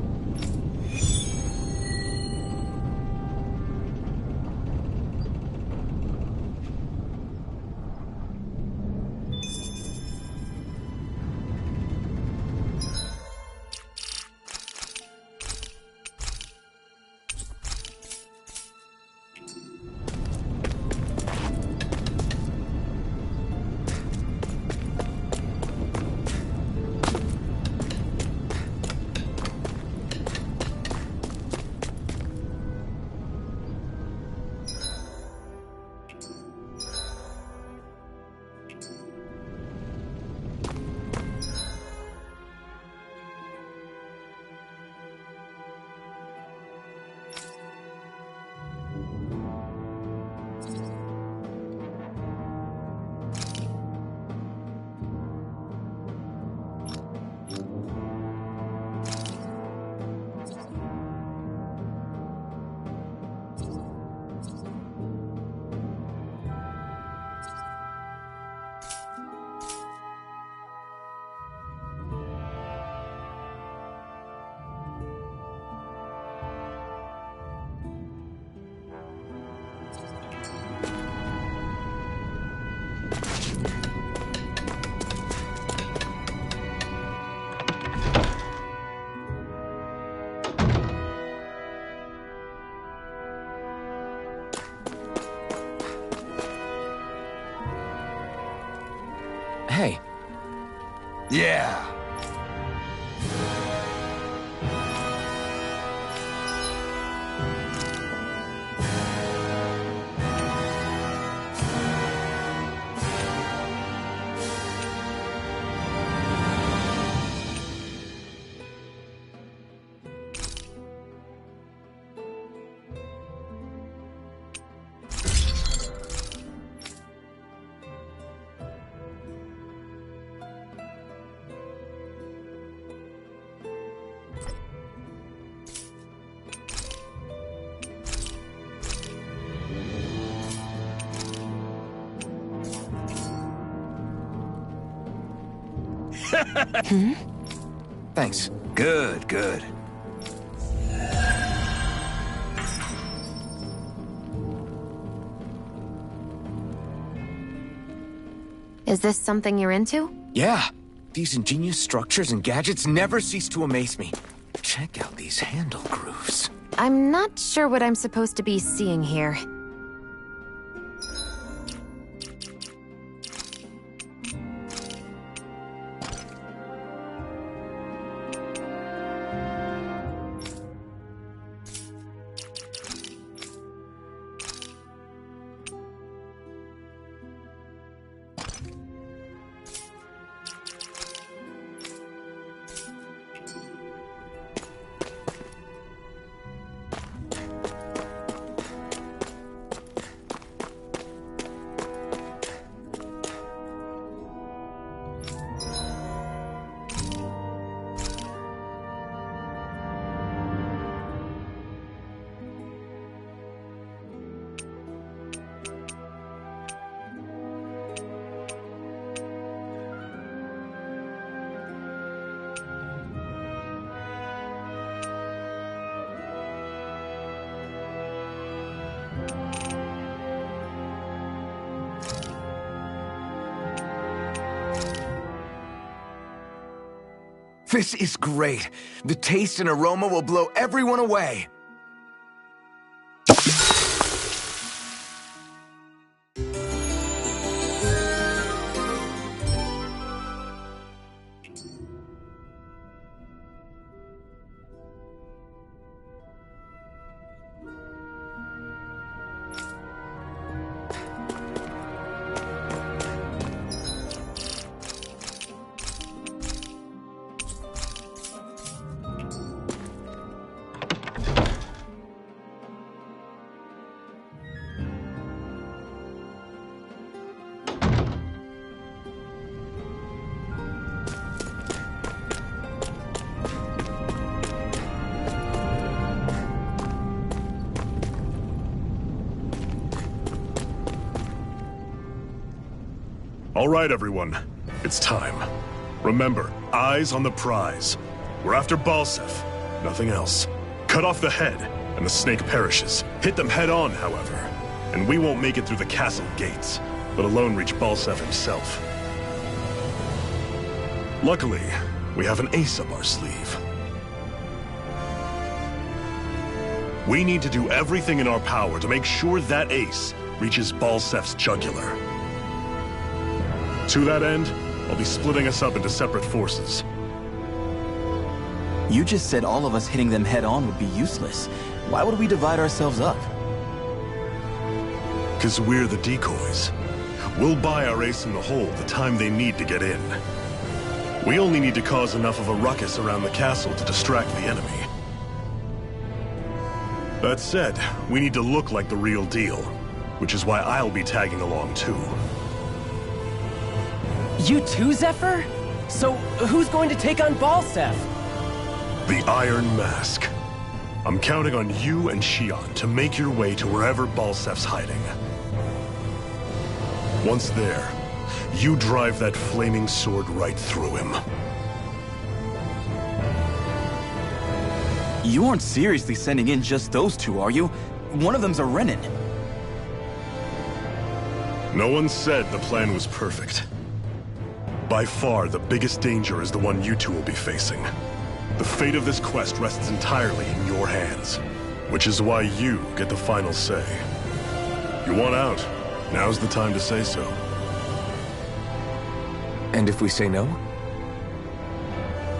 Hey. Yeah. Thanks. Good, good. Is this something you're into? Yeah. These ingenious structures and gadgets never cease to amaze me. Check out these handle grooves. I'm not sure what I'm supposed to be seeing here. This is great. The taste and aroma will blow everyone away. All right, everyone. It's time. Remember, eyes on the prize. We're after Balseph, nothing else. Cut off the head, and the snake perishes. Hit them head on, however, and we won't make it through the castle gates, let alone reach Balseph himself. Luckily, we have an ace up our sleeve. We need to do everything in our power to make sure that ace reaches Balseph's jugular. To that end, I'll be splitting us up into separate forces. You just said all of us hitting them head-on would be useless. Why would we divide ourselves up? 'Cause we're the decoys. We'll buy our ace in the hole the time they need to get in. We only need to cause enough of a ruckus around the castle to distract the enemy. That said, we need to look like the real deal, which is why I'll be tagging along too. You too, Zephyr? So, who's going to take on Balseph? The Iron Mask. I'm counting on you and Xion to make your way to wherever Balseph's hiding. Once there, you drive that flaming sword right through him. You aren't seriously sending in just those two, are you? One of them's a Renin. No one said the plan was perfect. By far, the biggest danger is the one you two will be facing. The fate of this quest rests entirely in your hands, which is why you get the final say. You want out, now's the time to say so. And if we say no?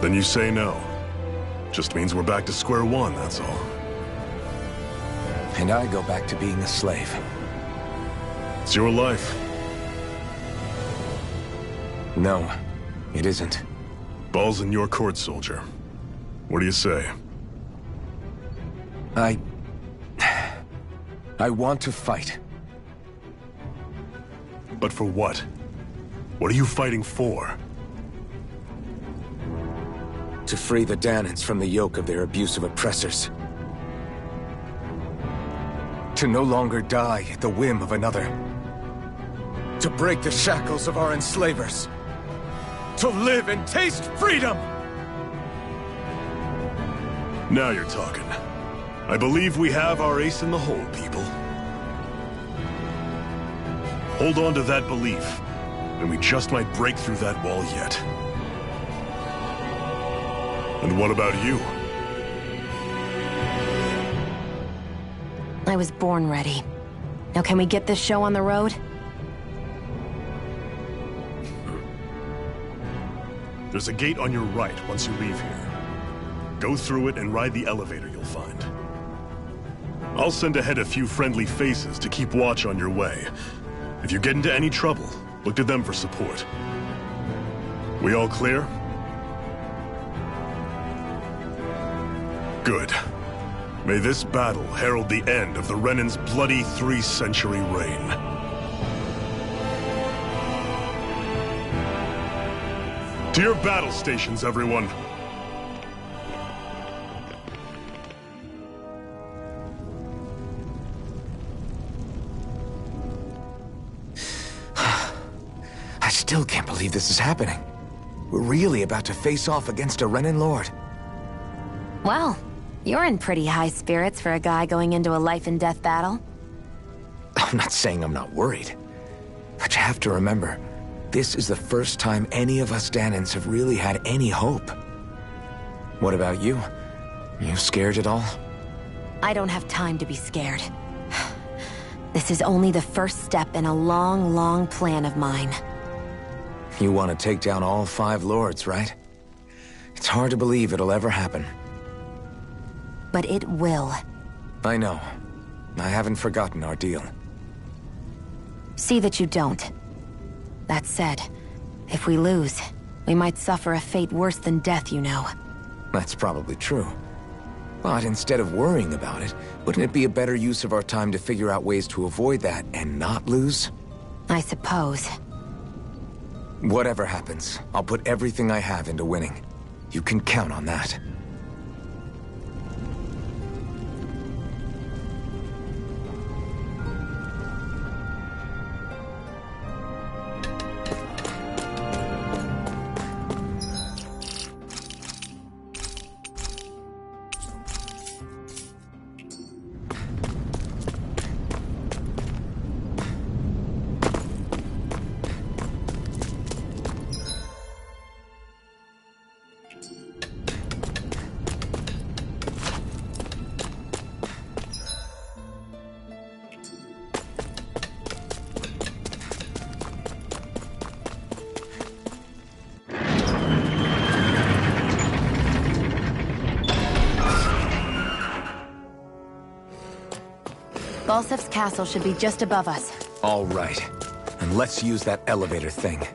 Then you say no. Just means we're back to square one, that's all. And I go back to being a slave. It's your life. No, it isn't. Ball's in your court, soldier. What do you say? I want to fight. But for what? What are you fighting for? To free the Dahnans from the yoke of their abusive oppressors. To no longer die at the whim of another. To break the shackles of our enslavers. To live and taste freedom! Now you're talking. I believe we have our ace in the hole, people. Hold on to that belief, and we just might break through that wall yet. And what about you? I was born ready. Now can we get this show on the road? There's a gate on your right once you leave here. Go through it and ride the elevator you'll find. I'll send ahead a few friendly faces to keep watch on your way. If you get into any trouble, look to them for support. We all clear? Good. May this battle herald the end of the Renan's bloody 3-century reign. To your battle stations, everyone. I still can't believe this is happening. We're really about to face off against a Renan Lord. Well, you're in pretty high spirits for a guy going into a life-and-death battle. I'm not saying I'm not worried. But you have to remember, this is the first time any of us Dahnans have really had any hope. What about you? You scared at all? I don't have time to be scared. This is only the first step in a long, long plan of mine. You want to take down all 5 lords, right? It's hard to believe it'll ever happen. But it will. I know. I haven't forgotten our deal. See that you don't. That said, if we lose, we might suffer a fate worse than death, you know. That's probably true. But instead of worrying about it, wouldn't it be a better use of our time to figure out ways to avoid that and not lose? I suppose. Whatever happens, I'll put everything I have into winning. You can count on that. Balsef's castle should be just above us. All right. And let's use that elevator thing.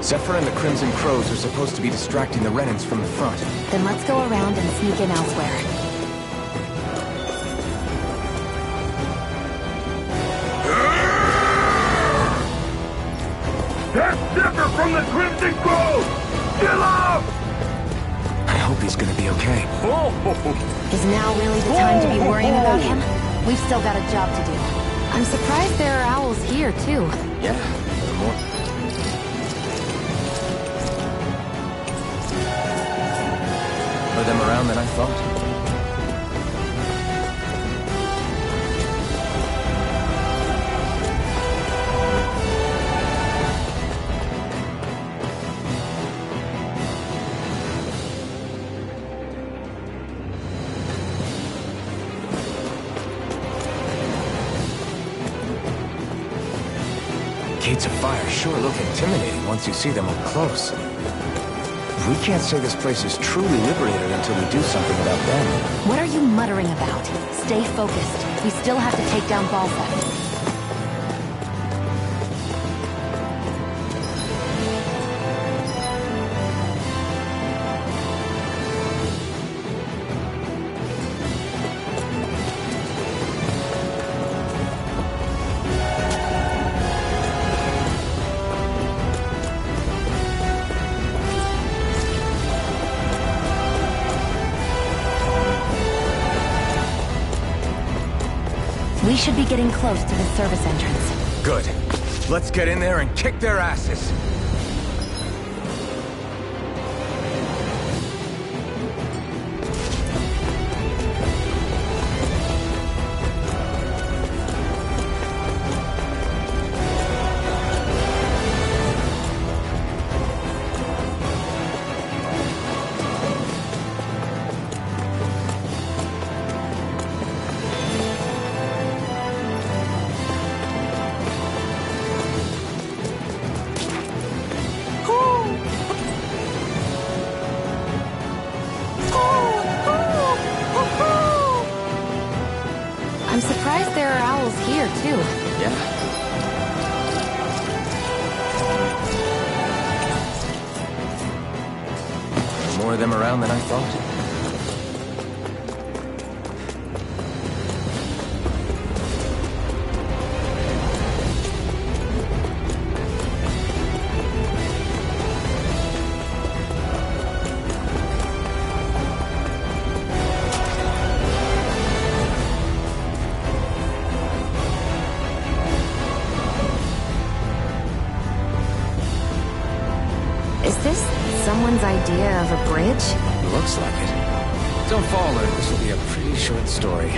Zephyr and the Crimson Crows are supposed to be distracting the Renans from the front. Then let's go around and sneak in elsewhere. That's Zephyr from the Crimson Crows! Still up! I hope he's gonna be okay. Is now really the time to be worrying about him? We've still got a job to do. I'm surprised there are owls here, too. Yeah, there are more. More of them around than I thought. Gates of fire sure look intimidating once you see them up close. We can't say this place is truly liberated until we do something about them. What are you muttering about? Stay focused. We still have to take down Balthus. We should be getting close to the service entrance. Good. Let's get in there and kick their asses. I'm surprised there are owls here, too. Yeah. More of them around than I thought. Is this someone's idea of a bridge? Looks like it. Don't fall, or this will be a pretty short story.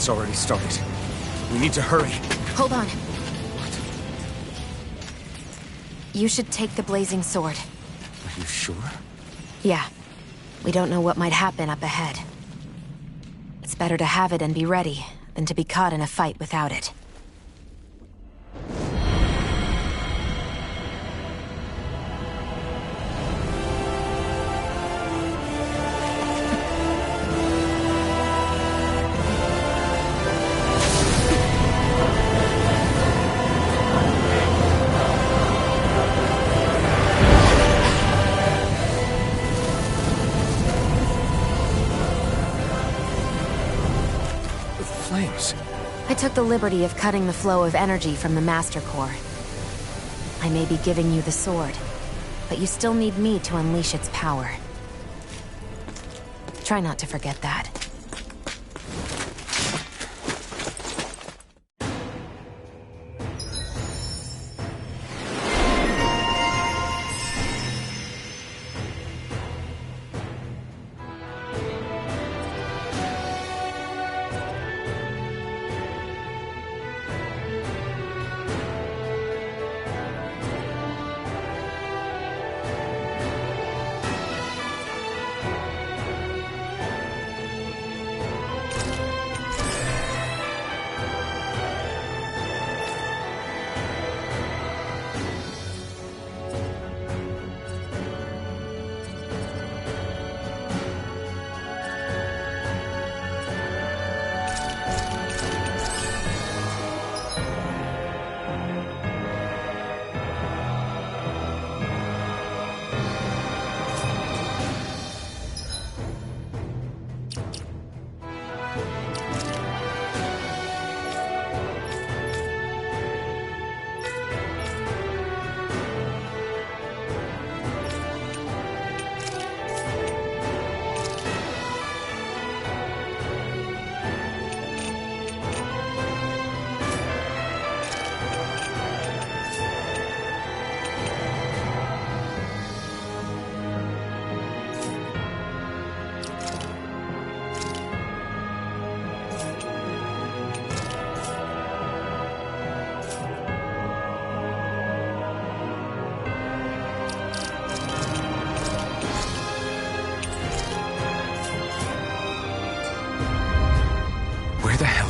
It's already started. We need to hurry. Hold on. You should take the blazing sword. Are you sure? Yeah. We don't know what might happen up ahead. It's better to have it and be ready than to be caught in a fight without it. I took the liberty of cutting the flow of energy from the Master Core. I may be giving you the sword, but you still need me to unleash its power. Try not to forget that.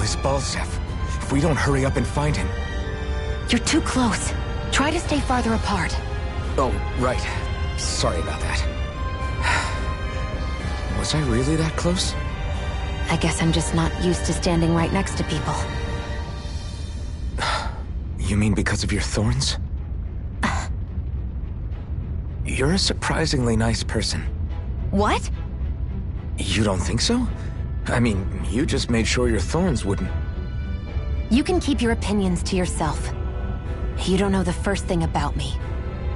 is Balseph? If we don't hurry up and find him... You're too close. Try to stay farther apart. Oh, right. Sorry about that. Was I really that close? I guess I'm just not used to standing right next to people. You mean because of your thorns? You're a surprisingly nice person. What? You don't think so? I mean, you just made sure your thorns wouldn't... You can keep your opinions to yourself. You don't know the first thing about me.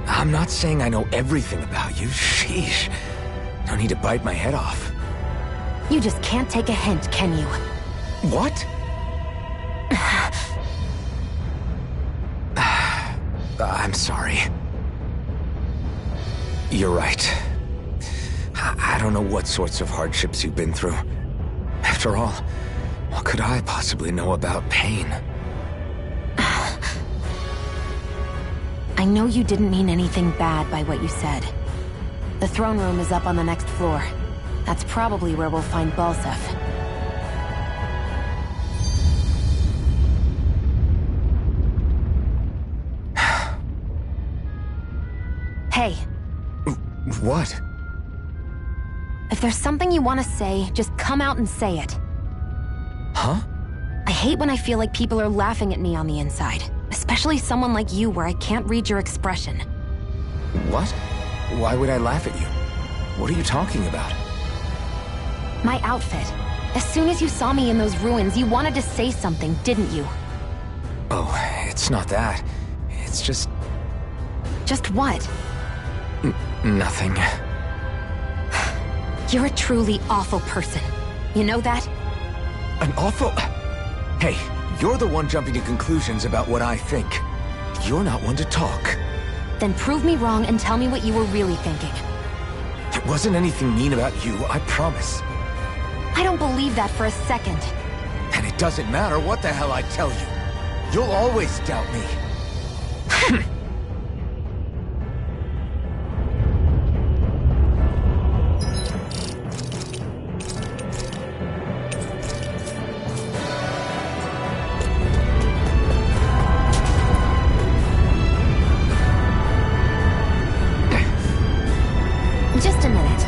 I'm not saying I know everything about you. Sheesh. No need to bite my head off. You just can't take a hint, can you? What? I'm sorry. You're right. I don't know what sorts of hardships you've been through. After all, what could I possibly know about pain? I know you didn't mean anything bad by what you said. The throne room is up on the next floor. That's probably where we'll find Balseph. Hey. What? If there's something you want to say, just come out and say it. Huh? I hate when I feel like people are laughing at me on the inside. Especially someone like you where I can't read your expression. What? Why would I laugh at you? What are you talking about? My outfit. As soon as you saw me in those ruins, you wanted to say something, didn't you? Oh, it's not that. It's just... Just what? Nothing. You're a truly awful person. You know that? An awful... Hey, you're the one jumping to conclusions about what I think. You're not one to talk. Then prove me wrong and tell me what you were really thinking. It wasn't anything mean about you, I promise. I don't believe that for a second. And it doesn't matter what the hell I tell you. You'll always doubt me. Just a minute.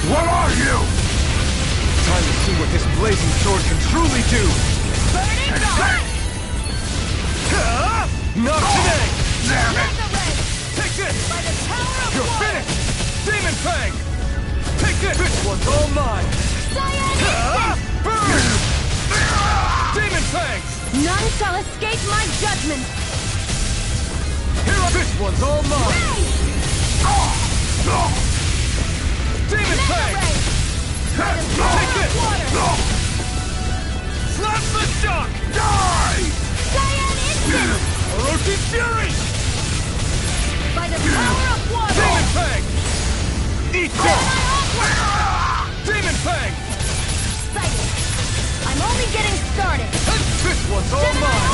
What are you? Time to see what this blazing sword can truly do! Not today! Damn it! Take this! You're finished! Demon Fang! Take this! This one's all mine! Burn! Demon Fang! None shall escape my judgment! This one's all mine! Demon Fang! Take this! Slap the shock! Die! Cyan Instant! Orochi Fury! By the power of water! Demon Fang! Eat that! Demon Fang! Excited! I'm only getting started! This one's all mine!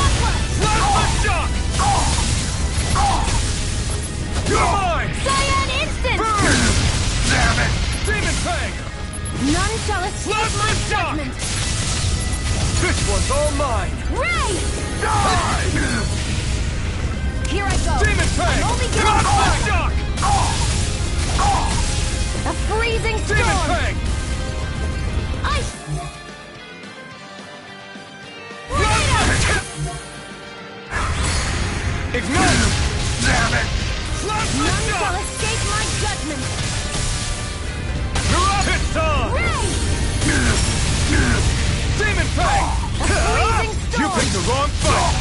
Slap the shock! You're mine! Cyan Instant! Burn! Damn it! Demon Fang! None shall escape my judgment! This one's all mine! Ray! Die! Here I go! Demon Fang! I'm only getting Slap the started! shock! A freezing storm! Demon Fang! Ice! Ignite! Damn it! Slap the None shock! shall escape my judgment! You're up! It's on! Ray! Demon Fang! A freezing You storm! picked the wrong fight!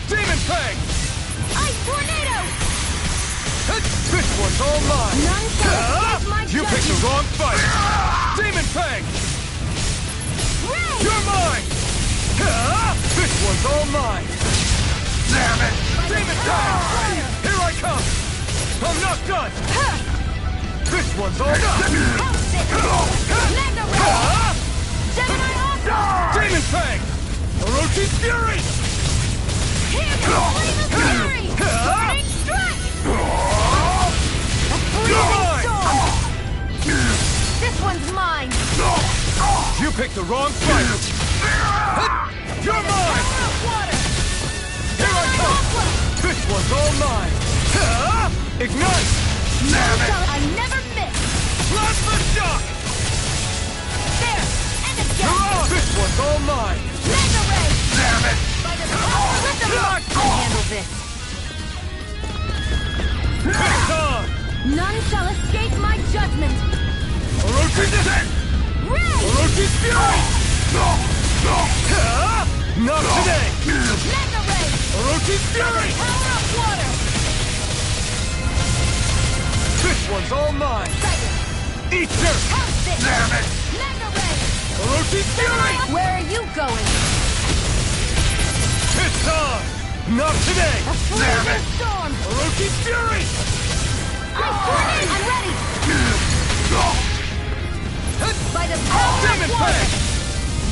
Demon Fang! Ice tornado! This one's all mine! None shall escape my You picked the judgment! wrong fight! Demon Fang! Ray! You're mine! This one's all mine! Damn it! Demon Here I come! I'm not done! This one's all done! Demon Fang! Orochi's Fury! This one's mine! You picked the wrong fight! You're mine! Here I come! This one's all mine! Ignite! I never miss! Plasma Shock! There! And again! This one's all mine! Mega Ray! Damn it! Let the mark handle this! It's on! None shall escape my judgment! Orochi's Descent! Ray! Orochi's Fury! Not today! Mega Ray! Orochi's Fury! Power of water! This one's all mine! Eat dirt! Damn it! Mega Ray! Orochi's Fury! Where are you going? It's on! Not today! A freezing storm! Orochi's Fury! Ice Tornado! I'm ready! By the power Demon of water! Fang!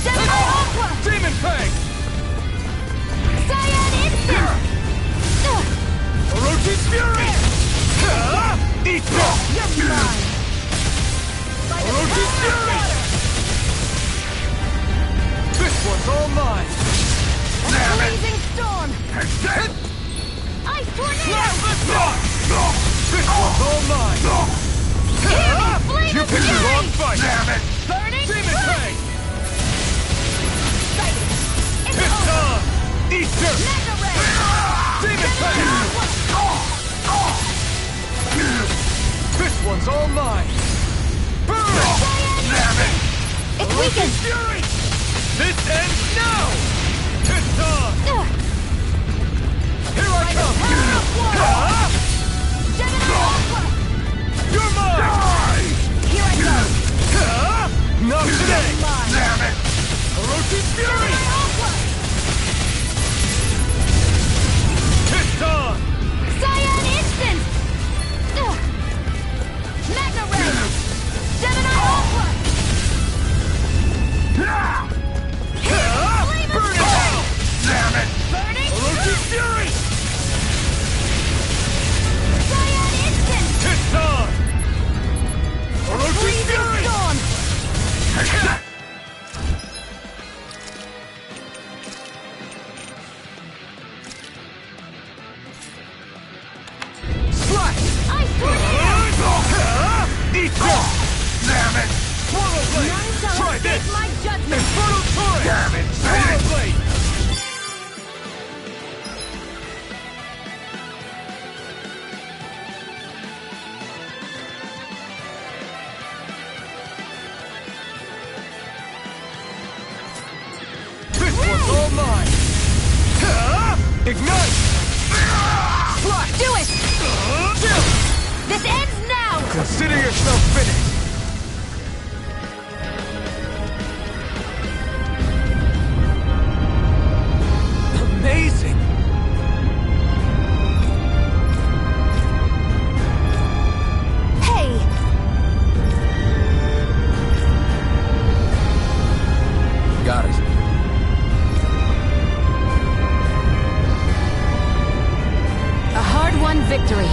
Gemini Aqua! Demon Fang! Cyan Instant! Orochi's Fury! Eat dirt! You're mine! By the Orochi's power of Fury! water! This one's all mine! A freezing storm! Ice Tornado! Plasma Shock! This one's all mine! Flame You of picked the Fury! wrong fight! Damn it! Burning Demon Strike! Fang! It's It's over! on! Eat dirt! Mega Ray! Demon Fang! This one's all mine! Burn! Damn it! It's weakened! Fury! This ends now! It's on! Here I come! Gemini Aqua! You're mine! Here I go! Not today! Mine! Damn it! Orochi's Fury! Gemini Aqua! It's on! Cyan Instant! Mega Ray! Gemini Aqua! Flame of Burn it Fury! out! Damn it! Burning Orochi's Fury! Cyan Instant! It's on! Orochi's Freezing Fury! storm! Slash! Ice Tornado! Eat dirt! Damn it! Swallow Blade! None shall Try escape this! my judgment! Inferno Torrent! Damn it! Swallow Blade! This one's all mine! Ignite! Flush! Do it! This ends now! Consider yourself finished! Amazing! Hey! Got it. A hard-won victory.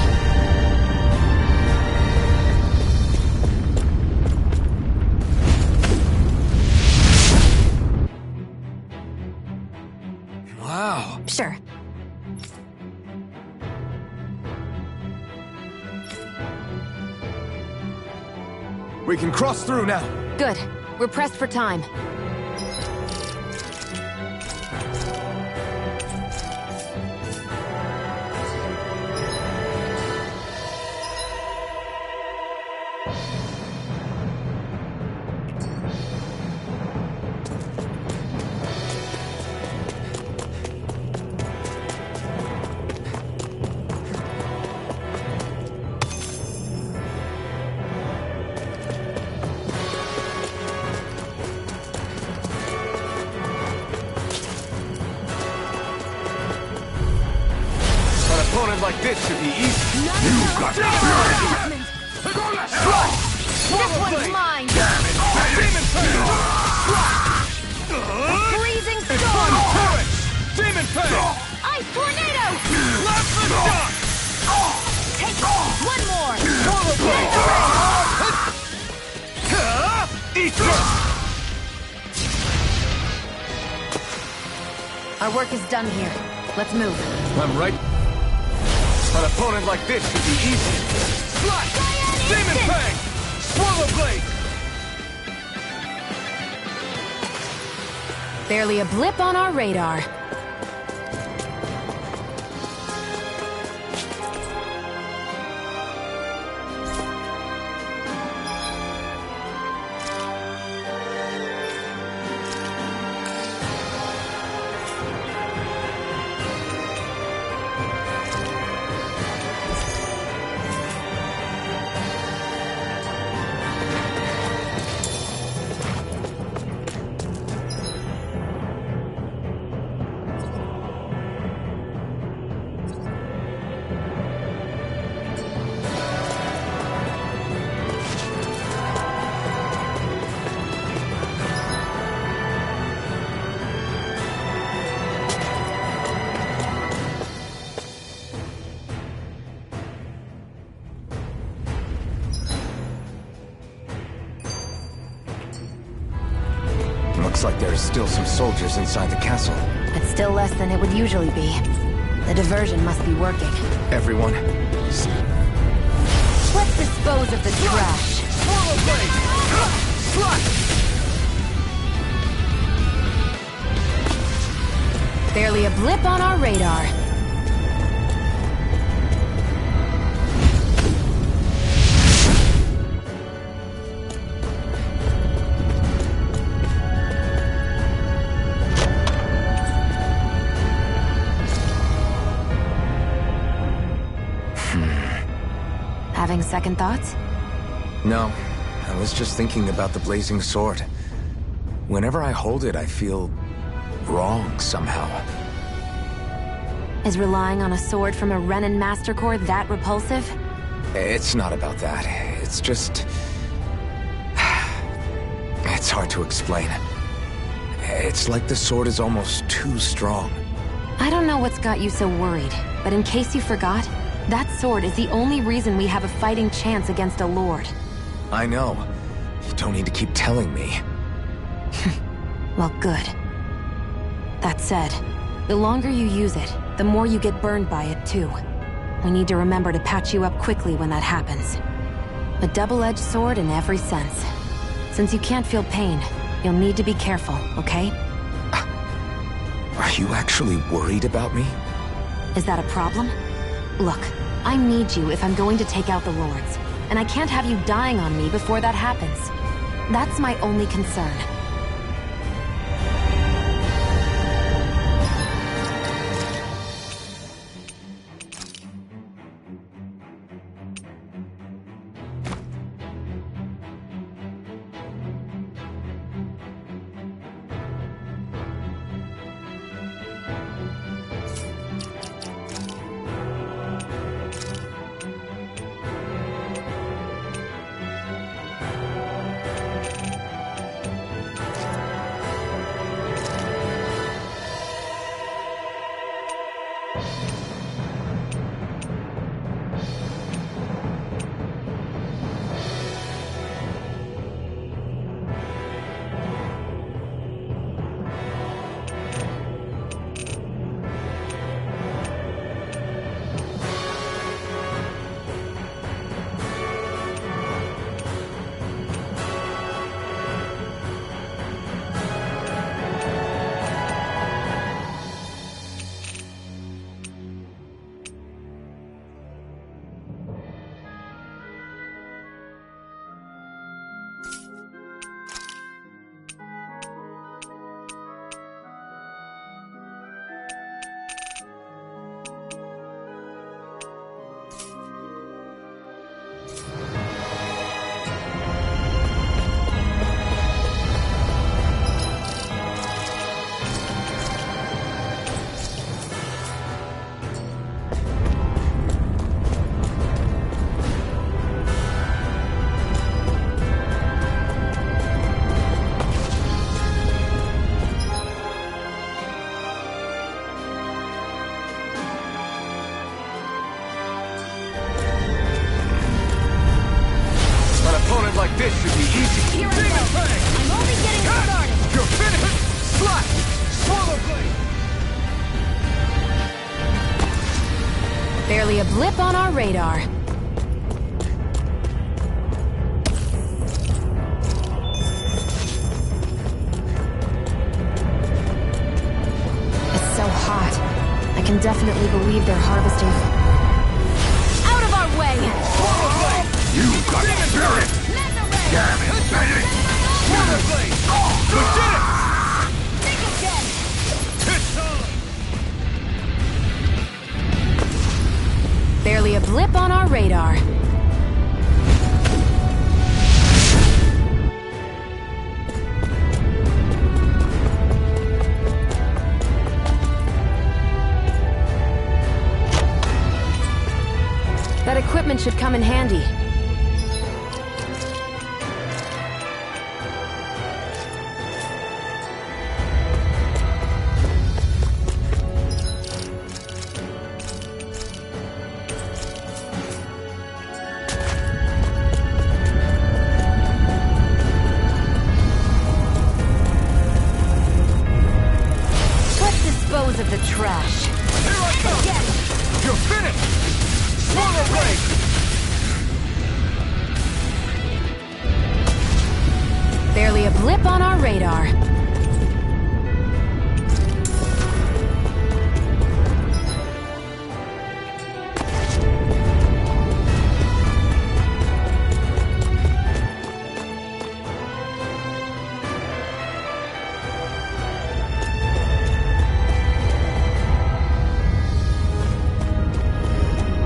Wow. Sure. We can cross through now. Good. We're pressed for time. opponent like this should be easy. You got This one's mine! Demon Fang! Freezing storm! Demon Fang! Ice tornado! Plasma shot! Take it! One more! Swallow Blade! Eat this! Our work is done here. Let's move. I'm right. An opponent like this should be easy. Slash! Demon Fang! Swallow Blade! Barely a blip on our radar. Looks like there's still some soldiers inside the castle. It's still less than it would usually be. The diversion must be working. Everyone, Let's dispose of the trash. Swallow Blade! Slash! Barely a blip on our radar. Having second thoughts? no. I was just thinking about the blazing sword. Whenever I hold it, I feel wrong somehow. Is relying on a sword from a Renin Master Core that repulsive? It's not about that. It's just... It's hard to explain. It's like the sword is almost too strong. I don't know what's got you so worried, but in case you forgot, that sword is the only reason we have a fighting chance against a lord. I know. You don't need to keep telling me. Well, good. That said, the longer you use it, the more you get burned by it, too. We need to remember to patch you up quickly when that happens. A double-edged sword in every sense. Since you can't feel pain, you'll need to be careful, okay? Are you actually worried about me? Is that a problem? Look, I need you if I'm going to take out the lords, and I can't have you dying on me before that happens. That's my only concern. Here I go. I'm only getting started. You're finished! Slash! Swallow blade! Barely a blip on our radar. It's so hot. I can definitely believe they're harvesting. Out of our way! You got spirit! Damn it, Benny! Swallow blade! We did it! Think again! Barely a blip on our radar. That equipment should come in handy. Let's dispose of the trash. Here I come! You're finished! Swallow blade! Barely a blip on our radar.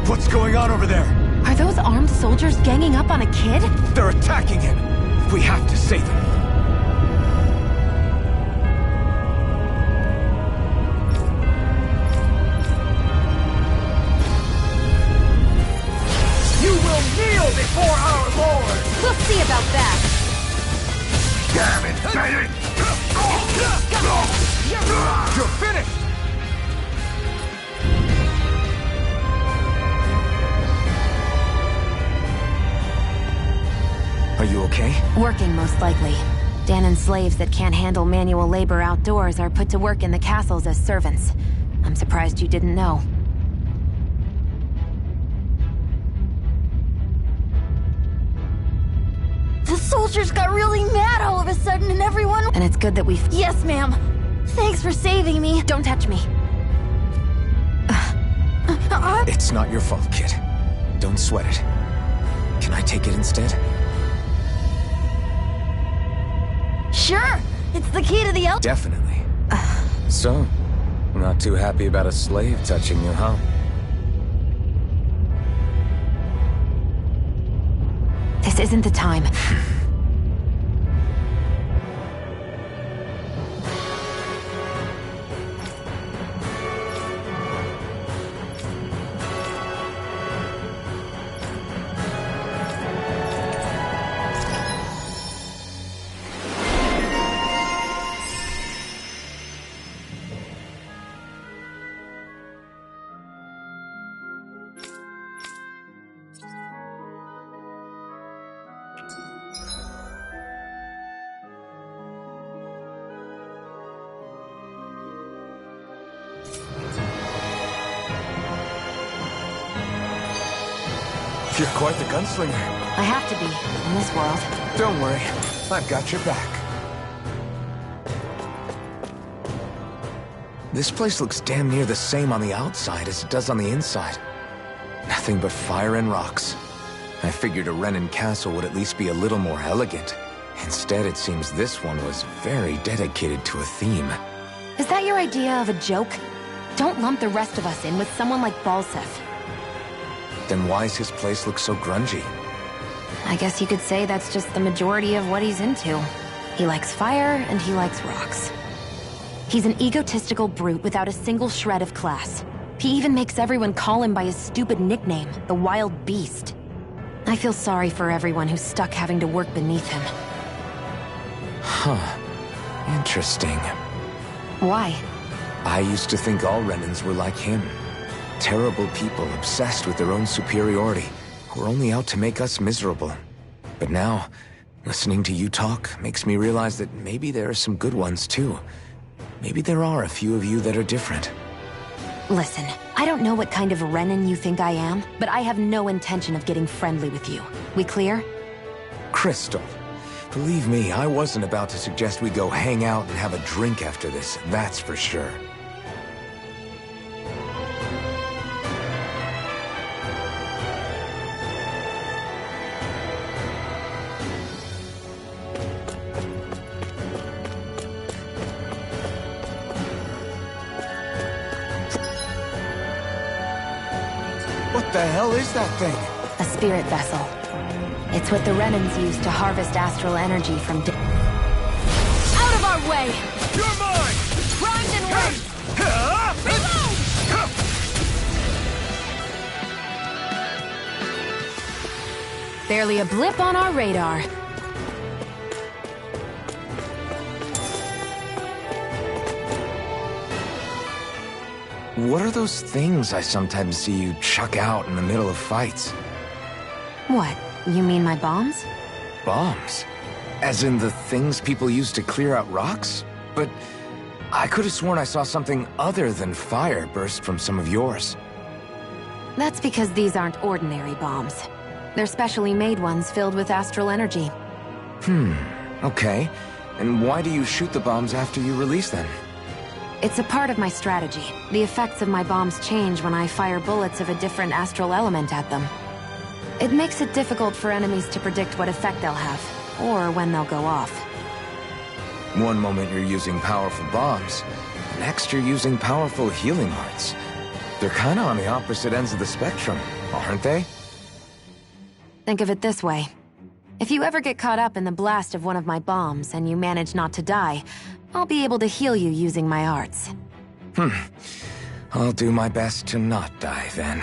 What's going on over there? Are those armed soldiers ganging up on a kid? They're attacking him! We have to save him! You will kneel before our Lord! We'll see about that. Damn it, Benny! You're finished! Are you okay? Working, most likely. Dahnan slaves that can't handle manual labor outdoors are put to work in the castles as servants. I'm surprised you didn't know. The soldiers got really mad all of a sudden and everyone... And it's good that we've... Yes, ma'am. Thanks for saving me. Don't touch me. It's not your fault, kid. Don't sweat it. Can I take it instead? Sure. It's the key to the El... Definitely. So, not too happy about a slave touching you, huh? This isn't the time. You're quite the gunslinger. I have to be, in this world. Don't worry, I've got your back. This place looks damn near the same on the outside as it does on the inside. Nothing but fire and rocks. I figured a Renan castle would at least be a little more elegant. Instead, it seems this one was very dedicated to a theme. Is that your idea of a joke? Don't lump the rest of us in with someone like Balseph. Then why's his place look so grungy? I guess you could say that's just the majority of what he's into. He likes fire, and he likes rocks. He's an egotistical brute without a single shred of class. He even makes everyone call him by his stupid nickname, the Wild Beast. I feel sorry for everyone who's stuck having to work beneath him. Huh. Interesting. Why? I used to think all Renans were like him. Terrible people obsessed with their own superiority, who are only out to make us miserable. But now, Listening to you talk makes me realize that maybe there are some good ones too. Maybe there are a few of you that are different. Listen, I don't know what kind of Renin you think I am, but I have no intention of getting friendly with you. We clear? Crystal, believe me, I wasn't about to suggest we go hang out and have a drink after this, that's for sure. What the hell is that thing? A spirit vessel. It's what the Renins use to harvest astral energy from Out of our way! You're mine! Grind and wait! Reload! Barely a blip on our radar. What are those things I sometimes see you chuck out in the middle of fights? What? You mean my bombs? Bombs? As in the things people use to clear out rocks? But I could have sworn I saw something other than fire burst from some of yours. That's because these aren't ordinary bombs. They're specially made ones filled with astral energy. Okay. And why do you shoot the bombs after you release them? It's a part of my strategy. The effects of my bombs change when I fire bullets of a different astral element at them. It makes it difficult for enemies to predict what effect they'll have, or when they'll go off. One moment you're using powerful bombs, next you're using powerful healing arts. They're kinda on the opposite ends of the spectrum, aren't they? Think of it this way. If you ever get caught up in the blast of one of my bombs and you manage not to die, I'll be able to heal you using my arts. I'll do my best to not die then.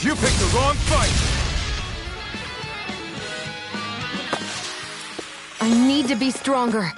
You picked the wrong fight! I need to be stronger.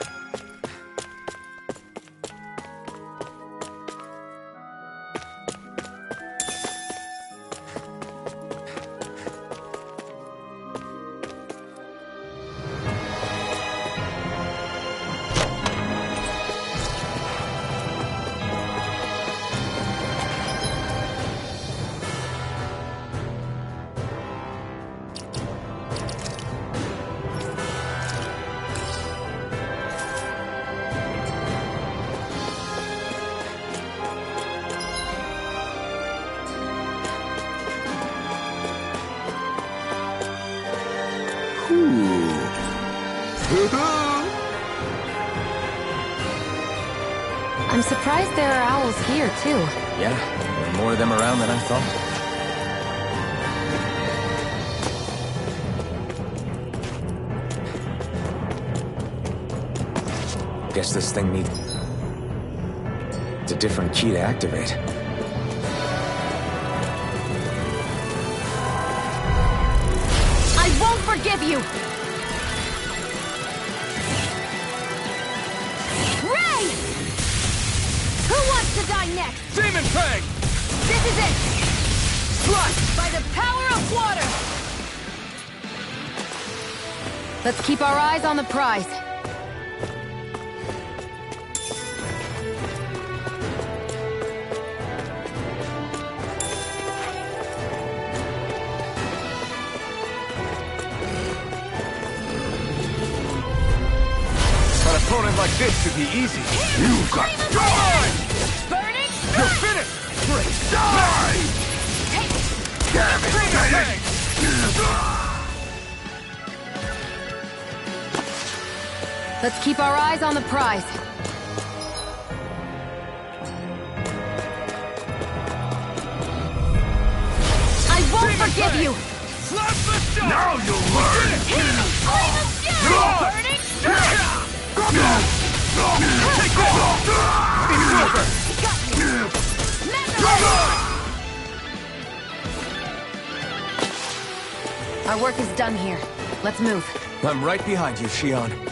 I'm surprised there are owls here, too. Yeah, there are more of them around than I thought. Guess this thing needs... It's a different key to activate. I won't forgive you! Ray! Who wants to die next? Demon Fang! This is it! Slash! By the power of water! Let's keep our eyes on the prize. An opponent like this should be easy. You've got die! Burning You're strike! finished! Die! Damn it! Let's keep our eyes on the prize. I won't forgive you! Now you'll learn! Burning Take that! It's over! Our work is done here. Let's move. I'm right behind you, Shionne.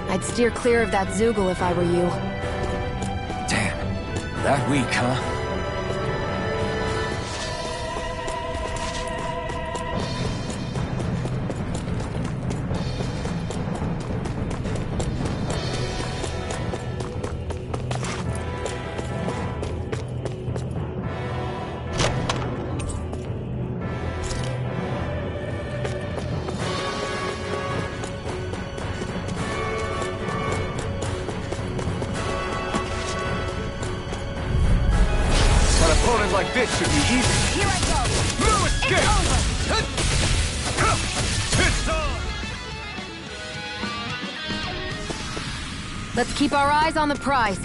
I'd steer clear of that Zoogle if I were you. Damn. That weak, huh? Like this should be easy. Here I go. No escape! It's over. Let's keep our eyes on the prize.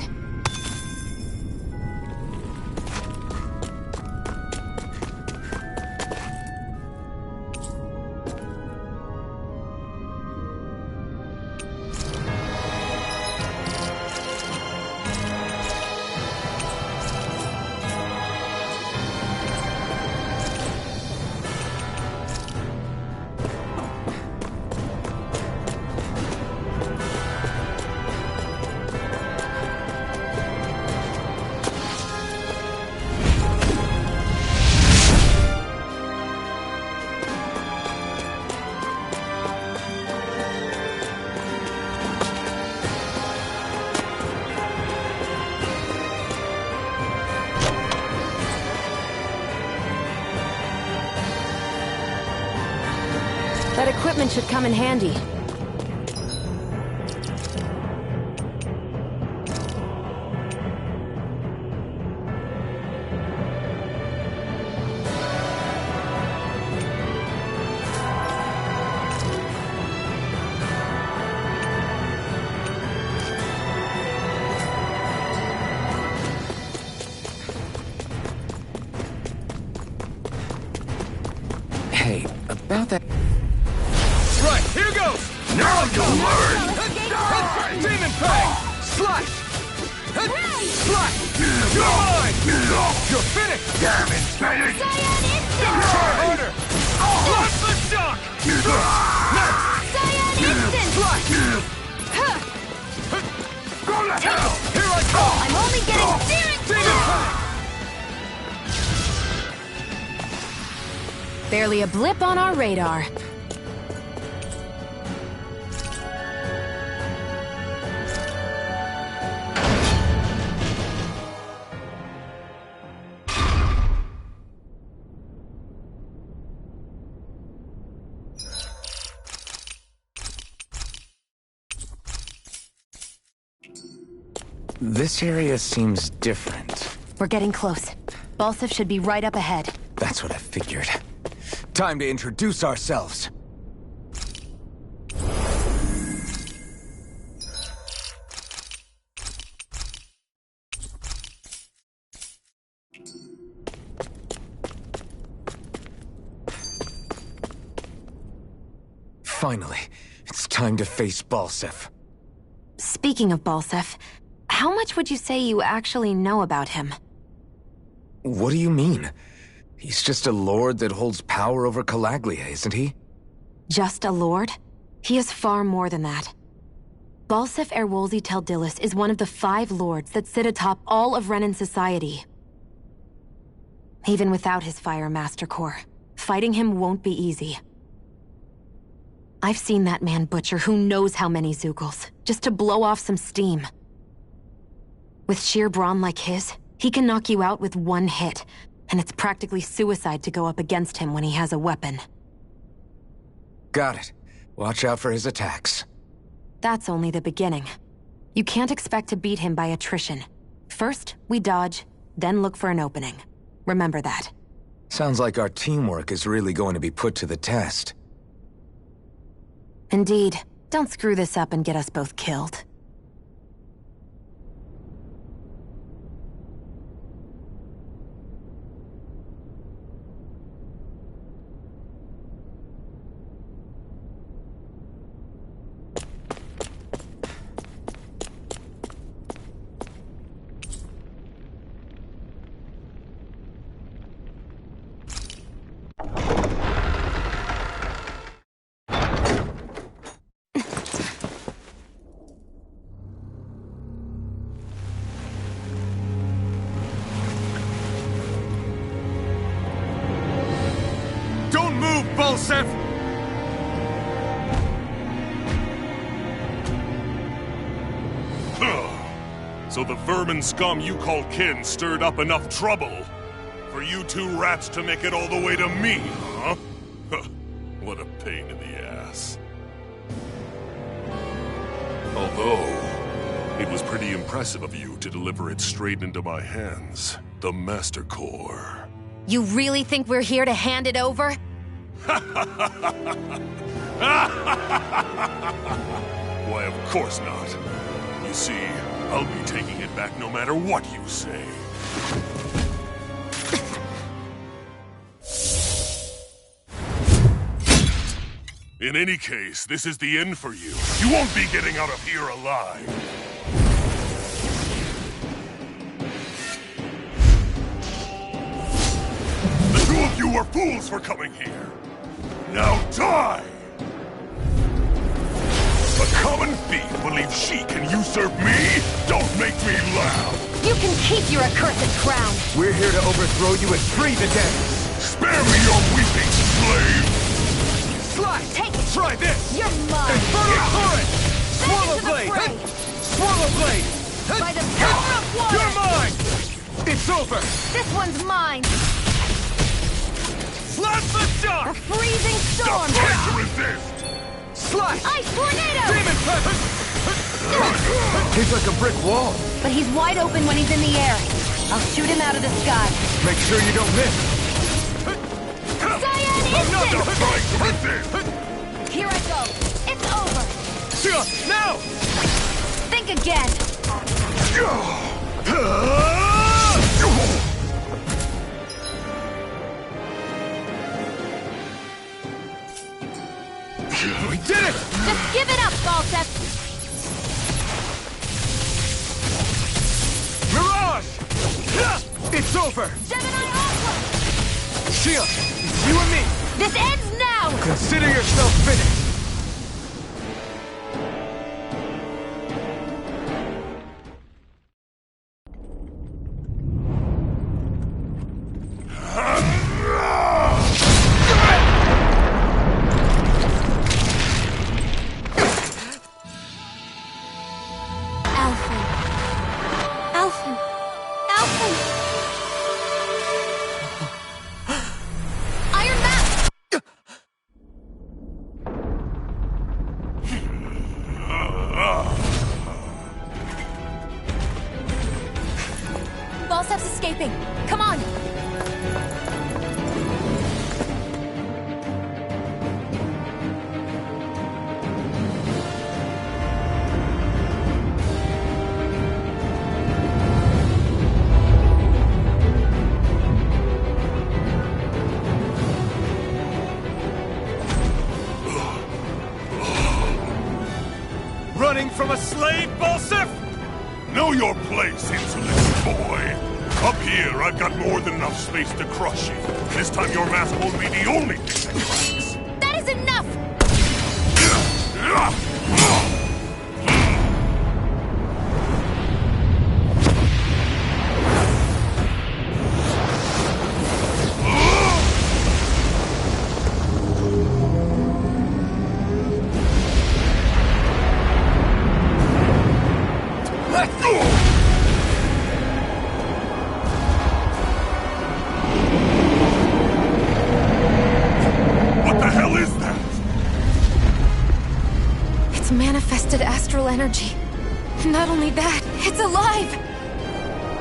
That equipment should come in handy. Hey, about that... Right, here goes! Now you'll learn! Demon Fang! Slash! Slash! You're mine! You're finished! Damn it, Bennett! Try harder! What's the shock? Cyan Instant! Slash! Go to hell! Here I go! I'm only getting serious! Demon Fang! Barely a blip on our radar. This area seems different. We're getting close. Balsif should be right up ahead. That's what I figured. Time to introduce ourselves. Finally, it's time to face Balseph. Speaking of Balseph, how much would you say you actually know about him? What do you mean? He's just a lord that holds power over Calaglia, isn't he? Just a lord? He is far more than that. Balseph Erwolzi Teldilis is one of the 5 lords that sit atop all of Renan society. Even without his Fire Master Core, fighting him won't be easy. I've seen that man butcher who knows how many Zeugles, just to blow off some steam. With sheer brawn like his, he can knock you out with one hit, and it's practically suicide to go up against him when he has a weapon. Got it. Watch out for his attacks. That's only the beginning. You can't expect to beat him by attrition. First, we dodge, then look for an opening. Remember that. Sounds like our teamwork is really going to be put to the test. Indeed. Don't screw this up and get us both killed. Balseph! So the vermin scum you call kin stirred up enough trouble for you 2 rats to make it all the way to me, huh? What a pain in the ass. Although, it was pretty impressive of you to deliver it straight into my hands. The Master Core. You really think we're here to hand it over? Why, of course not. You see, I'll be taking it back no matter what you say. In any case, this is the end for you. You won't be getting out of here alive. The 2 of you were fools for coming here. Now die! A common thief believes she can usurp me? Don't make me laugh! You can keep your accursed crown! We're here to overthrow you and free the dead! Spare me your weeping, slave! Slide! Take it! Try this! You're mine! Infernal Torrent! Swallow into the Blade! fray! Swallow Blade! By the power of water! You're mine! It's over! This one's mine! Slash the shot! A freezing storm! Try to resist! Slash! Ice tornado! Demon Pepper! He's like a brick wall. But he's wide open when he's in the air. I'll shoot him out of the sky. Make sure you don't miss. Cyan Instant! Stop trying to resist! Here I go. It's over. Now! Think again. We did it! Just give it up, Balseph! Mirage! It's over! Gemini Aqua! Sheila, it's you and me! This ends now! Consider yourself finished! Balseph's escaping! Come on! running from a slave, Balsif? Know your place, insolent boy. Up here, I've got more than enough space to crush you. This time your mask won't be the only thing that cracks. That is enough! Astral energy. Not only that, it's alive!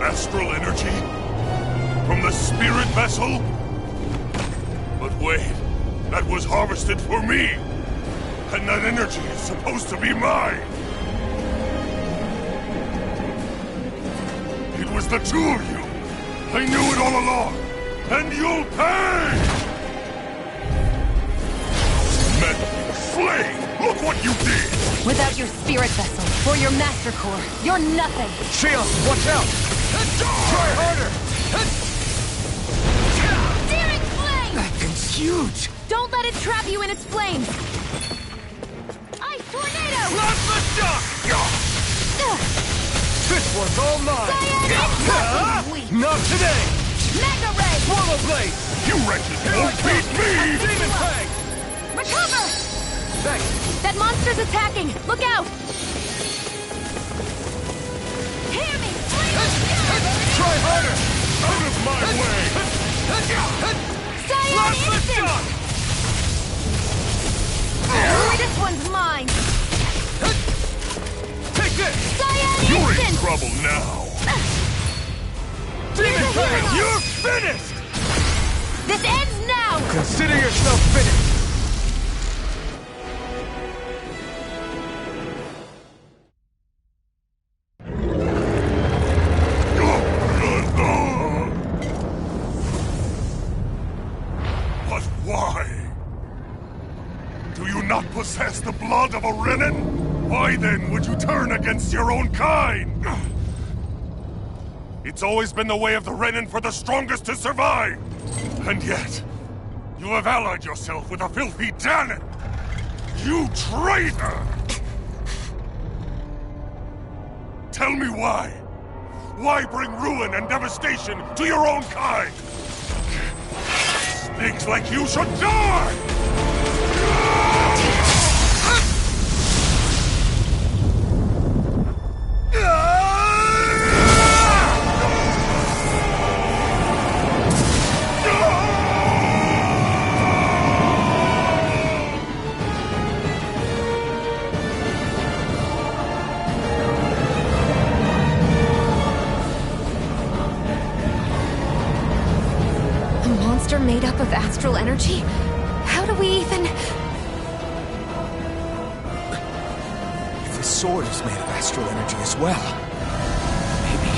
Astral energy? From the spirit vessel? But wait, that was harvested for me! And that energy is supposed to be mine! It was the two of you! I knew it all along! And you'll pay! Metal Slave! Look what you did! Without your spirit vessel, or your master core, you're nothing! Shield, watch out! Try harder! Searing flame! That thing's huge! Don't let it trap you in its flames! Ice tornado! Plasma shock! This one's all mine! Not today! Mega ray! Swallow blade! You wretches won't beat me! Demon fang! Recover! Thanks. That monster's attacking! Look out! Hear me! Try harder! Out of my way! Cyan Instant! This one's mine! Take this! Cyan You're Instant! in trouble now! Demon fang! You're finished! This ends now! Consider yourself finished! Possess the blood of a Renin? Why then would you turn against your own kind? It's always been the way of the Renin for the strongest to survive! And yet, you have allied yourself with a filthy Dahnan! You traitor! Tell me why? Why bring ruin and devastation to your own kind? Snakes like you should die! Made up of astral energy? How do we even... If the sword is made of astral energy as well, maybe...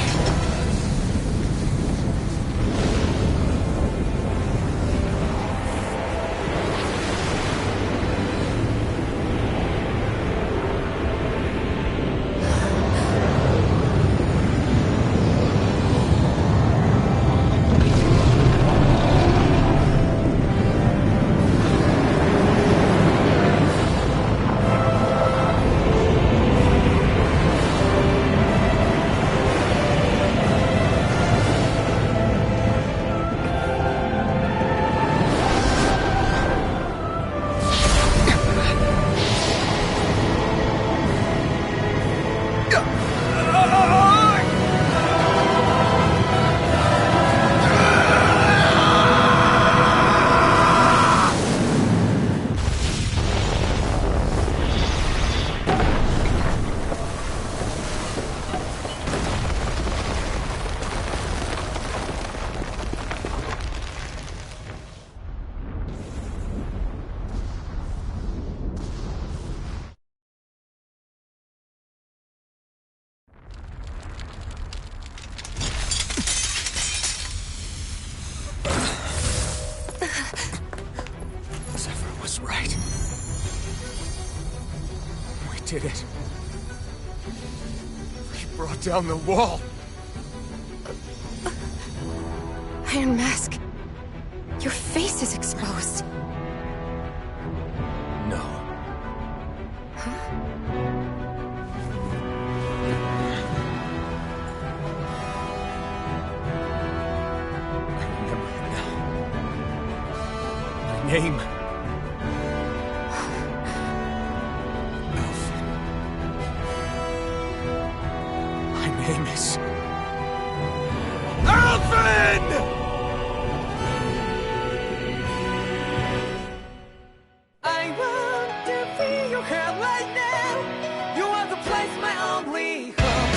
Did it. brought down the wall. Iron Mask. Your face is exposed. No. Name. My name is... Alfred! I want to feel your hair right now. You are the place, my only home.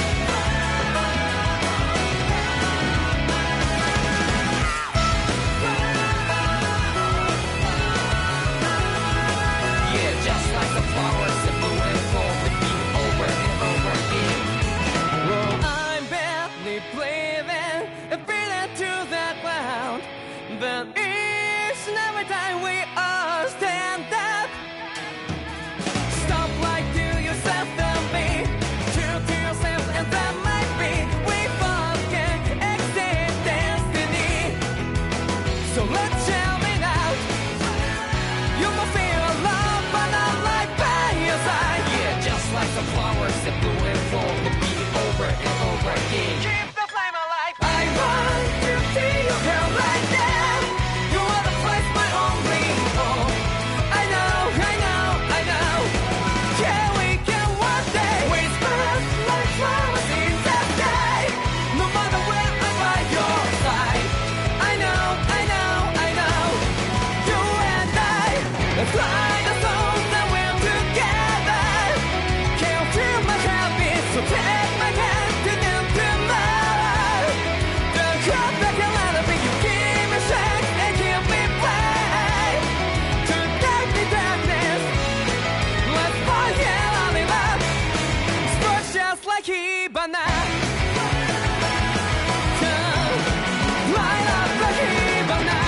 Yeah, just like the flowers that bloom and fall with me over and over again. Well, I'm barely breathing, breathing to that ground. But each and every time we all stand up, stop like to yourself and be true to yourself, and that might be we both can exceed destiny. So let's tell me now, you must feel love, but not like by your side. Yeah, just like the flowers that bloom and fall, repeat over and over again. Keep the flame alive. I want to see you here right now. You are the place, my only home. I know, I know, I know. Yeah, we can one day whisper like flowers in the sky. No matter where I'm by your side. I know, I know, I know. You and I, fly the souls that we're together. Can't feel my habits, so take my hand to them tomorrow. The crowd that can let it be, you give me strength and give me pride. To darkness, darkness, let's forget all in love. Sparks just like Hibana. Light up like Hibana.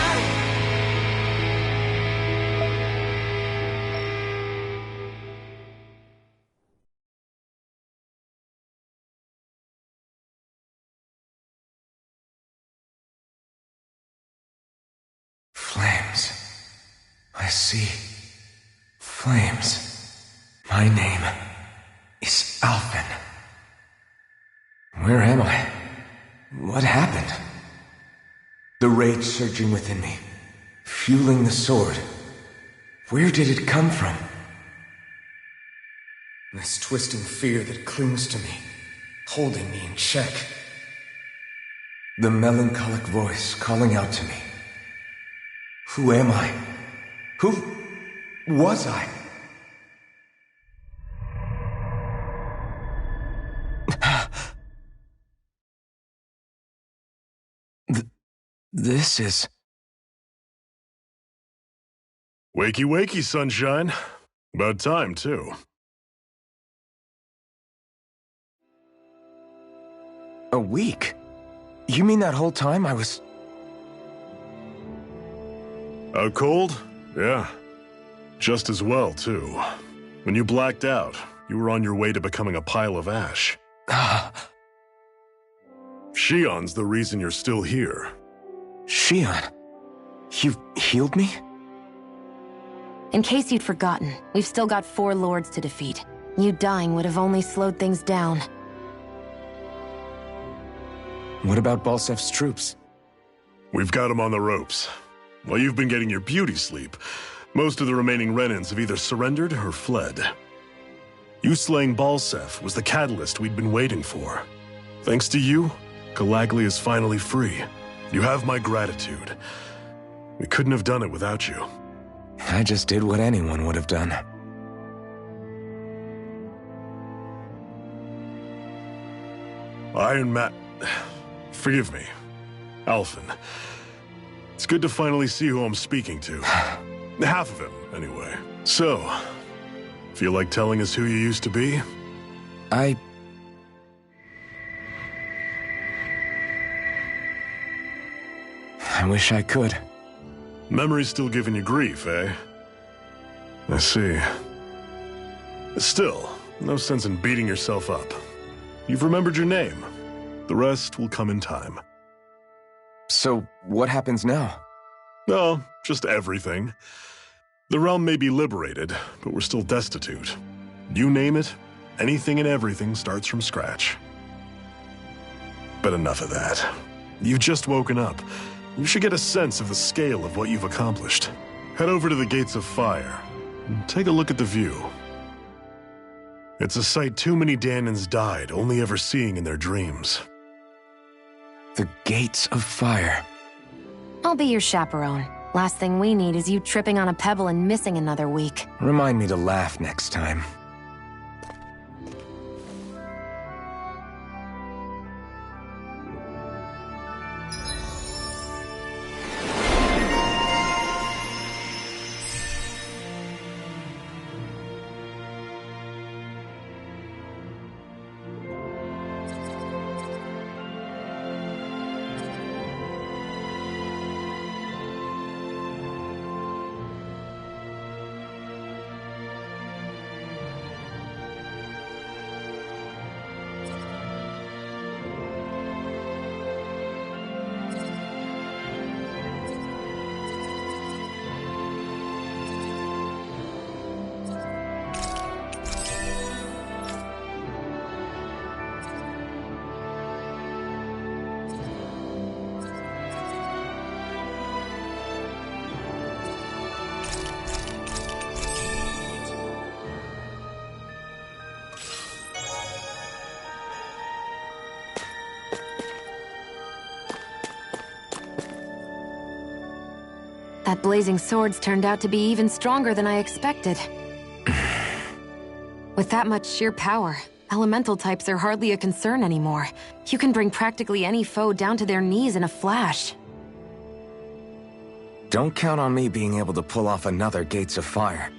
Flames. I see. Flames. My name is Alphen. Where am I? What happened? The rage surging within me, fueling the sword. Where did it come from? This twisting fear that clings to me, holding me in check. The melancholic voice calling out to me. Who am I? Who was I? This is... Wakey wakey, sunshine. About time, too. A week? You mean that whole time I was... Out cold? Yeah. Just as well, too. When you blacked out, you were on your way to becoming a pile of ash. Shion's the reason you're still here. Shion? You've healed me? In case you'd forgotten, we've still got 4 lords to defeat. You dying would have only slowed things down. What about Balsef's troops? We've got them on the ropes. While you've been getting your beauty sleep, most of the remaining Renans have either surrendered or fled. You slaying Balsef was the catalyst we'd been waiting for. Thanks to you, Calaglia is finally free. You have my gratitude. We couldn't have done it without you. I just did what anyone would have done. Iron Man... Forgive me. Alphen. It's good to finally see who I'm speaking to. Half of him, anyway. So, feel like telling us who you used to be? I wish I could. Memory's still giving you grief, eh? I see. Still, no sense in beating yourself up. You've remembered your name. The rest will come in time. So, what happens now? Oh, just everything. The realm may be liberated, but we're still destitute. You name it, anything and everything starts from scratch. But enough of that. You've just woken up. You should get a sense of the scale of what you've accomplished. Head over to the Gates of Fire and take a look at the view. It's a sight too many Dahnans died only ever seeing in their dreams. The Gates of Fire. I'll be your chaperone. Last thing we need is you tripping on a pebble and missing another week. Remind me to laugh next time. That blazing sword's turned out to be even stronger than I expected. With that much sheer power, elemental types are hardly a concern anymore. You can bring practically any foe down to their knees in a flash. Don't count on me being able to pull off another Gates of Fire.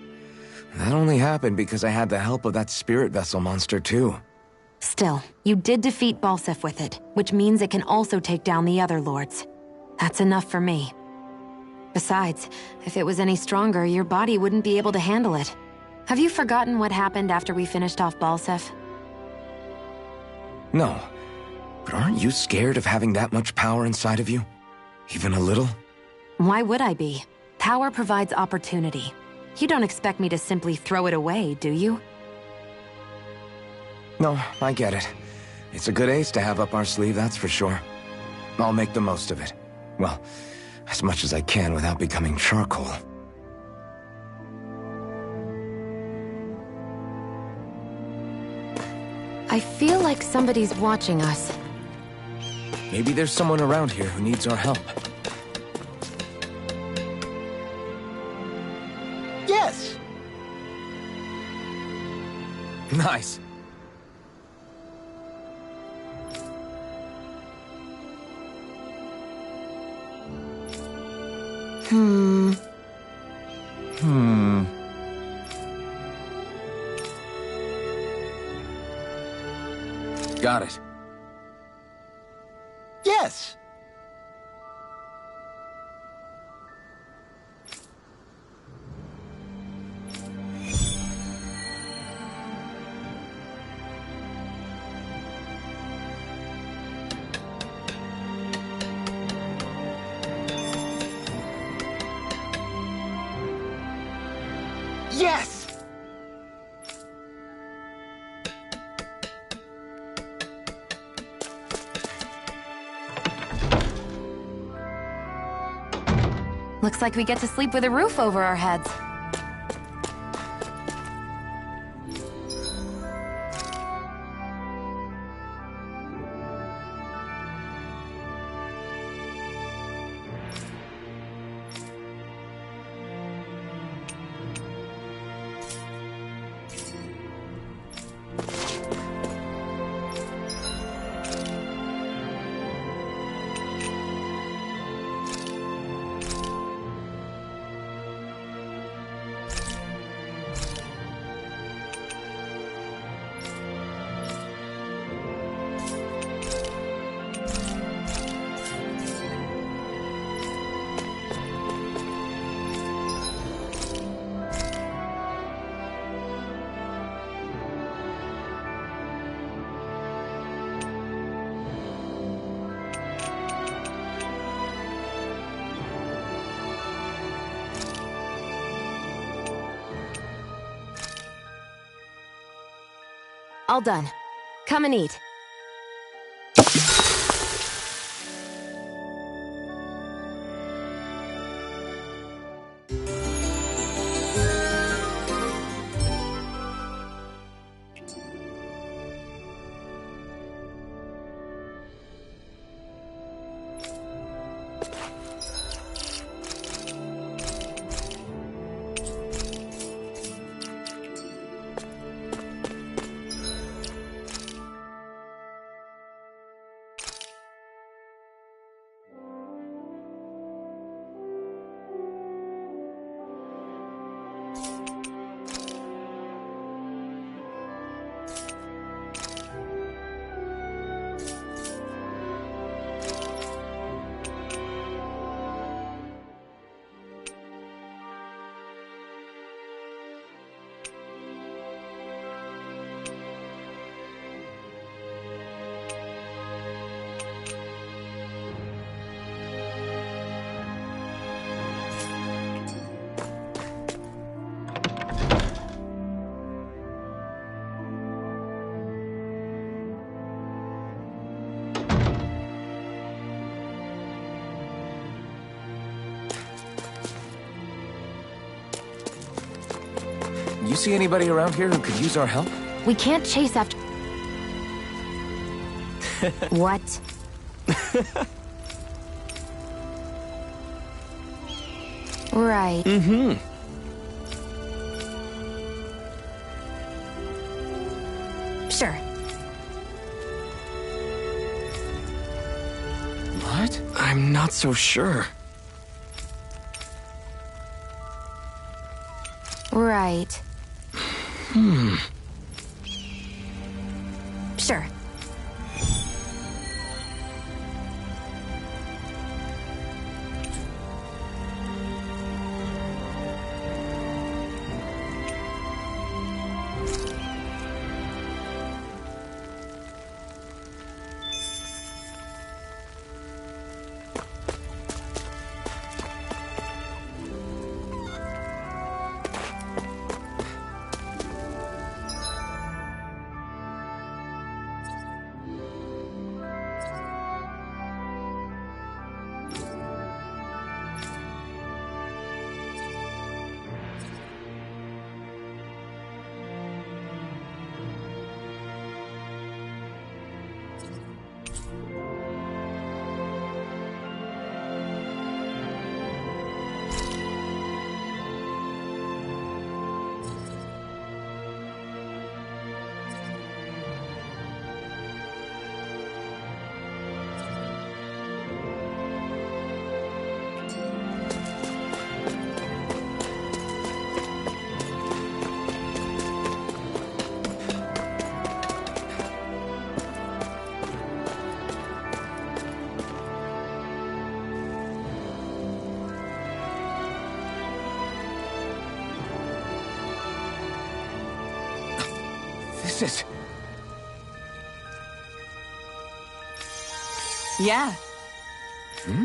That only happened because I had the help of that spirit vessel monster too. Still, you did defeat Balseph with it, which means it can also take down the other lords. That's enough for me. Besides, if it was any stronger, your body wouldn't be able to handle it. Have you forgotten what happened after we finished off Balseph? No, but aren't you scared of having that much power inside of you? Even a little? Why would I be? Power provides opportunity. You don't expect me to simply throw it away, do you? No, I get it. It's a good ace to have up our sleeve, that's for sure. I'll make the most of it. Well, as much as I can without becoming charcoal. I feel like somebody's watching us. Maybe there's someone around here who needs our help. Yes! Nice. Got it. Yes! Yes! Looks like we get to sleep with a roof over our heads. All done. Come and eat. You see anybody around here who could use our help? We can't chase after... What? Right. Mm-hmm. Sure. What? I'm not so sure. Right. Sure. This is... Yeah. Hmm?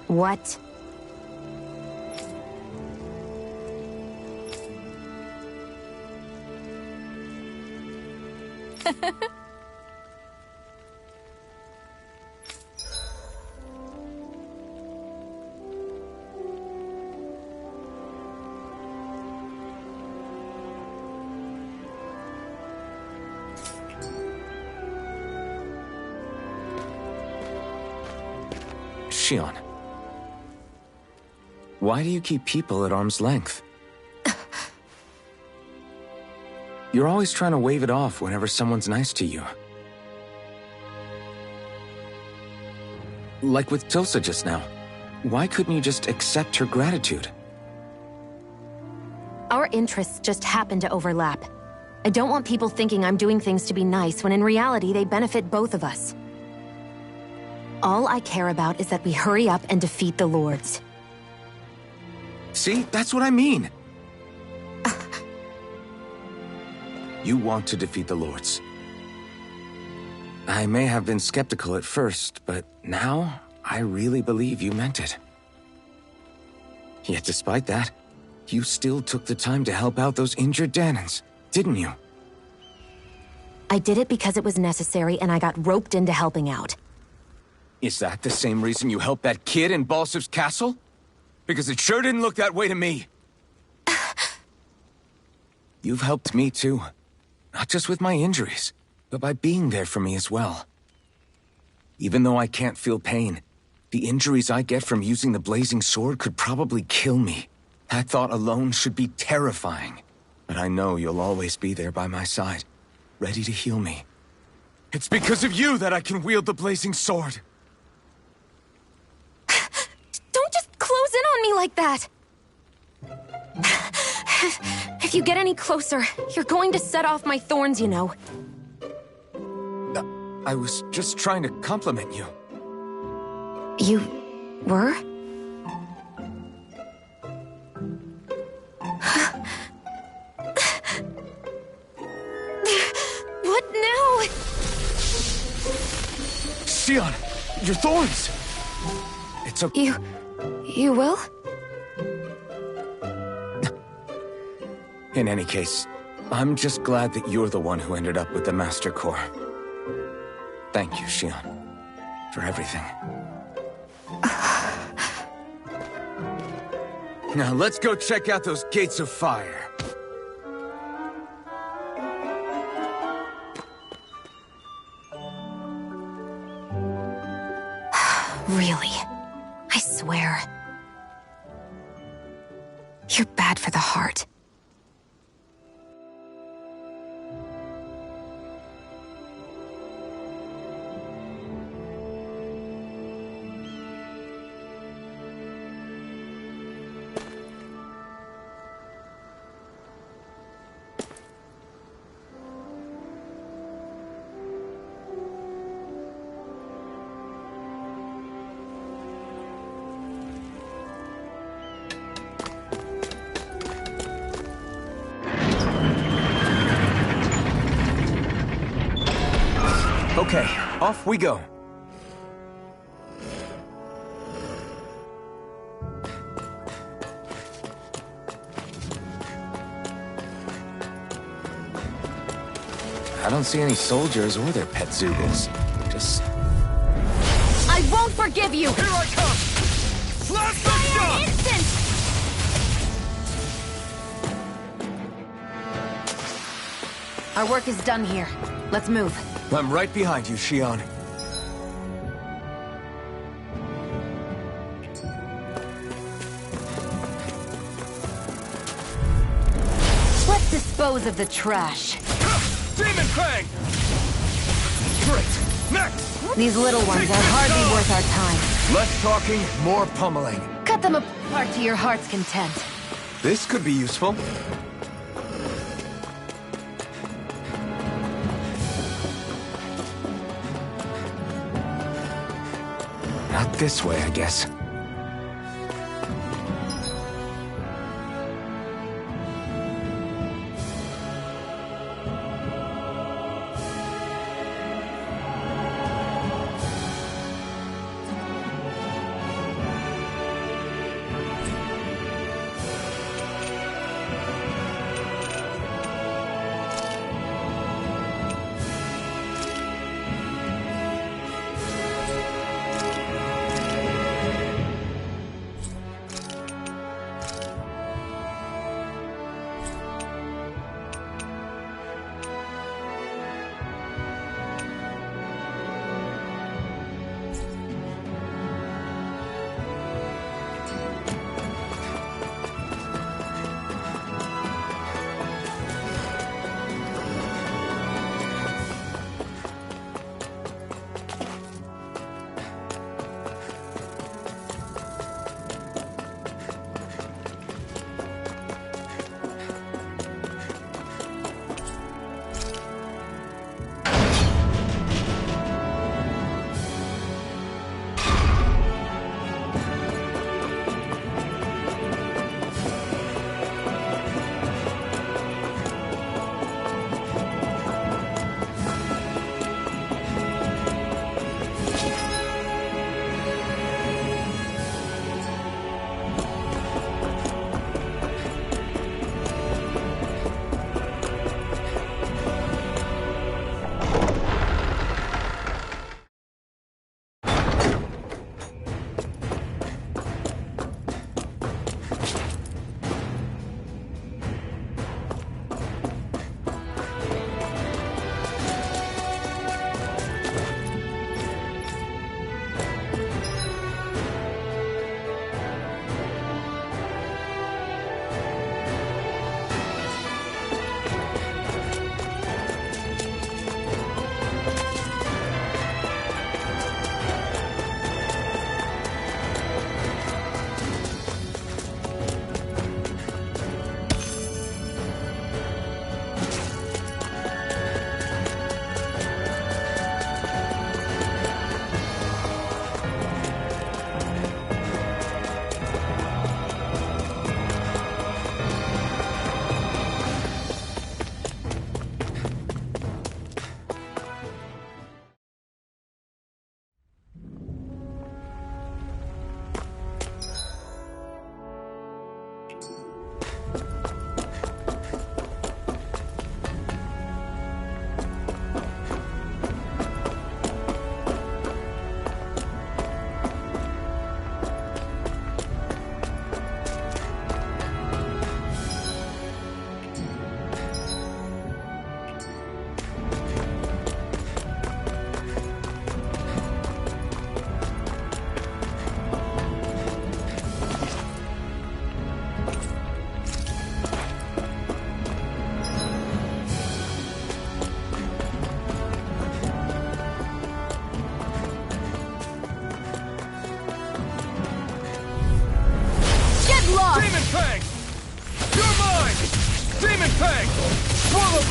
What? Shion. Why do you keep people at arm's length? You're always trying to wave it off whenever someone's nice to you. Like with Tilsa just now. Why couldn't you just accept her gratitude? Our interests just happen to overlap. I don't want people thinking I'm doing things to be nice when in reality they benefit both of us. All I care about is that we hurry up and defeat the Lords. See, that's what I mean. You want to defeat the Lords. I may have been skeptical at first, but now I really believe you meant it. Yet despite that, you still took the time to help out those injured Dahnans, didn't you? I did it because it was necessary and I got roped into helping out. Is that the same reason you helped that kid in Balsev's castle? Because it sure didn't look that way to me. You've helped me too. Not just with my injuries, but by being there for me as well. Even though I can't feel pain, the injuries I get from using the blazing sword could probably kill me. That thought alone should be terrifying. But I know you'll always be there by my side, ready to heal me. It's because of you that I can wield the blazing sword. Don't just close in on me like that! If you get any closer, you're going to set off my thorns, you know. I was just trying to compliment you. You were? What now? Shionne, your thorns! It's okay. You will? In any case, I'm just glad that you're the one who ended up with the Master Core. Thank you, Shionne, for everything. Now let's go check out those gates of fire. Really? I swear. You're bad for the heart. Okay, off we go. I don't see any soldiers or their pet Zeugles. Just... I won't forgive you! Here I come! Blast the shot! Instant! Our work is done here. Let's move. I'm right behind you, Shionne. Let's dispose of the trash. Demon Fang! Great! Next! These little ones are hardly worth our time. Less talking, more pummeling. Cut them apart to your heart's content. This could be useful. Not this way, I guess.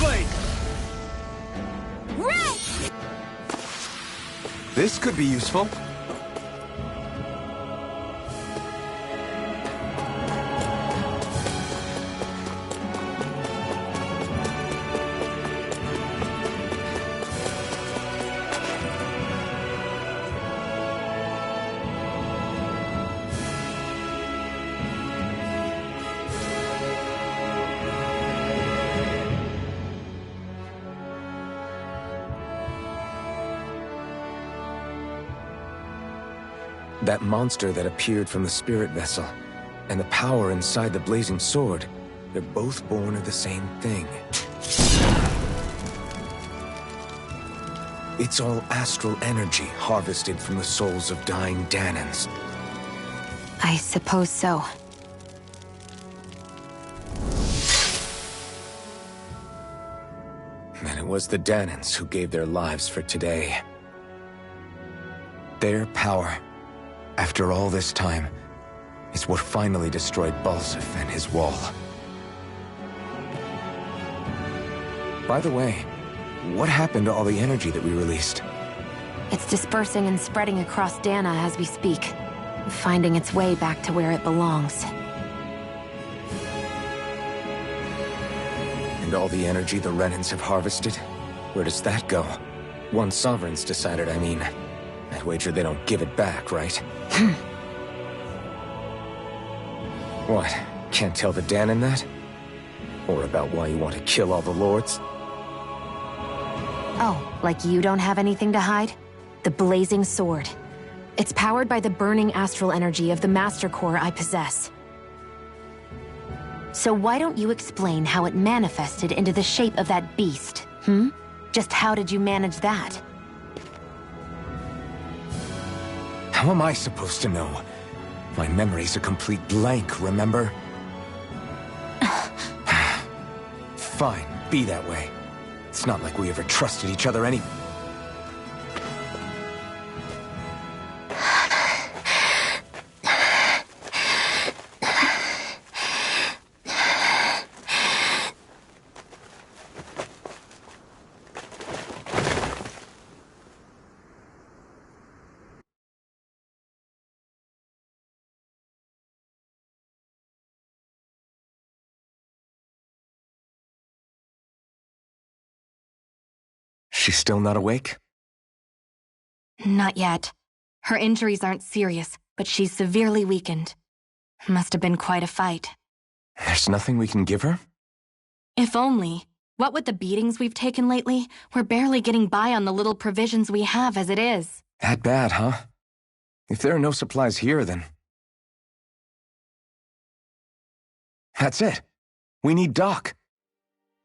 blade! Red! This could be useful. That monster that appeared from the spirit vessel, and the power inside the blazing sword, they're both born of the same thing. It's all astral energy harvested from the souls of dying Danans. I suppose so. And it was the Danans who gave their lives for today. Their power, after all this time, is what finally destroyed Balseph and his wall. By the way, what happened to all the energy that we released? It's dispersing and spreading across Dana as we speak, finding its way back to where it belongs. And all the energy the Renans have harvested? Where does that go? Once Sovereign's decided, I mean. I'd wager they don't give it back, right? What? Can't tell the Danan that? Or about why you want to kill all the lords? Oh, like you don't have anything to hide? The Blazing Sword. It's powered by the burning astral energy of the Master Core I possess. So why don't you explain how it manifested into the shape of that beast, Just how did you manage that? How am I supposed to know? My memory's a complete blank, remember? Fine, be that way. It's not like we ever trusted each other any... She's still not awake? Not yet. Her injuries aren't serious, but she's severely weakened. Must have been quite a fight. There's nothing we can give her? If only. What with the beatings we've taken lately, we're barely getting by on the little provisions we have as it is. That bad, huh? If there are no supplies here, then... That's it. We need Doc.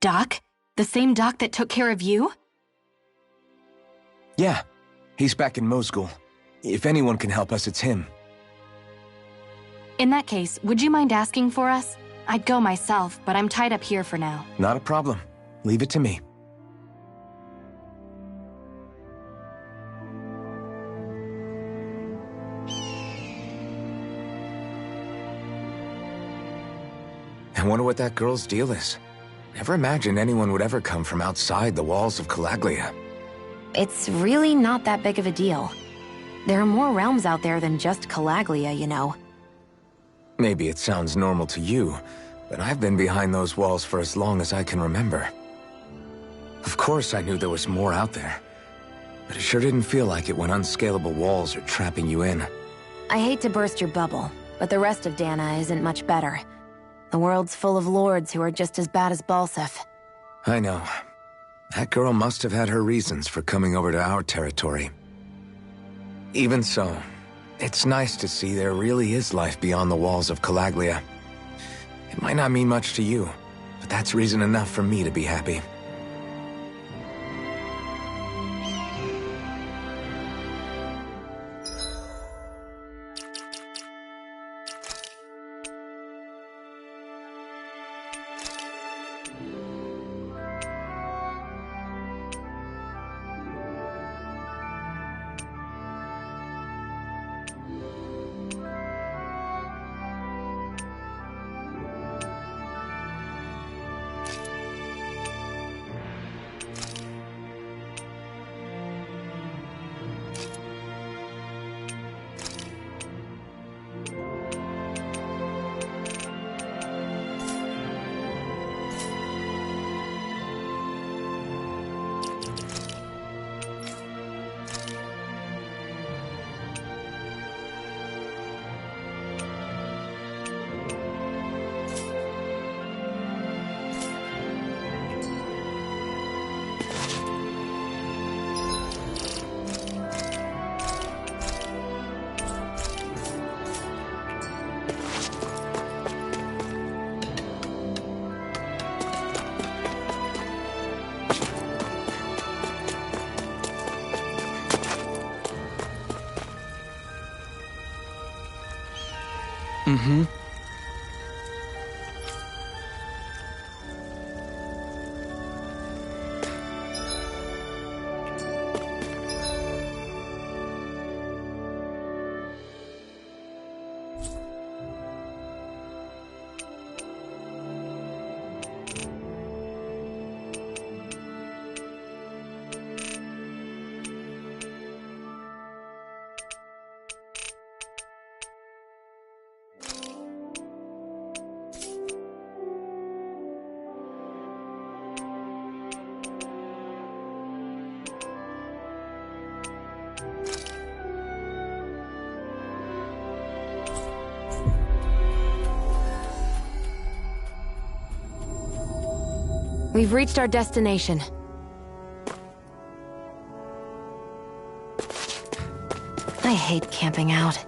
Doc? The same Doc that took care of you? Yeah, he's back in Mosgul. If anyone can help us, it's him. In that case, would you mind asking for us? I'd go myself, but I'm tied up here for now. Not a problem. Leave it to me. I wonder what that girl's deal is. Never imagined anyone would ever come from outside the walls of Calaglia. It's really not that big of a deal. There are more realms out there than just Calaglia, you know. Maybe it sounds normal to you, but I've been behind those walls for as long as I can remember. Of course I knew there was more out there, but it sure didn't feel like it when unscalable walls are trapping you in. I hate to burst your bubble, but the rest of Dana isn't much better. The world's full of lords who are just as bad as Balseph. I know. That girl must have had her reasons for coming over to our territory. Even so, it's nice to see there really is life beyond the walls of Calaglia. It might not mean much to you, but that's reason enough for me to be happy. Mm-hmm. We've reached our destination. I hate camping out.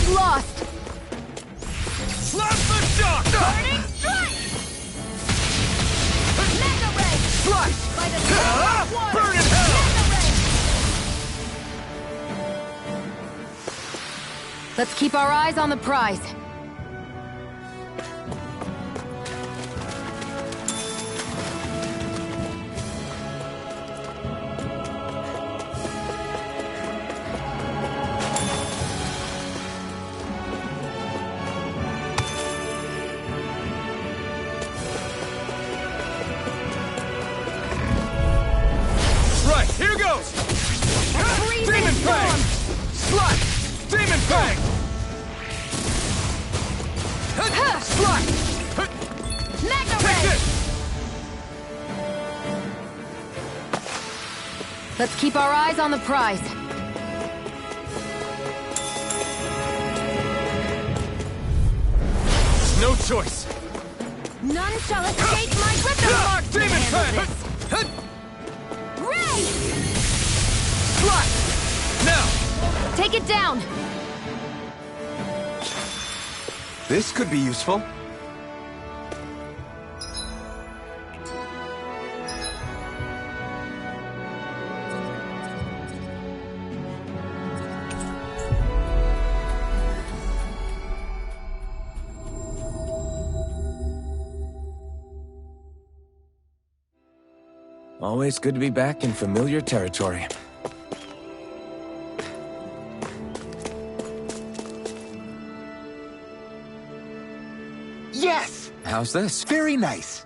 Lost! Slap the shot! Burning strike! Mega ray! Slice! By the power of water! Burn in hell! Mega ray! Let's keep our eyes on the prize. Here goes! Demon Fang! Slice! Demon Fang! Slice! Mega Take ray! this! Let's keep our eyes on the prize. No choice. None shall escape my grip of mark! Demon Fang! Ray! Slice! Now! Take it down! This could be useful. Always good to be back in familiar territory. Yes! How's this? Very nice.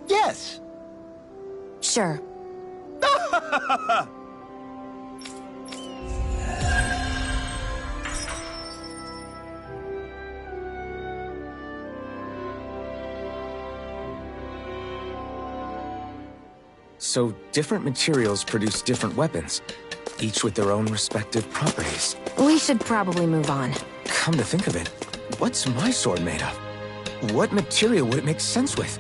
Yes! Sure. So, different materials produce different weapons, each with their own respective properties. We should probably move on. Come to think of it, what's my sword made of? What material would it make sense with?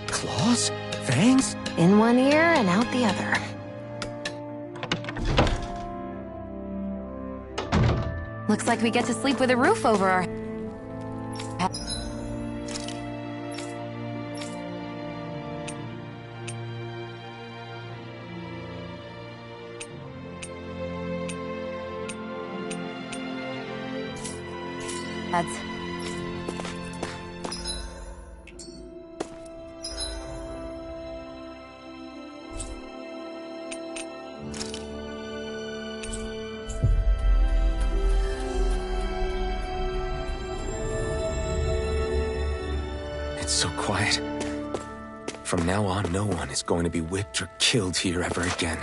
Claws? Fangs? In one ear and out the other. Looks like we get to sleep with a roof over our... heads. It's so quiet. From now on, no one is going to be whipped or killed here ever again.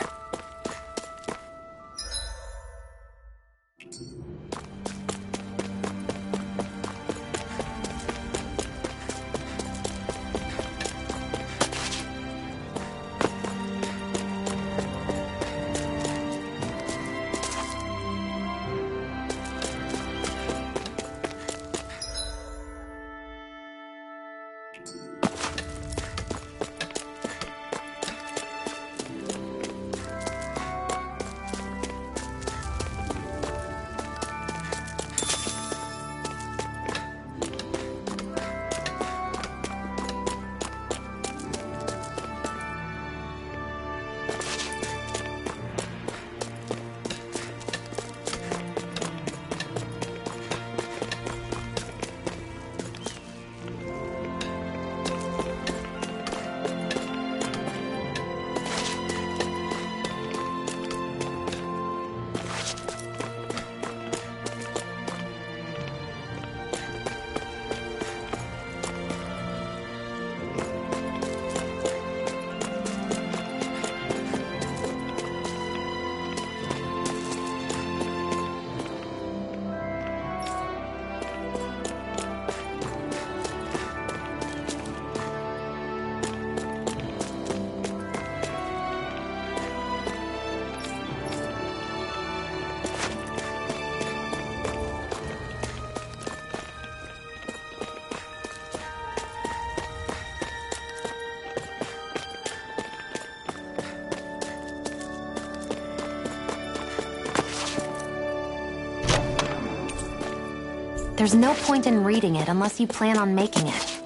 There's no point in reading it unless you plan on making it.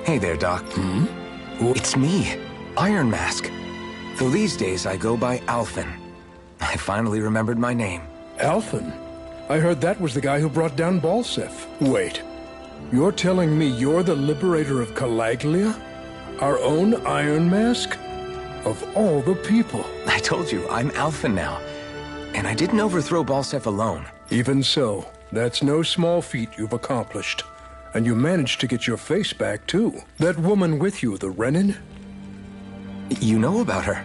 Hey there, Doc. It's me, Iron Mask. Though these days I go by Alphen. I finally remembered my name. Alphen? I heard that was the guy who brought down Balseph. Wait, you're telling me you're the liberator of Calaglia? Our own Iron Mask? Of all the people. I told you, I'm Alphen now. And I didn't overthrow Balseph alone. Even so, that's no small feat you've accomplished. And you managed to get your face back, too. That woman with you, the Renin? You know about her?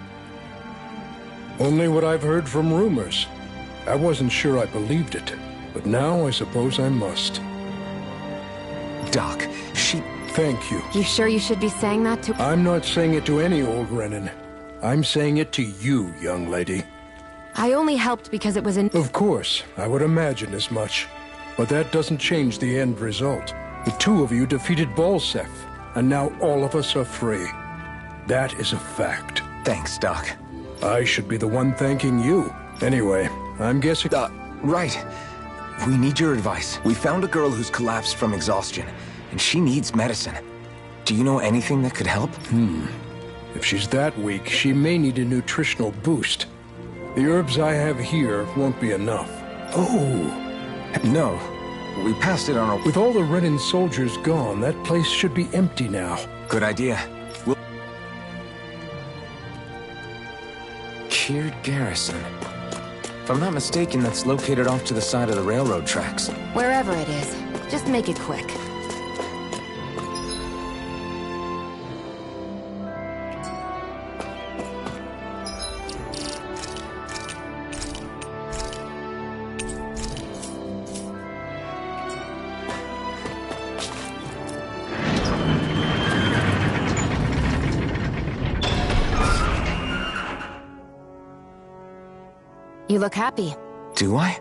Only what I've heard from rumors. I wasn't sure I believed it, but now I suppose I must. Doc, she... Thank you. You sure you should be saying that to... I'm not saying it to any old Renin. I'm saying it to you, young lady. I only helped because it was in... Of course, I would imagine as much. But that doesn't change the end result. The two of you defeated Balseph, and now all of us are free. That is a fact. Thanks, Doc. I should be the one thanking you. Anyway, I'm guessing... Right. We need your advice. We found a girl who's collapsed from exhaustion, and she needs medicine. Do you know anything that could help? If she's that weak, she may need a nutritional boost. The herbs I have here won't be enough. Oh. No. We passed it on our... With all the Renin soldiers gone, that place should be empty now. Good idea. Kird Garrison. If I'm not mistaken, that's located off to the side of the railroad tracks. Wherever it is, just make it quick. You look happy. Do I?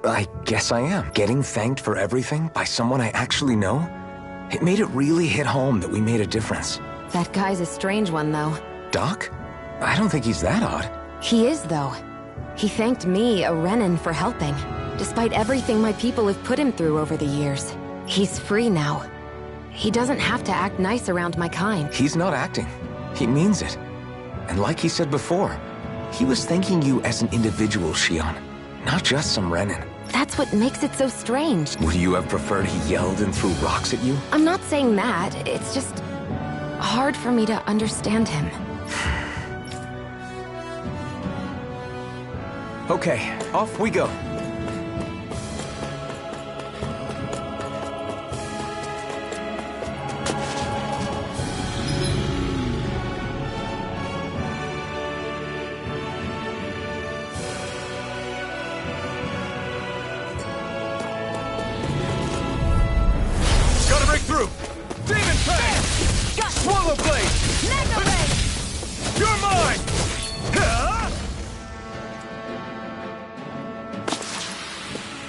I guess I am. Getting thanked for everything by someone I actually know? It made it really hit home that we made a difference. That guy's a strange one, though. Doc? I don't think he's that odd. He is, though. He thanked me, a Renin, for helping, despite everything my people have put him through over the years. He's free now. He doesn't have to act nice around my kind. He's not acting. He means it. And like he said before, he was thanking you as an individual, Shionne, not just some Renin. That's what makes it so strange. Would you have preferred he yelled and threw rocks at you? I'm not saying that. It's just hard for me to understand him. Okay, off we go.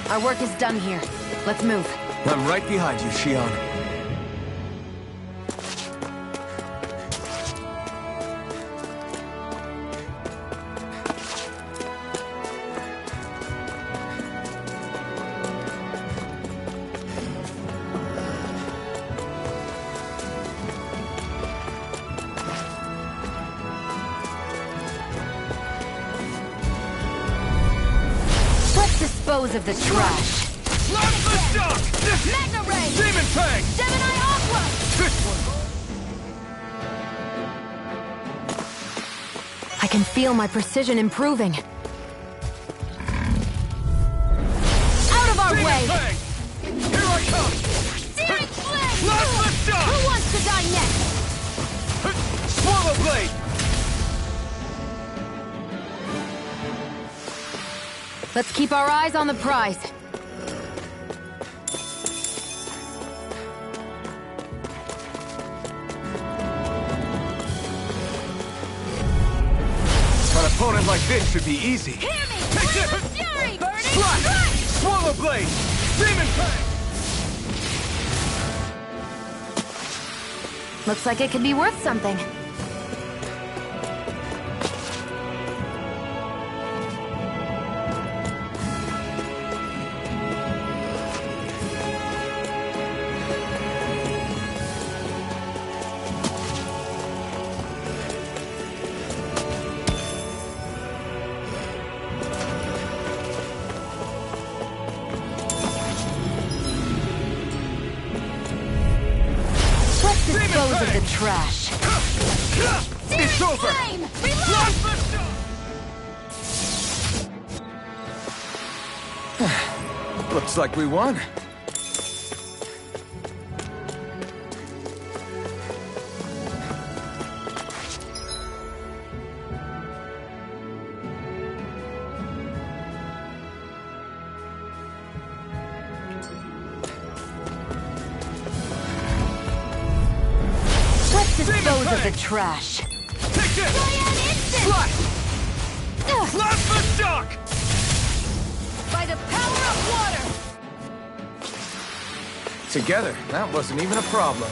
Our work is done here. Let's move. I'm right behind you, Shionne. dispose of the trash. Blast the shock! Mega Ray! Demon Fang! Gemini Aqua! I can feel my precision improving. Out of our Demon way! Fang! Here I come! Searing Flame! Blast the shock! Who wants to die next? Swallow Blade! Let's keep our eyes on the prize. An opponent like this should be easy. Hear me! Flame of Fury! Burning Strike! Strike! Swallow Blade! Demon Fang! Looks like it could be worth something. Let's dispose of the trash. It's over! Flame! Blast the shock! Looks like we won. Let's dispose of the trash. Take this! Cyan Instant! Blast! Blast the shock! By the power of water! Together, that wasn't even a problem.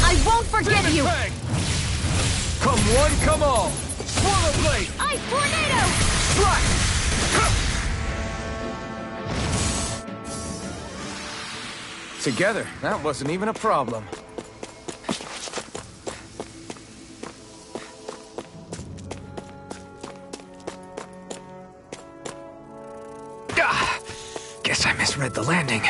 I won't forget Demon you! Fang! Come one, come all! Swallow Blade! Ice Tornado! Strike! Together, that wasn't even a problem. Guess I misread the landing.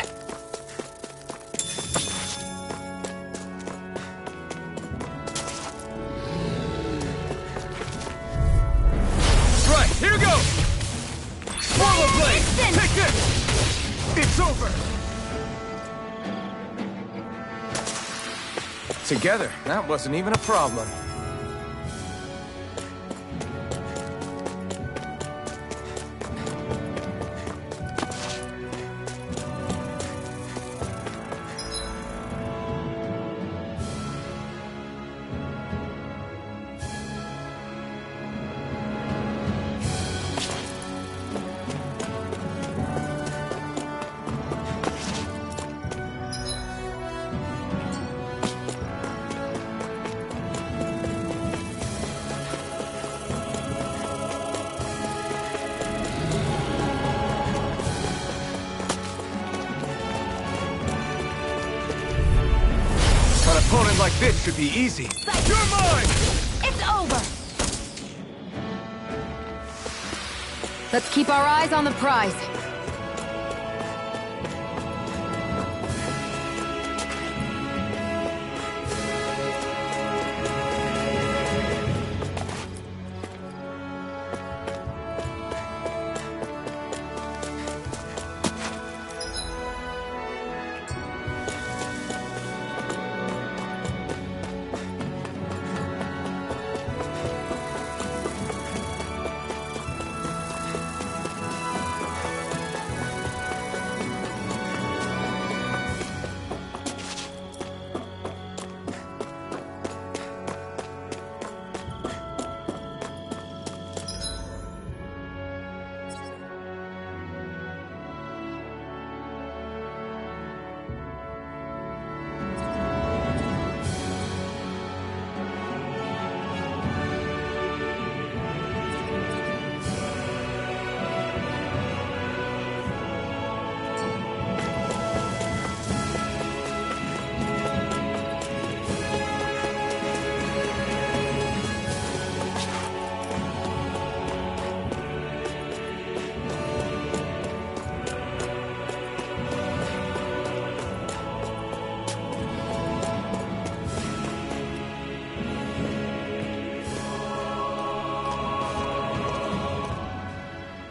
Right, here goes! Swallow Blade! Instant! Take this! It's over! Together, that wasn't even a problem. An opponent like this should be easy. You're mine! It's over! Let's keep our eyes on the prize.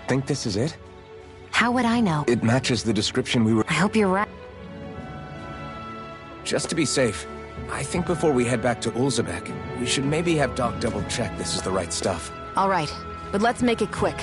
think this is it? How would I know? It matches the description we were... I hope you're right. Just to be safe, I think before we head back to Ulzebek, we should maybe have Doc double-check this is the right stuff. All right, but let's make it quick.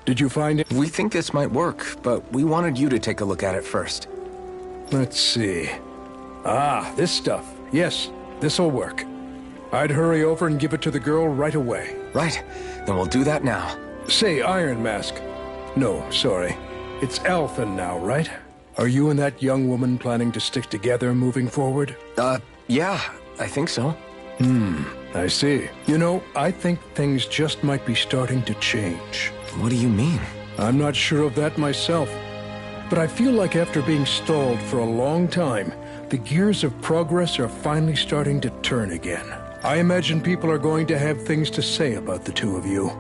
Did you find it? We think this might work, but we wanted you to take a look at it first. Let's see. Ah, this stuff. Yes, this'll work. I'd hurry over and give it to the girl right away. Right. Then we'll do that now. Say, Iron Mask. No, sorry. It's Alphen now, right? Are you and that young woman planning to stick together moving forward? Yeah, I think so. I see. You know, I think things just might be starting to change. What do you mean? I'm not sure of that myself. But I feel like after being stalled for a long time, the gears of progress are finally starting to turn again. I imagine people are going to have things to say about the two of you.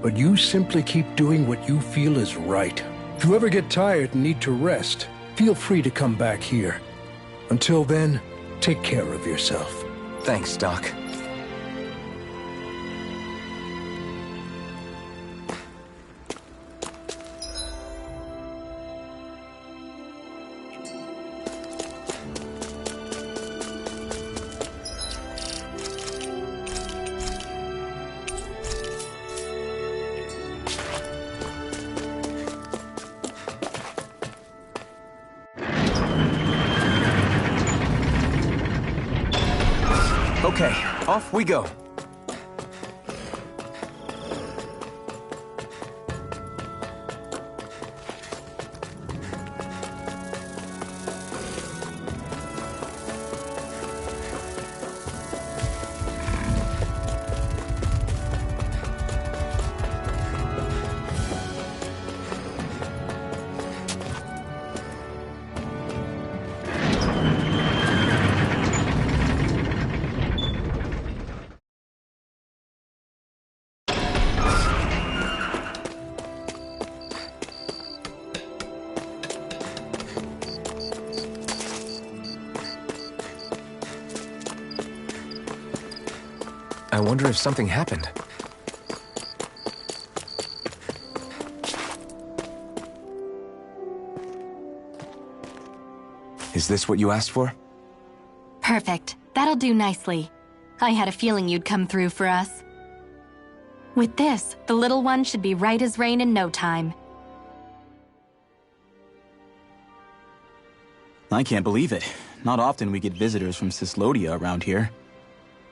But you simply keep doing what you feel is right. If you ever get tired and need to rest, feel free to come back here. Until then, take care of yourself. Thanks, Doc. Okay, off we go. I wonder if something happened. Is this what you asked for? Perfect. That'll do nicely. I had a feeling you'd come through for us. With this, the little one should be right as rain in no time. I can't believe it. Not often we get visitors from Cyslodia around here.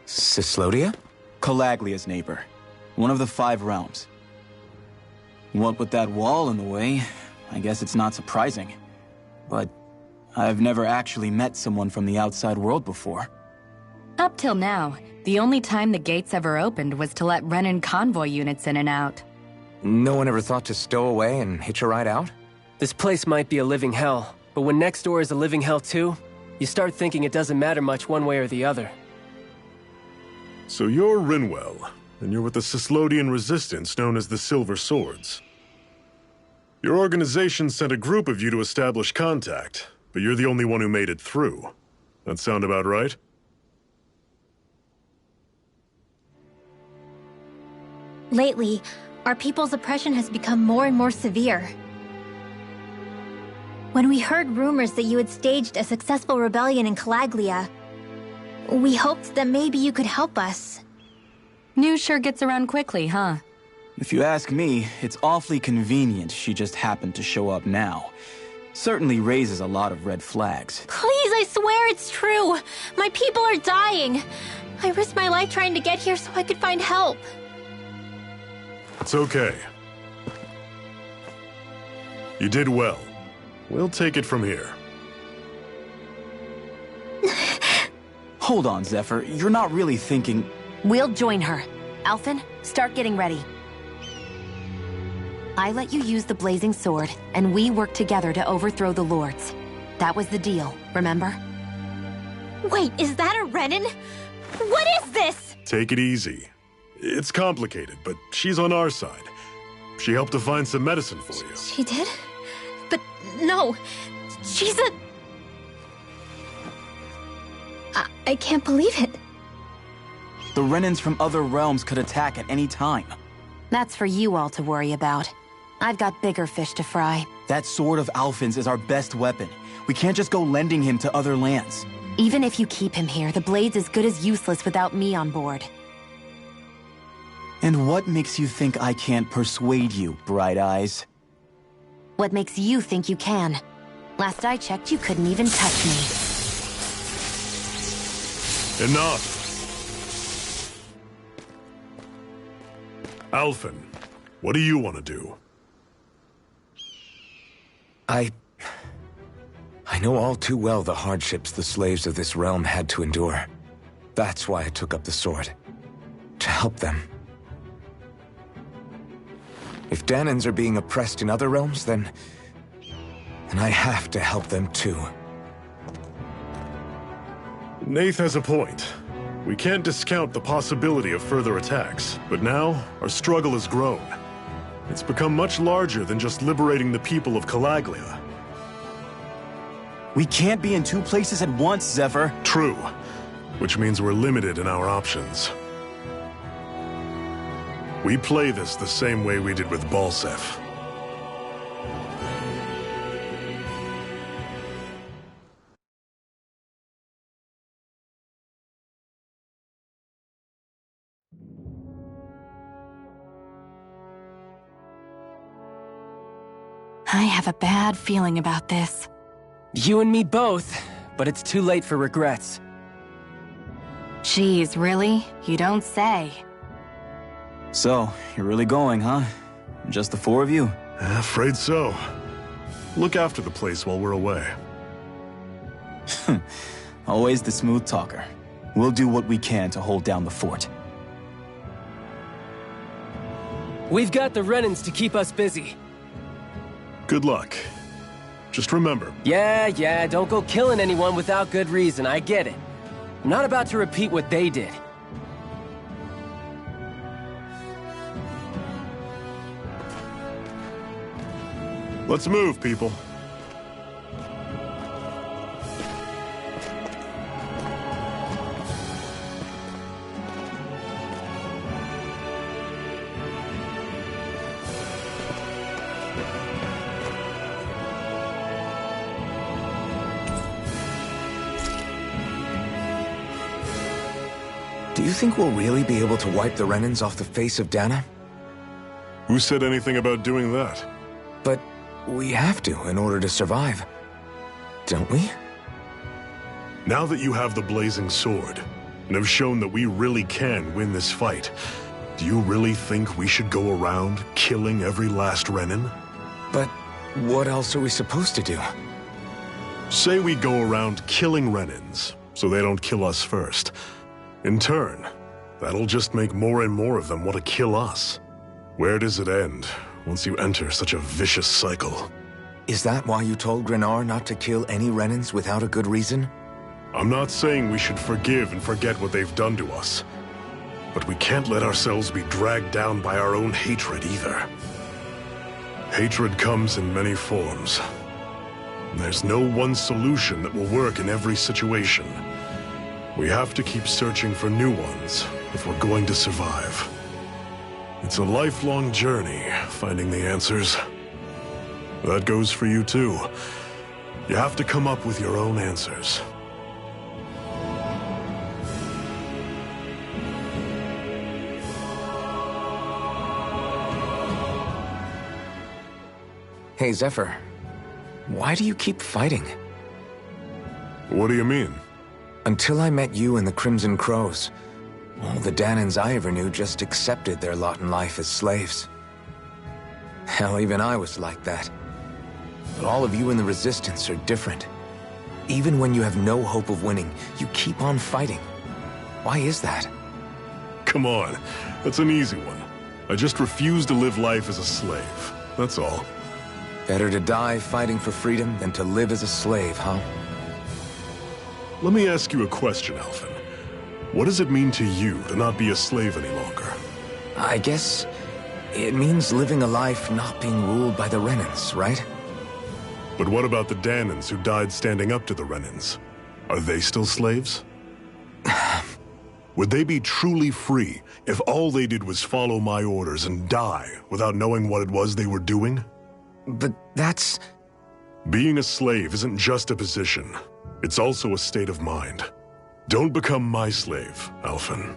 Cyslodia? Calaglia's neighbor. One of the 5 realms. What with that wall in the way, I guess it's not surprising. But I've never actually met someone from the outside world before. Up till now, the only time the gates ever opened was to let Renan convoy units in and out. No one ever thought to stow away and hitch a ride out? This place might be a living hell, but when next door is a living hell too, you start thinking it doesn't matter much one way or the other. So you're Rinwell, and you're with the Cyslodian resistance known as the Silver Swords. Your organization sent a group of you to establish contact, but you're the only one who made it through. That sound about right? Lately, our people's oppression has become more and more severe. When we heard rumors that you had staged a successful rebellion in Calaglia, we hoped that maybe you could help us. News sure gets around quickly, huh? If you ask me, it's awfully convenient she just happened to show up now. Certainly raises a lot of red flags. Please, I swear it's true! My people are dying! I risked my life trying to get here so I could find help. It's okay. You did well. We'll take it from here. Hold on, Zephyr. You're not really thinking... We'll join her. Alphen, start getting ready. I let you use the blazing sword, and we worked together to overthrow the Lords. That was the deal, remember? Wait, is that a Renan? What is this? Take it easy. It's complicated, but she's on our side. She helped to find some medicine for you. She did? But no, she's a... I can't believe it. The Renans from other realms could attack at any time. That's for you all to worry about. I've got bigger fish to fry. That sword of Alphen's is our best weapon. We can't just go lending him to other lands. Even if you keep him here, the blade's as good as useless without me on board. And what makes you think I can't persuade you, Bright Eyes? What makes you think you can? Last I checked, you couldn't even touch me. Enough! Alphen, what do you want to do? I know all too well the hardships the slaves of this realm had to endure. That's why I took up the sword. To help them. If Dahnans are being oppressed in other realms, then I have to help them too. Nath has a point. We can't discount the possibility of further attacks, but now our struggle has grown. It's become much larger than just liberating the people of Calaglia. We can't be in 2 places at once, Zephyr. True, which means we're limited in our options. We play this the same way we did with Balseph. I have a bad feeling about this. You and me both, but it's too late for regrets. Jeez, really? You don't say. So, you're really going, huh? Just the 4 of you? Afraid so. Look after the place while we're away. Always the smooth talker. We'll do what we can to hold down the fort. We've got the Renans to keep us busy. Good luck. Just remember... Yeah, don't go killing anyone without good reason, I get it. I'm not about to repeat what they did. Let's move, people. Do you think we'll really be able to wipe the Renans off the face of Dahna? Who said anything about doing that? But we have to in order to survive, don't we? Now that you have the blazing sword, and have shown that we really can win this fight, do you really think we should go around killing every last Renin? But what else are we supposed to do? Say we go around killing Renins, so they don't kill us first. In turn, that'll just make more and more of them want to kill us. Where does it end, once you enter such a vicious cycle? Is that why you told Grenar not to kill any Renins without a good reason? I'm not saying we should forgive and forget what they've done to us. But we can't let ourselves be dragged down by our own hatred either. Hatred comes in many forms. There's no one solution that will work in every situation. We have to keep searching for new ones if we're going to survive. It's a lifelong journey, finding the answers. That goes for you too. You have to come up with your own answers. Hey, Zephyr. Why do you keep fighting? What do you mean? Until I met you and the Crimson Crows, all the Dahnans I ever knew just accepted their lot in life as slaves. Hell, even I was like that. But all of you in the Resistance are different. Even when you have no hope of winning, you keep on fighting. Why is that? Come on, that's an easy one. I just refuse to live life as a slave, that's all. Better to die fighting for freedom than to live as a slave, huh? Let me ask you a question, Alphen. What does it mean to you to not be a slave any longer? I guess it means living a life not being ruled by the Renins, right? But what about the Dahnans who died standing up to the Renins? Are they still slaves? Would they be truly free if all they did was follow my orders and die without knowing what it was they were doing? But that's... Being a slave isn't just a position. It's also a state of mind. Don't become my slave, Alphen.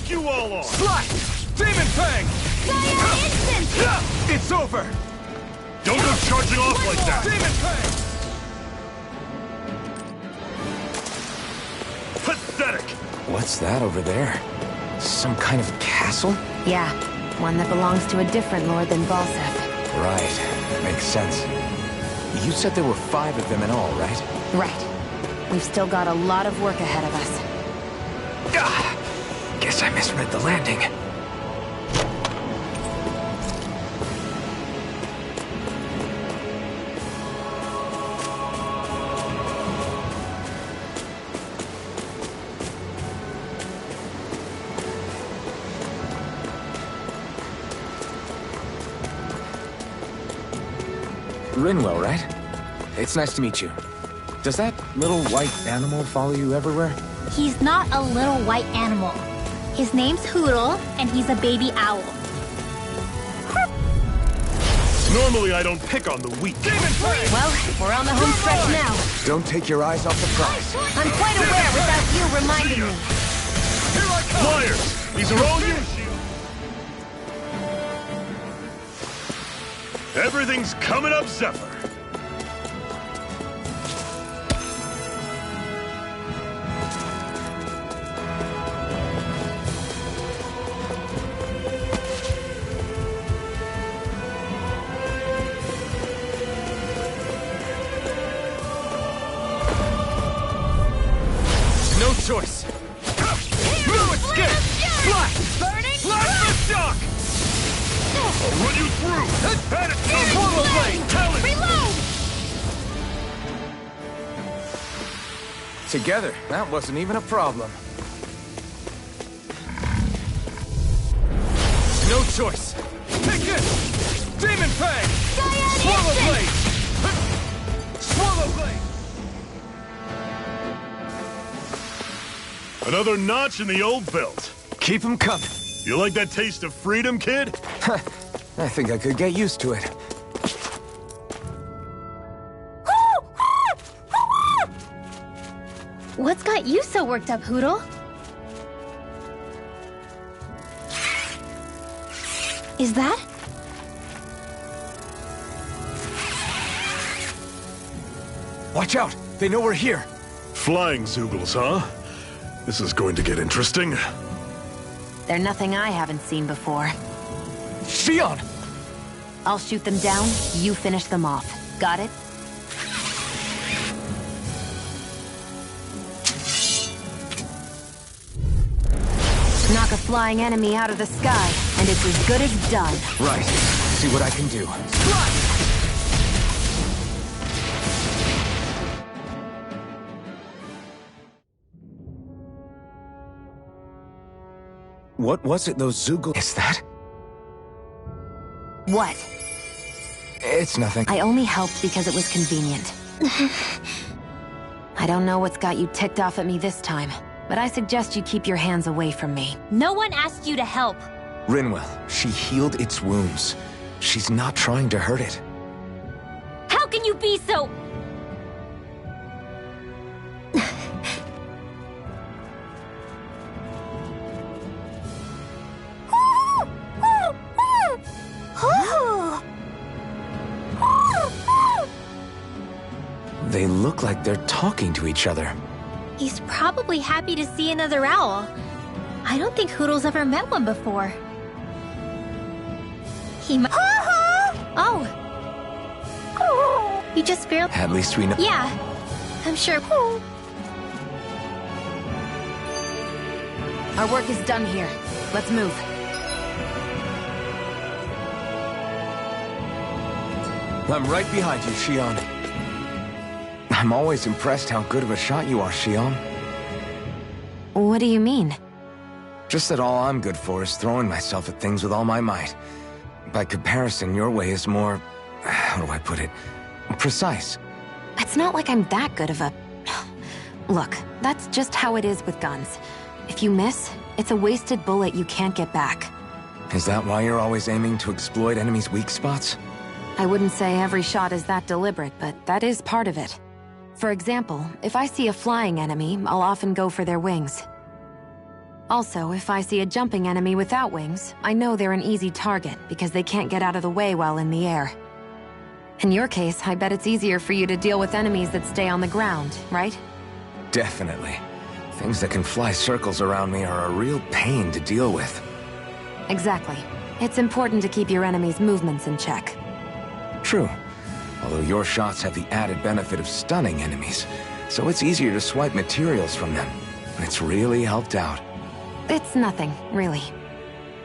You all on! Slice! Demon Fang! Instant! It's over! Don't go charging off like that! Demon Fang! Pathetic! What's that over there? Some kind of castle? Yeah, one that belongs to a different lord than Balseph. Right, makes sense. You said there were 5 of them in all, right? Right. We've still got a lot of work ahead of us. Guess I misread the landing. Rinwell, right? It's nice to meet you. Does that little white animal follow you everywhere? He's not a little white animal. His name's Hootle, and he's a baby owl. Normally I don't pick on the weak. Well, we're on the home stretch now. Don't take your eyes off the prize. I'm quite aware without you reminding me. Flyers! These are all you! Everything's coming up, Zephyr. No choice. No escape! Flash! Burning! Flash the shock! I'll run you through! Attitude! Portal blade! Talent! Reload! Together, that wasn't even a problem. No choice. Take this! Demon Fang! Swallow blade! Swallow blade! Another notch in the old belt. Keep 'em coming. You like that taste of freedom, kid? I think I could get used to it. What's got you so worked up, Hootle? Is that? Watch out! They know we're here! Flying Zoogles, huh? This is going to get interesting. They're nothing I haven't seen before. Shionne! I'll shoot them down, you finish them off. Got it? Knock a flying enemy out of the sky, and it's as good as done. Right. See what I can do. What was it those Zoogles... Is that? What? It's nothing. I only helped because it was convenient. I don't know what's got you ticked off at me this time, but I suggest you keep your hands away from me. No one asked you to help. Rinwell, she healed its wounds. She's not trying to hurt it. How can you be so... They look like they're talking to each other. He's probably happy to see another owl. I don't think Hootle's ever met one before. He might... Oh! You just barely... At least we know... Yeah, I'm sure... Our work is done here. Let's move. I'm right behind you, Shionne. I'm always impressed how good of a shot you are, Shionne. What do you mean? Just that all I'm good for is throwing myself at things with all my might. By comparison, your way is more... how do I put it? Precise. It's not like I'm that good of a... Look, that's just how it is with guns. If you miss, it's a wasted bullet you can't get back. Is that why you're always aiming to exploit enemies' weak spots? I wouldn't say every shot is that deliberate, but that is part of it. For example, if I see a flying enemy, I'll often go for their wings. Also, if I see a jumping enemy without wings, I know they're an easy target because they can't get out of the way while in the air. In your case, I bet it's easier for you to deal with enemies that stay on the ground, right? Definitely. Things that can fly circles around me are a real pain to deal with. Exactly. It's important to keep your enemy's movements in check. True. Although your shots have the added benefit of stunning enemies, so it's easier to swipe materials from them. It's really helped out. It's nothing, really.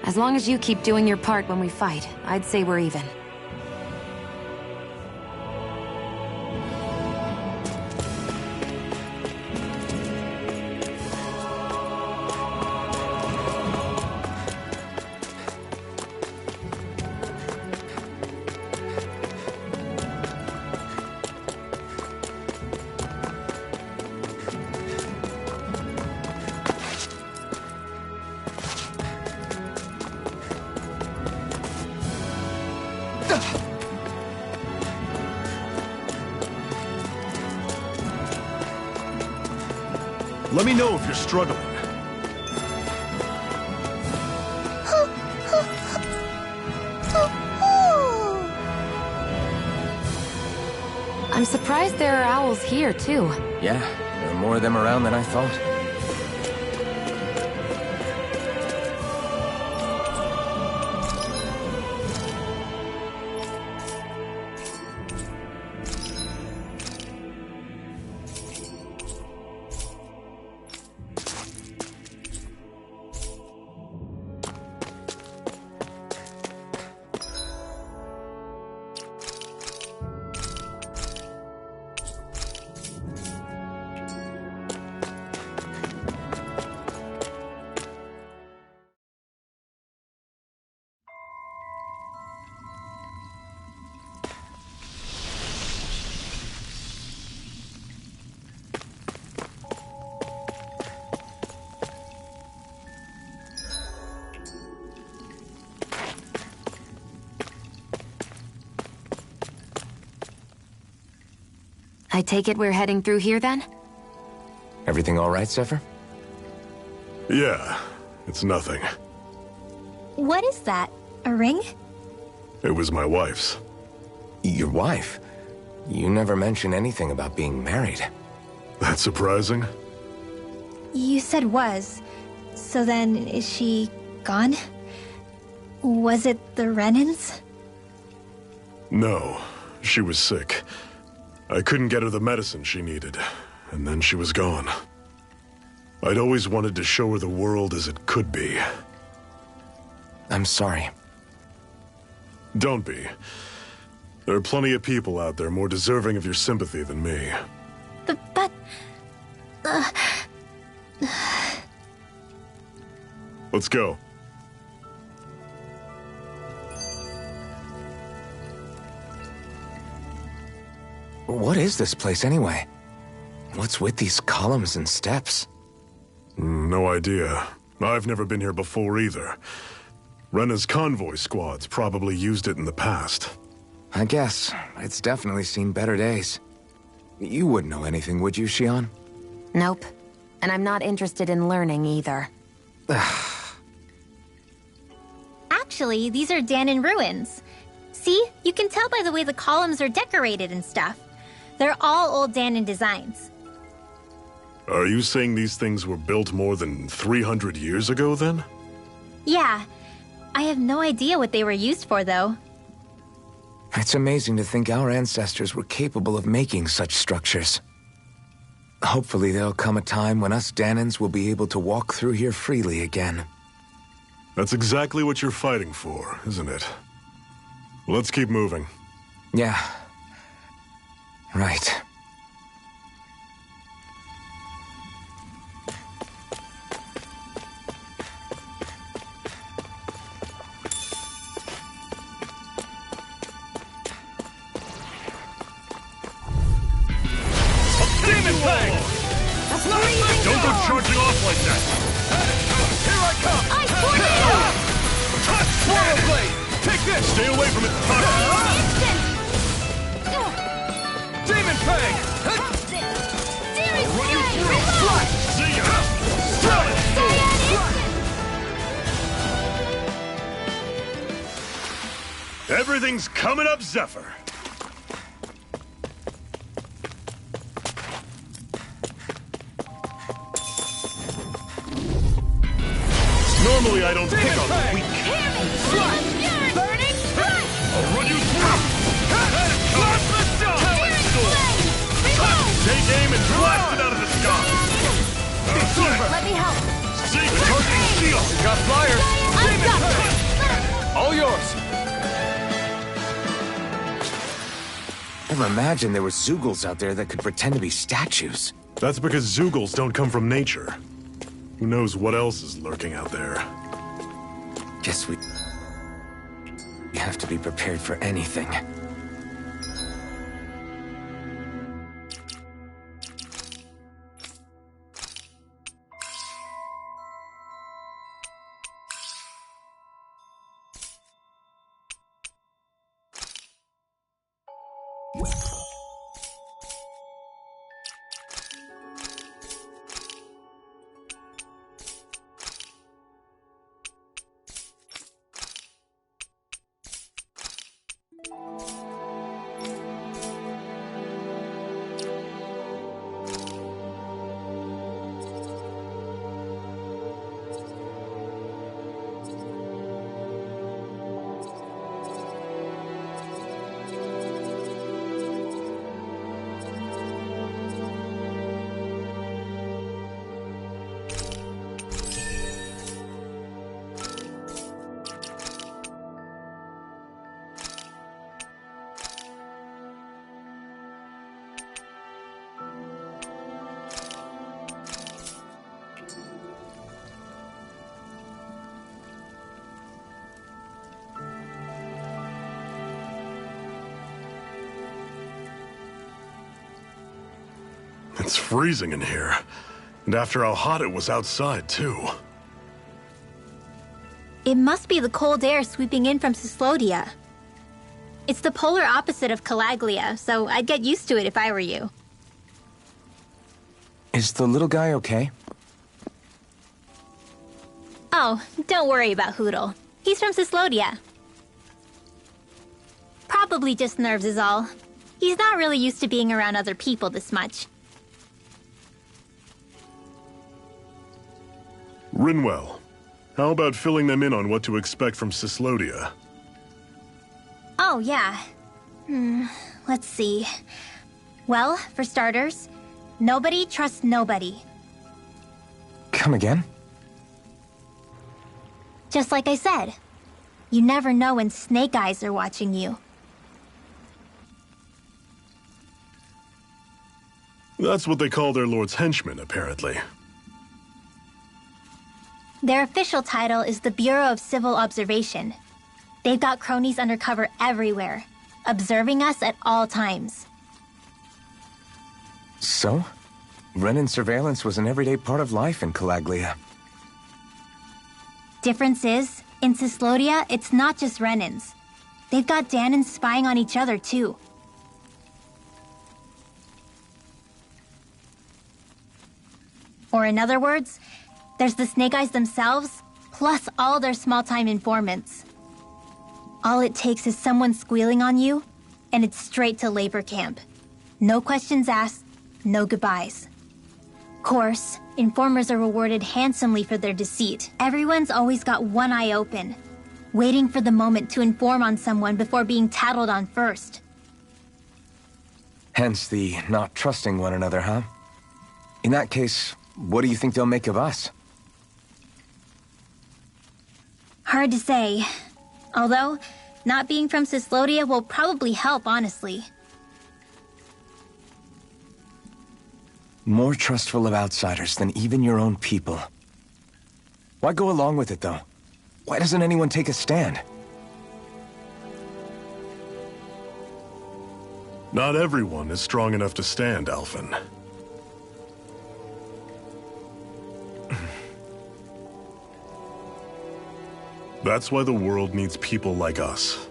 As long as you keep doing your part when we fight, I'd say we're even. Let me know if you're struggling. I'm surprised there are owls here, too. Yeah, there are more of them around than I thought. I take it we're heading through here, then? Everything all right, Zephyr? Yeah, it's nothing. What is that? A ring? It was my wife's. Your wife? You never mentioned anything about being married. That's surprising? You said was. So then, is she gone? Was it the Renans? No, she was sick. I couldn't get her the medicine she needed, and then she was gone. I'd always wanted to show her the world as it could be. I'm sorry. Don't be. There are plenty of people out there more deserving of your sympathy than me. But... Let's go. What is this place, anyway? What's with these columns and steps? No idea. I've never been here before either. Rena's convoy squads probably used it in the past. I guess. It's definitely seen better days. You wouldn't know anything, would you, Xion? Nope. And I'm not interested in learning either. Actually, these are Dahnan ruins. See? You can tell by the way the columns are decorated and stuff. They're all old Dahnan designs. Are you saying these things were built more than 300 years ago, then? Yeah. I have no idea what they were used for, though. It's amazing to think our ancestors were capable of making such structures. Hopefully there'll come a time when us Dahnans will be able to walk through here freely again. That's exactly what you're fighting for, isn't it? Let's keep moving. Yeah. Right. Don't go charging off like that! Here I come! I force Touch Swallow Blade! Take this! Stay away from it! Demon Fang! Series Run you Fury! through! See ya! Everything's coming up, Zephyr! Normally I don't pick on the weak. Burning Strike! I'll run you through! Blast the stone! Take aim and blast it out of the sky! Let me help. See the targeting shield! Got flyers! I've got this! All yours! Never imagined there were Zeugles out there that could pretend to be statues. That's because Zeugles don't come from nature. Who knows what else is lurking out there? Guess we have to be prepared for anything. It's freezing in here. And after how hot it was outside, too. It must be the cold air sweeping in from Cyslodia. It's the polar opposite of Calaglia, so I'd get used to it if I were you. Is the little guy okay? Oh, don't worry about Hootle. He's from Cyslodia. Probably just nerves is all. He's not really used to being around other people this much. Rinwell, how about filling them in on what to expect from Cyslodia? Oh, yeah. Let's see. Well, for starters, nobody trusts nobody. Come again? Just like I said. You never know when Snake Eyes are watching you. That's what they call their lord's henchmen, apparently. Their official title is the Bureau of Civil Observation. They've got cronies undercover everywhere, observing us at all times. So? Renan surveillance was an everyday part of life in Calaglia. Difference is, in Cyslodia, it's not just Renans. They've got Danans spying on each other, too. Or in other words, there's the Snake Eyes themselves, plus all their small-time informants. All it takes is someone squealing on you, and it's straight to labor camp. No questions asked, no goodbyes. Of course, informers are rewarded handsomely for their deceit. Everyone's always got one eye open, waiting for the moment to inform on someone before being tattled on first. Hence the not trusting one another, huh? In that case, what do you think they'll make of us? Hard to say. Although, not being from Cyslodia will probably help, honestly. More trustful of outsiders than even your own people. Why go along with it, though? Why doesn't anyone take a stand? Not everyone is strong enough to stand, Alphen. That's why the world needs people like us.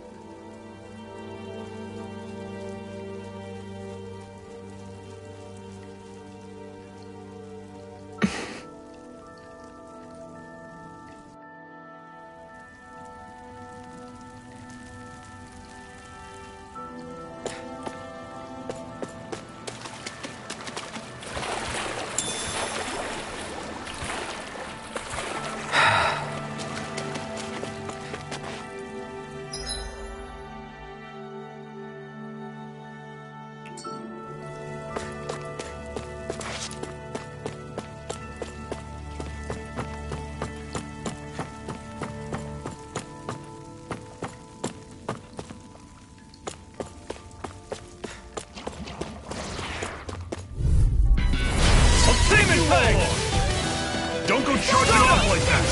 Don't go charging off like that!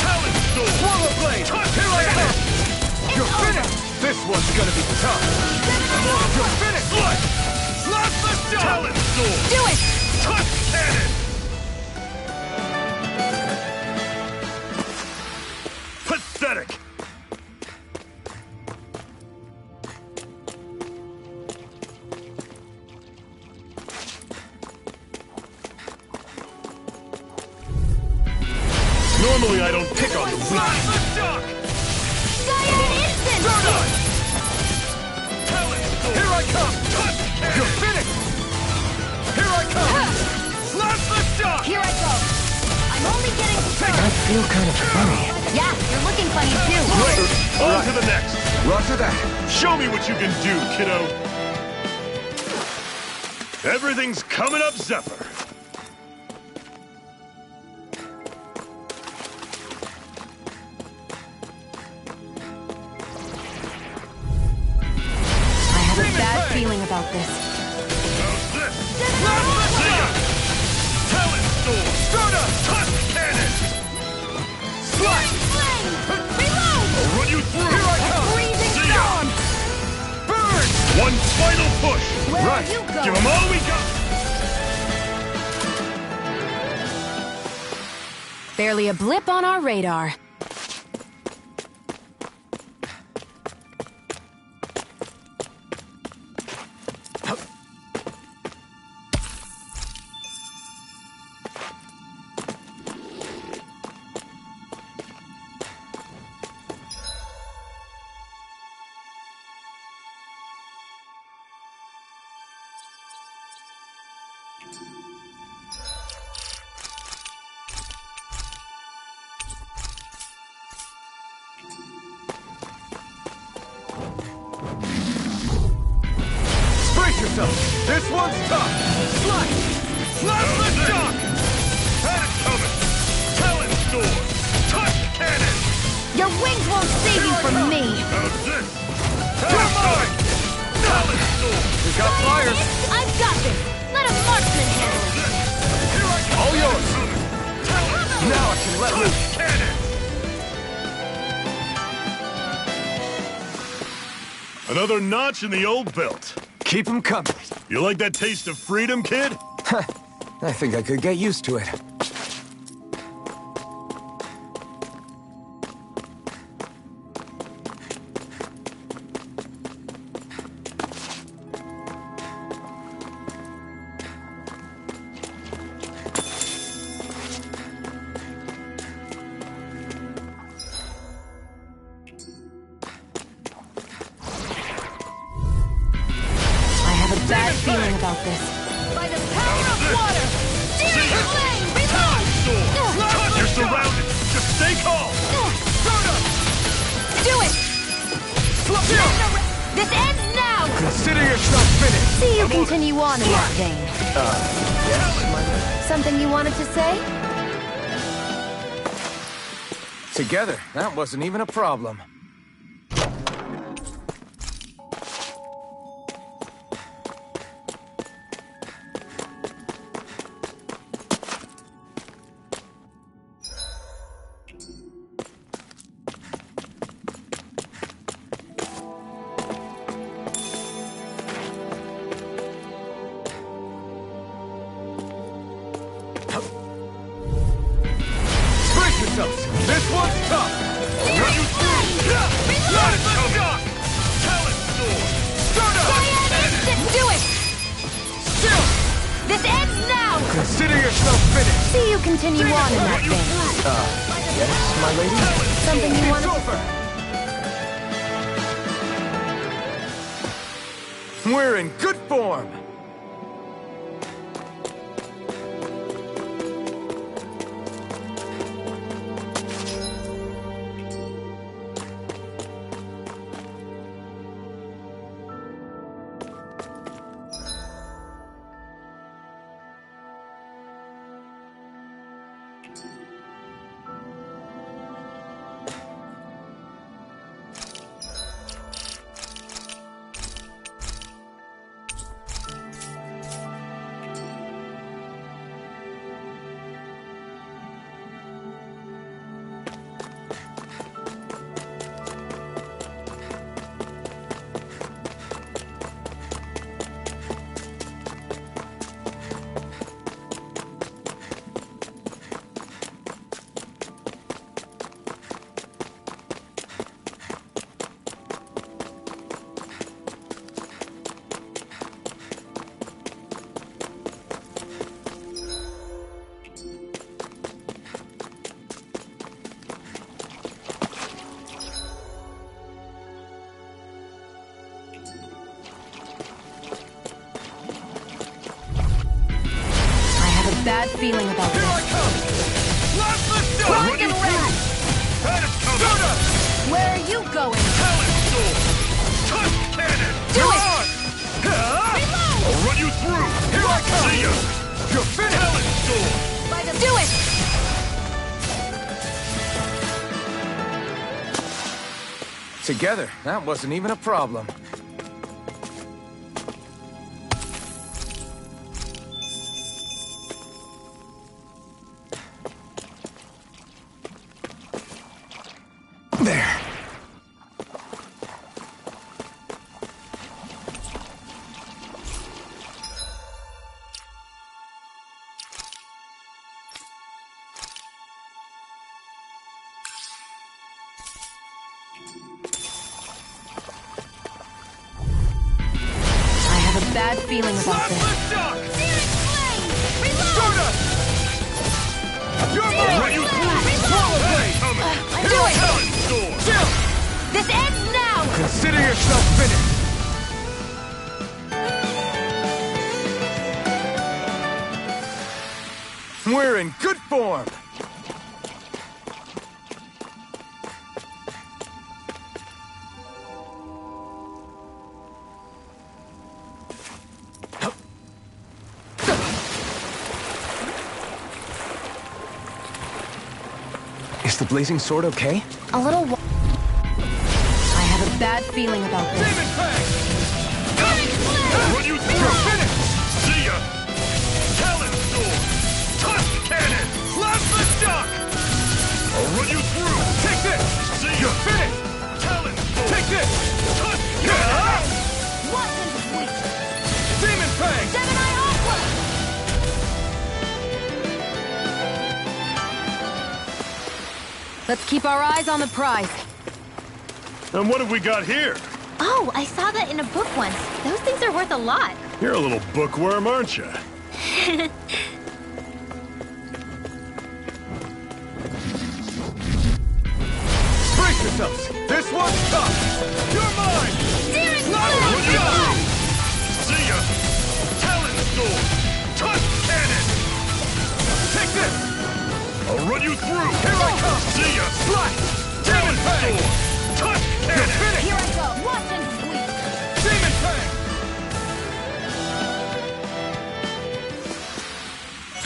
Talon Storm! Swallow Blade! Here I am! You're finished! This one's gonna be tough! You're finished! What? Blast the shot! Talon Storm! Do it! Touch cannon! Pathetic! Normally I don't pick on the weak. Here I come! You're finished! Here I come! Slash the shot! Here I go! I'm only getting started! I feel kind of funny. Yeah, you're looking funny too! Great! On to the next! Roger that! Show me what you can do, kiddo! Everything's coming up, Zephyr! Bad feeling about this. How's this? See ya! Talent Storm! Stardust! Tusk Cannon! Slash! Reload! I'll run you through! Here I come! Freezing See ya! storm! Burn! One final push! Where Right. you go? Give them all we got! Barely a blip on our radar. Brace yourself! This one's tough! Slash! Slash the shock! Had it coming! Talent Storm! Tusk Cannon! Your wings won't save you from me! How's this? Come on! Talent Storm! We got fires! I've got this! Let a marksman handle it! Here I come! All yours! Talent Storm! Now I can let Tusk loose! Cannon! Another notch in the old belt. Keep them coming. You like that taste of freedom, kid? I think I could get used to it. Bad feeling about this. By the power of water! Searing flame! Reload! You're surrounded! Just stay calm! Do it! This ends now! Consider yourself finished! See you continue on in that vein. Yes, Something you wanted to say? together, that wasn't even a problem. This one's tough! Run you through! Let it come! Talent Storm! Stardust! Do it! Still! This ends now! Consider yourself finished! See you continue on in that vein. Yes, my lady? Something you wanted to... We're in good form! bad feeling about Here I this. come! Blast the stone! Rock and roll! That is coming! Soda! Where are you going? Talon Storm! Tusk Cannon! Do You're it! on! I'll run you through! Here I come! See ya! You're finished! Talon Storm! Do it! Together, that wasn't even a problem. There. I have a bad feeling about this. I'll run you through! Swallow Blade! Do it! Talon Storm! Chill! This ends now! Consider yourself finished. We're in good form. Is the blazing sword okay? A little I have a bad feeling about this. Demon Fang! I'll run you through! You're finished! See ya! Talon Storm! Tusk Cannon! Blast the shock! I'll run you through! Take this! See ya! You're finished! Talon Storm! Take this! Tusk Cannon! Demon Fang! Gemini Aqua! Let's keep our eyes on the prize. And what have we got here? Oh, I saw that in a book once. Those things are worth a lot. You're a little bookworm, aren't you? Brace yourselves! This one's tough! You're mine! Steering I'll run you through! See ya! Talon Storm! Tusk Cannon! Take this! I'll run you through! Here I come! See ya! Slash! Demon Fang! Tusk Cannon! You're finished! Here I go. Watch and squeeze. Demon Fang!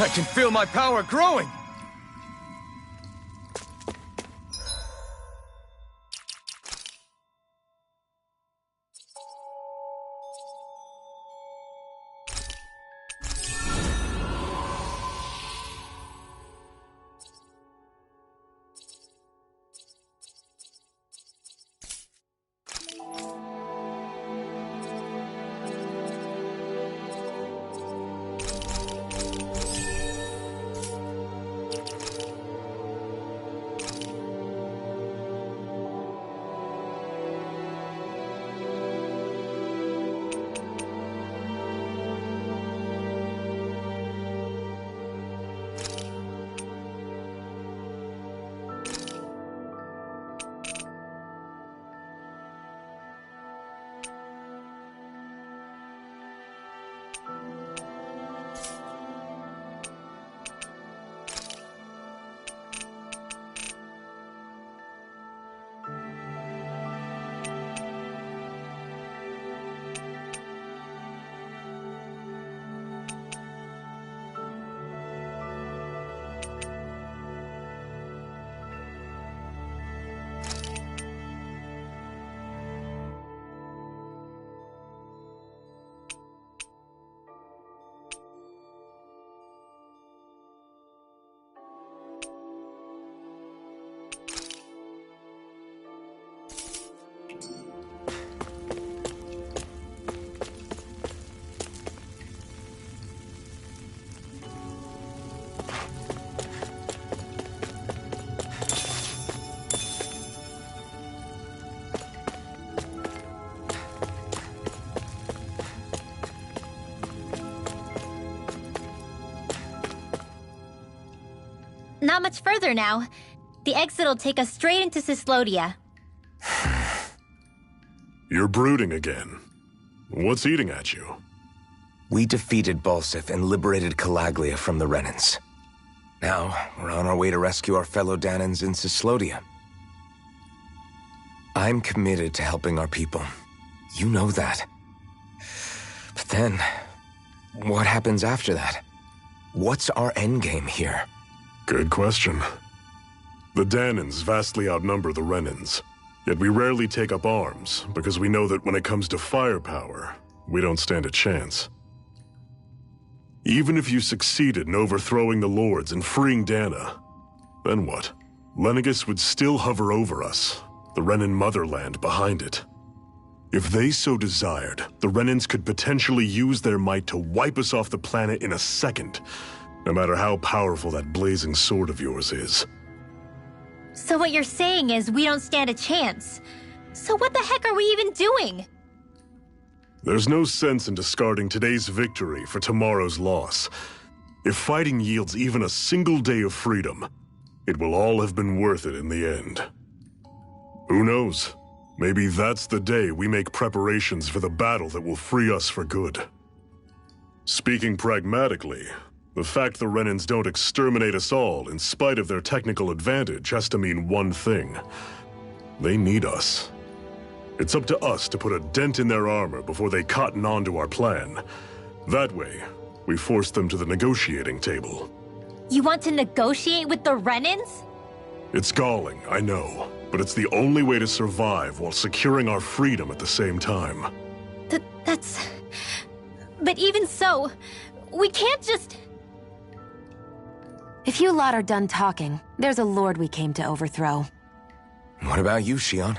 I can feel my power growing. Not much further now. The exit'll take us straight into Cyslodia. You're brooding again. What's eating at you? We defeated Balsif and liberated Calaglia from the Renans. Now, we're on our way to rescue our fellow Dahnans in Cyslodia. I'm committed to helping our people. You know that. But then, what happens after that? What's our endgame here? Good question. The Dahnans vastly outnumber the Renans, yet we rarely take up arms, because we know that when it comes to firepower, we don't stand a chance. Even if you succeeded in overthrowing the Lords and freeing Dahna, then what? Lenegis would still hover over us, the Renan motherland behind it. If they so desired, the Renans could potentially use their might to wipe us off the planet in a second, no matter how powerful that blazing sword of yours is. So what you're saying is we don't stand a chance. So what the heck are we even doing? There's no sense in discarding today's victory for tomorrow's loss. If fighting yields even a single day of freedom, it will all have been worth it in the end. Who knows? Maybe that's the day we make preparations for the battle that will free us for good. Speaking pragmatically, the fact the Renans don't exterminate us all in spite of their technical advantage has to mean one thing. They need us. It's up to us to put a dent in their armor before they cotton on to our plan. That way, we force them to the negotiating table. You want to negotiate with the Renans? It's galling, I know, but it's the only way to survive while securing our freedom at the same time. That's... But even so, we can't just... If you lot are done talking, there's a lord we came to overthrow. What about you, Shionne?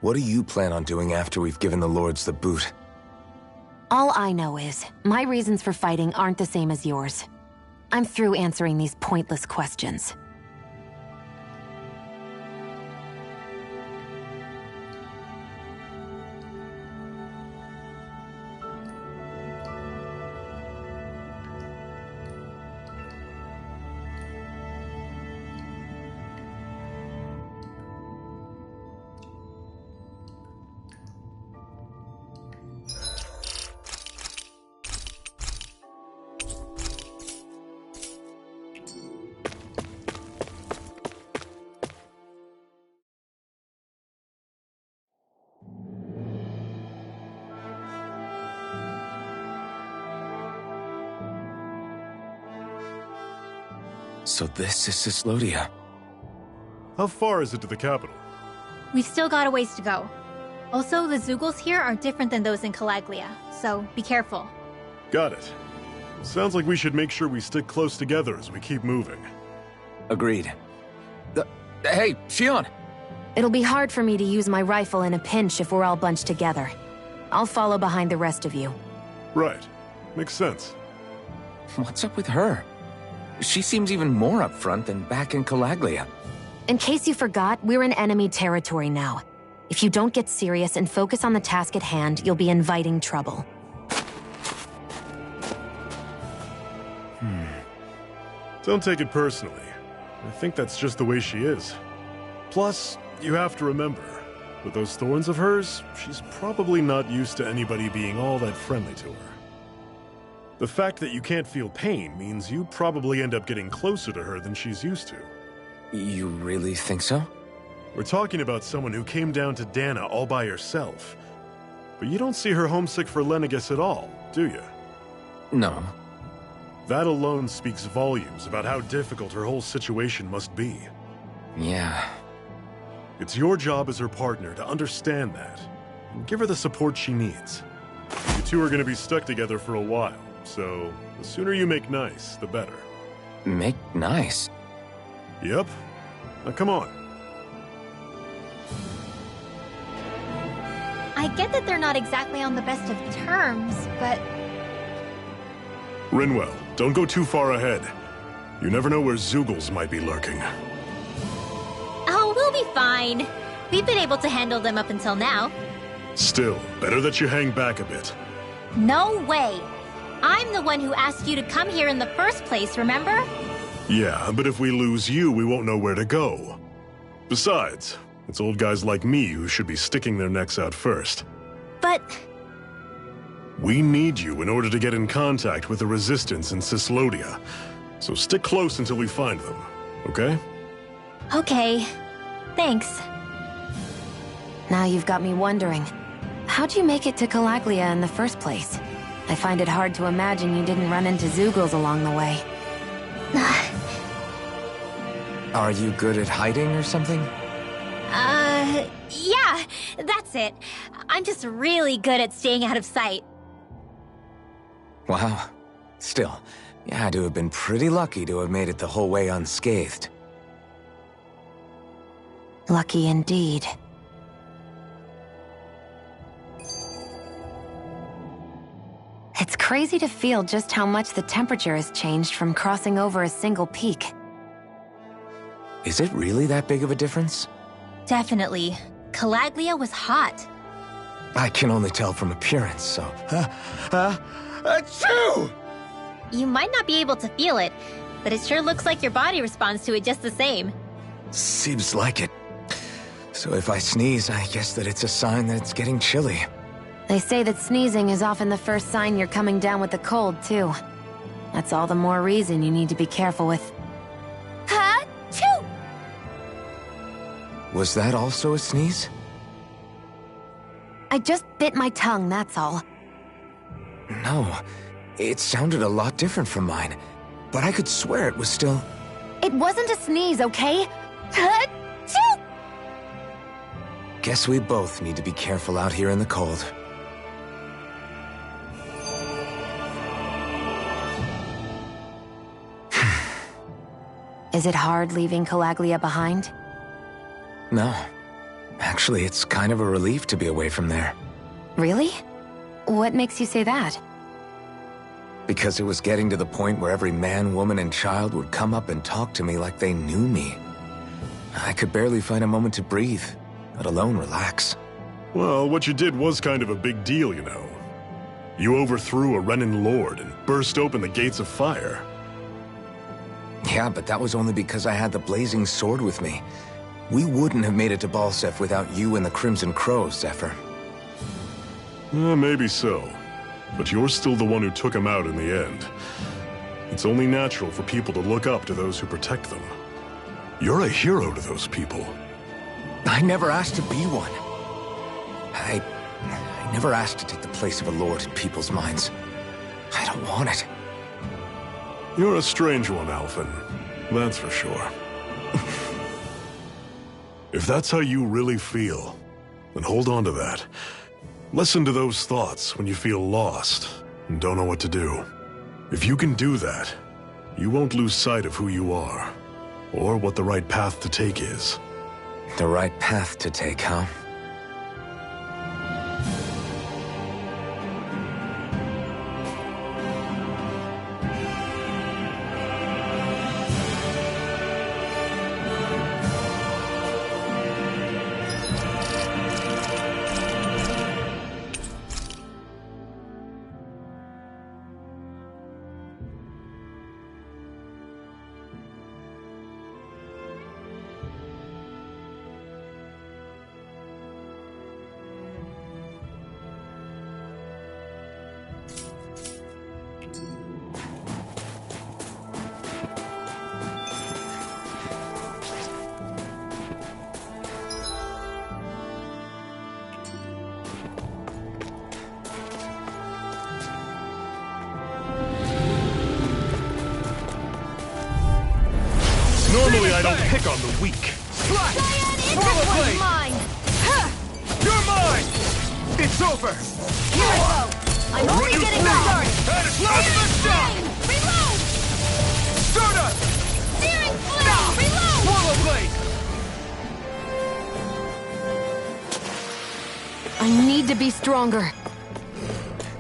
What do you plan on doing after we've given the Lords the boot? All I know is, my reasons for fighting aren't the same as yours. I'm through answering these pointless questions. So this is Cyslodia. How far is it to the capital? We've still got a ways to go. Also, the Zeugles here are different than those in Calaglia, so be careful. Got it. Sounds like we should make sure we stick close together as we keep moving. Agreed. Hey, Shionne! It'll be hard for me to use my rifle in a pinch if we're all bunched together. I'll follow behind the rest of you. Right. Makes sense. What's up with her? She seems even more upfront than back in Calaglia. In case you forgot, we're in enemy territory now. If you don't get serious and focus on the task at hand, you'll be inviting trouble. Don't take it personally. I think that's just the way she is. Plus, you have to remember, with those thorns of hers, she's probably not used to anybody being all that friendly to her. The fact that you can't feel pain means you probably end up getting closer to her than she's used to. You really think so? We're talking about someone who came down to Dahna all by herself. But you don't see her homesick for Lenegis at all, do you? No. That alone speaks volumes about how difficult her whole situation must be. Yeah. It's your job as her partner to understand that, and give her the support she needs. You two are going to be stuck together for a while, so the sooner you make nice, the better. Make nice? Yep. Now come on. I get that they're not exactly on the best of terms, but... Rinwell, don't go too far ahead. You never know where Zeugles might be lurking. Oh, we'll be fine. We've been able to handle them up until now. Still, better that you hang back a bit. No way. I'm the one who asked you to come here in the first place, remember? Yeah, but if we lose you, we won't know where to go. Besides, it's old guys like me who should be sticking their necks out first. But... We need you in order to get in contact with the Resistance in Cyslodia. So stick close until we find them, okay? Okay. Thanks. Now you've got me wondering. How'd you make it to Calaglia in the first place? I find it hard to imagine you didn't run into Zeugles along the way. Are you good at hiding or something? Yeah, that's it. I'm just really good at staying out of sight. Wow. Still, you had to have been pretty lucky to have made it the whole way unscathed. Lucky indeed. It's crazy to feel just how much the temperature has changed from crossing over a single peak. Is it really that big of a difference? Definitely. Calaglia was hot. I can only tell from appearance, so... Achoo! You might not be able to feel it, but it sure looks like your body responds to it just the same. Seems like it. So if I sneeze, I guess that it's a sign that it's getting chilly. They say that sneezing is often the first sign you're coming down with the cold, too. That's all the more reason you need to be careful with... Ha-choo! Was that also a sneeze? I just bit my tongue, that's all. No, it sounded a lot different from mine, but I could swear it was still... It wasn't a sneeze, okay? Ha-choo! Guess we both need to be careful out here in the cold. Is it hard leaving Calaglia behind? No. Actually, it's kind of a relief to be away from there. Really? What makes you say that? Because it was getting to the point where every man, woman, and child would come up and talk to me like they knew me. I could barely find a moment to breathe, let alone relax. Well, what you did was kind of a big deal, you know. You overthrew a Renin Lord and burst open the gates of fire. Yeah, but that was only because I had the Blazing Sword with me. We wouldn't have made it to Balseph without you and the Crimson Crows, Zephyr. Maybe so. But you're still the one who took him out in the end. It's only natural for people to look up to those who protect them. You're a hero to those people. I never asked to be one. I never asked to take the place of a lord in people's minds. I don't want it. You're a strange one, Alphen. That's for sure. If that's how you really feel, then hold on to that. Listen to those thoughts when you feel lost and don't know what to do. If you can do that, you won't lose sight of who you are, or what the right path to take is. The right path to take, huh? Normally I don't pick on the weak. Rollerblade! Mine! You're mine! It's over! Here I go! I'm only getting started! That is last the shot! Reload! Stardust! Searing flame! Reload! Rollerblade! I need to be stronger.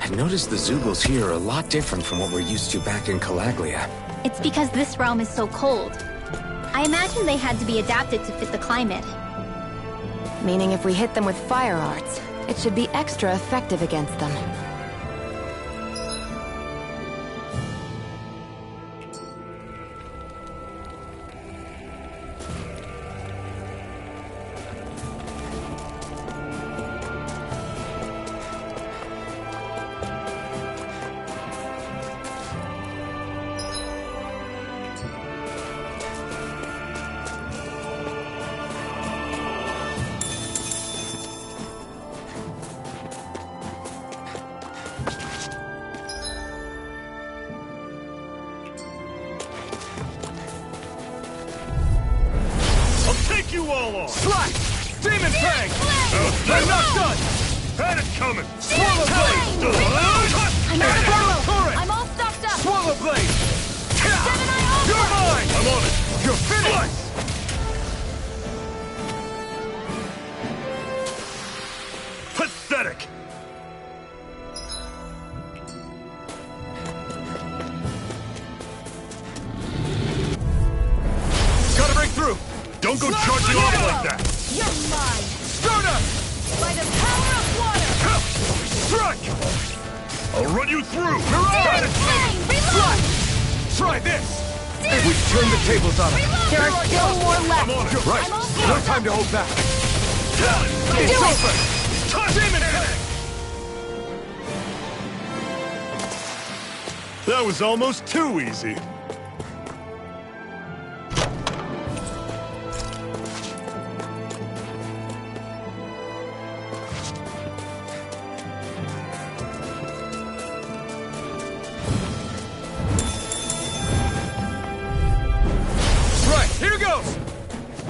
I noticed the Zeugles here are a lot different from what we're used to back in Calaglia. It's because this realm is so cold. I imagine they had to be adapted to fit the climate. Meaning if we hit them with fire arts, it should be extra effective against them. all on! Slice! Demon Fang! They're not done! Had it coming! Swallow Blade! I'm out of ammo. Torrent! I'm all stocked up. Swallow Blade! Gemini Alpha. You're mine! I'm on it! You're finished! Pathetic! Gotta break through! Don't go charging off like that! You're mine. Stardust! By the power of water. Strike! I'll run you through! Demon Flame. Reload. Try this! We turn the tables on him. There are still more left. You're right. No time to hold back. It's Do it. over! Demon Fang! That was almost too easy. Right, here goes!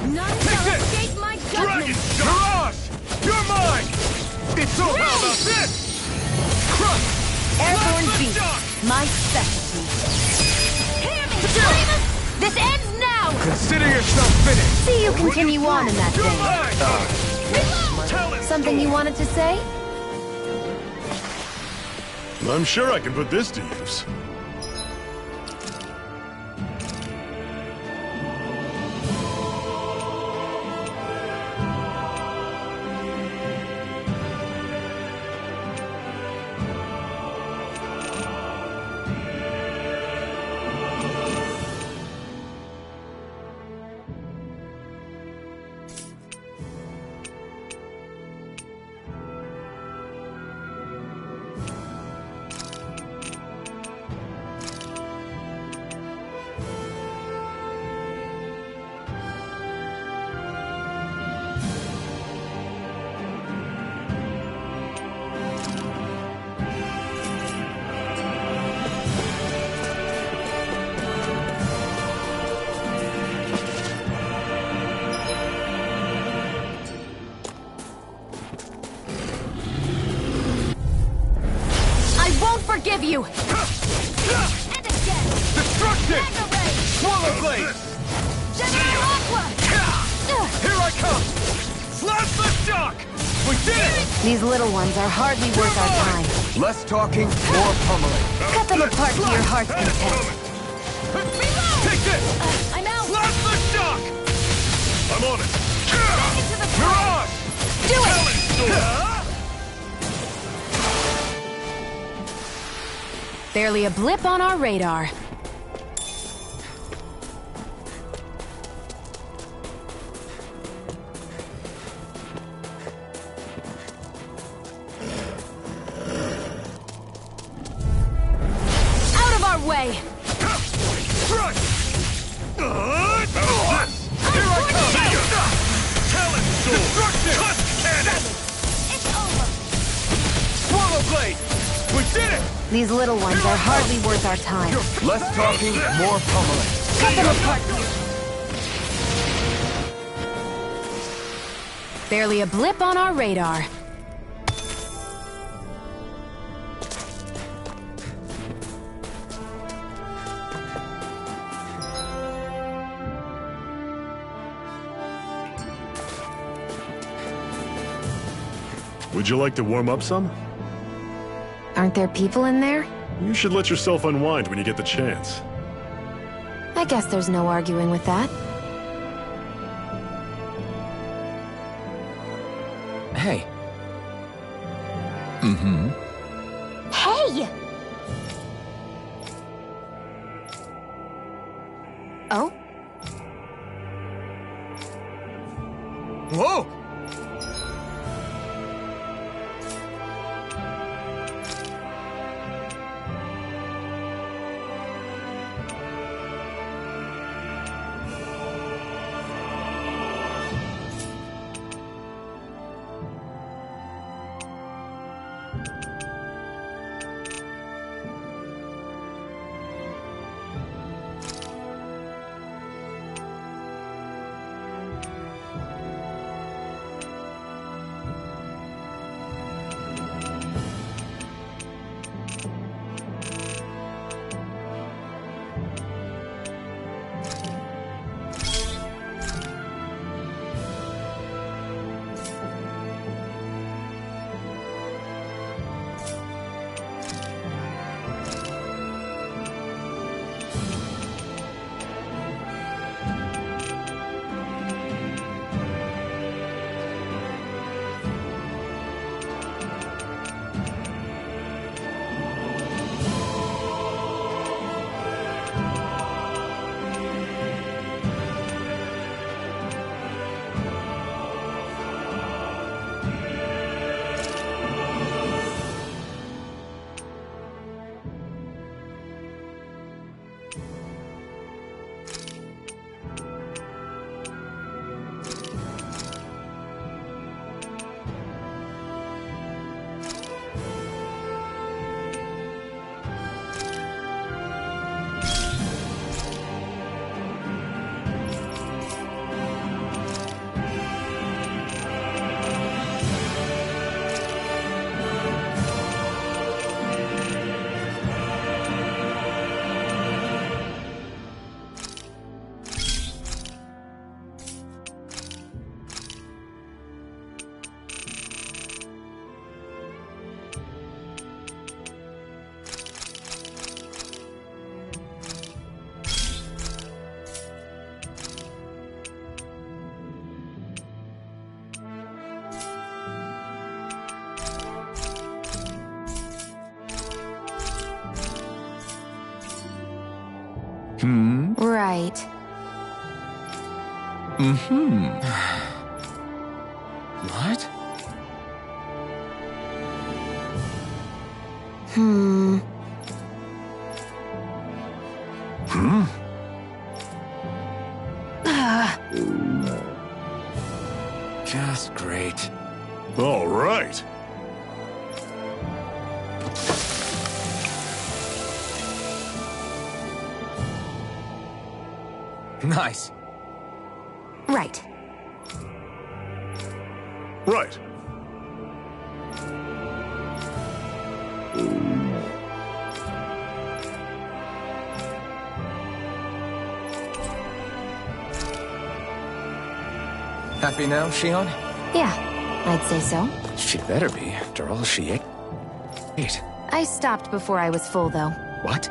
None Take shall this. escape my Dragon judgment. shot! Mirage! You're mine! It's over! How about this? Crush! Airborne Blast the beast. shock! My specialty. Hear me, Primus! This ends now! Consider yourself finished! See you continue on in that You're vein. mine! Talon Something you wanted to say? I'm sure I can put this to use. Forgive you! And again! Destruction! Mega Ray! Swallow Blade! Gemini Aqua! Here I come! Blast the shock! We did it! These little ones are hardly worth our time. Less talking, more pummeling. Cut them apart to your heart's content. Take this! I'm out! Blast the shock! I'm on it! Back into the Mirage! Do it! Talon sword! Barely a blip on our radar. Out of our way! Strike! Here I come! See ya! Talon sword! Destruction! Tusk cannon! It's over! Swallow Blade! We did it! These little ones are hardly worth our time. Less talking, more pummeling. Cut them apart. Barely a blip on our radar. Would you like to warm up some? Aren't there people in there? You should let yourself unwind when you get the chance. I guess there's no arguing with that. Hey. Hey! Oh? Whoa! Right. What? Just great. All right. Nice. Right. Right. Happy now, Shion? Yeah, I'd say so. She better be, after all she ate. Wait, I stopped before I was full, though. what?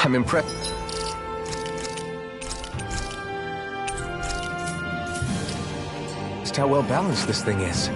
I'm impressed. Just how well balanced this thing is.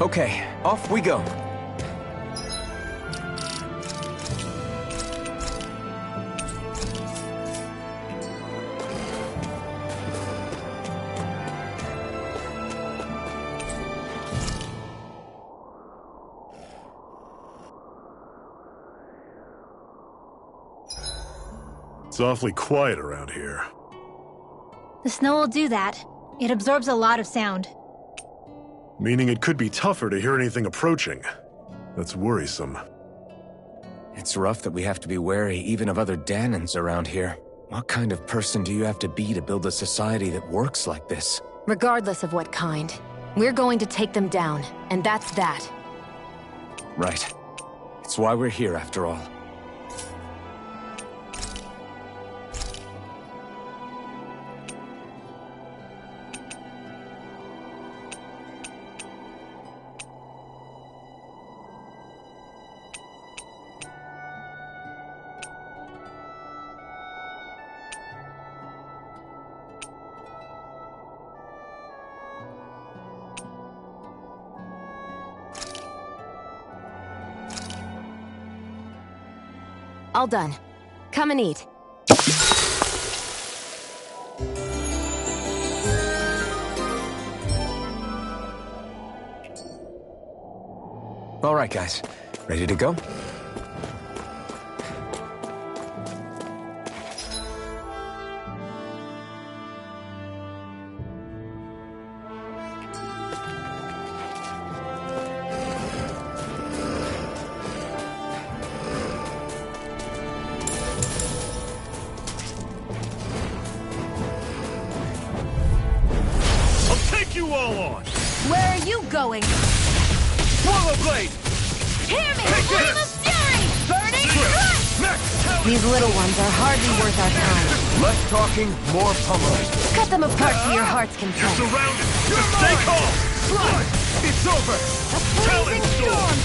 Okay, off we go. It's awfully quiet around here. The snow will do that. It absorbs a lot of sound. Meaning it could be tougher to hear anything approaching. That's worrisome. It's rough that we have to be wary even of other Dahnans around here. What kind of person do you have to be to build a society that works like this? Regardless of what kind, we're going to take them down, and that's that. Right. It's why we're here, after all. All done. Come and eat. All right, guys. Ready to go? all on! Where are you going? Swallow blade! Hear me! Take Flame this! of fury! Burning Next! crust! These little ones are hardly worth our time. Less talking, more pummeling. Cut them apart to your heart's content. You're surrounded! Just stay calm! Slide! It's over! Talon Storm!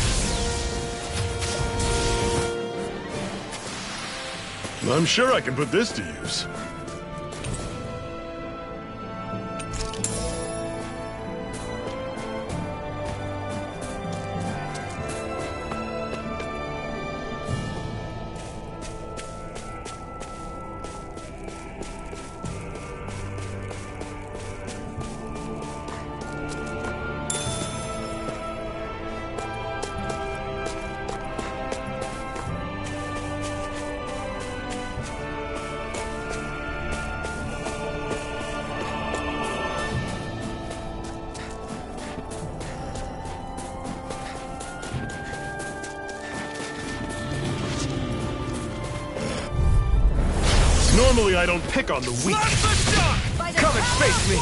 I'm sure I can put this to use. Normally I don't pick on the weak. Come and face me!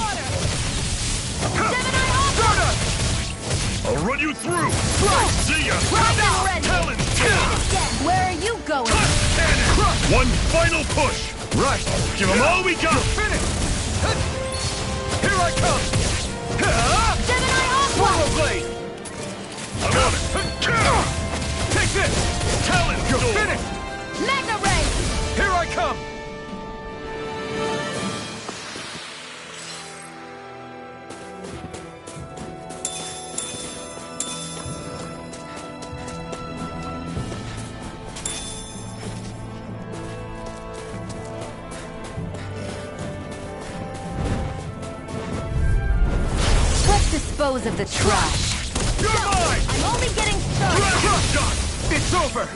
I'll run you through! See ya! Talon Storm! Where are you going? Cannon! One final push! Right! Give them all we got! Finish! Here I come! Swallow blade! I'm on it! Take this! Talon You're Storm! finished! Magna Ray! Here I come! Let's dispose of the trash. You're mine! I'm only getting started. Dragon shot! It's over!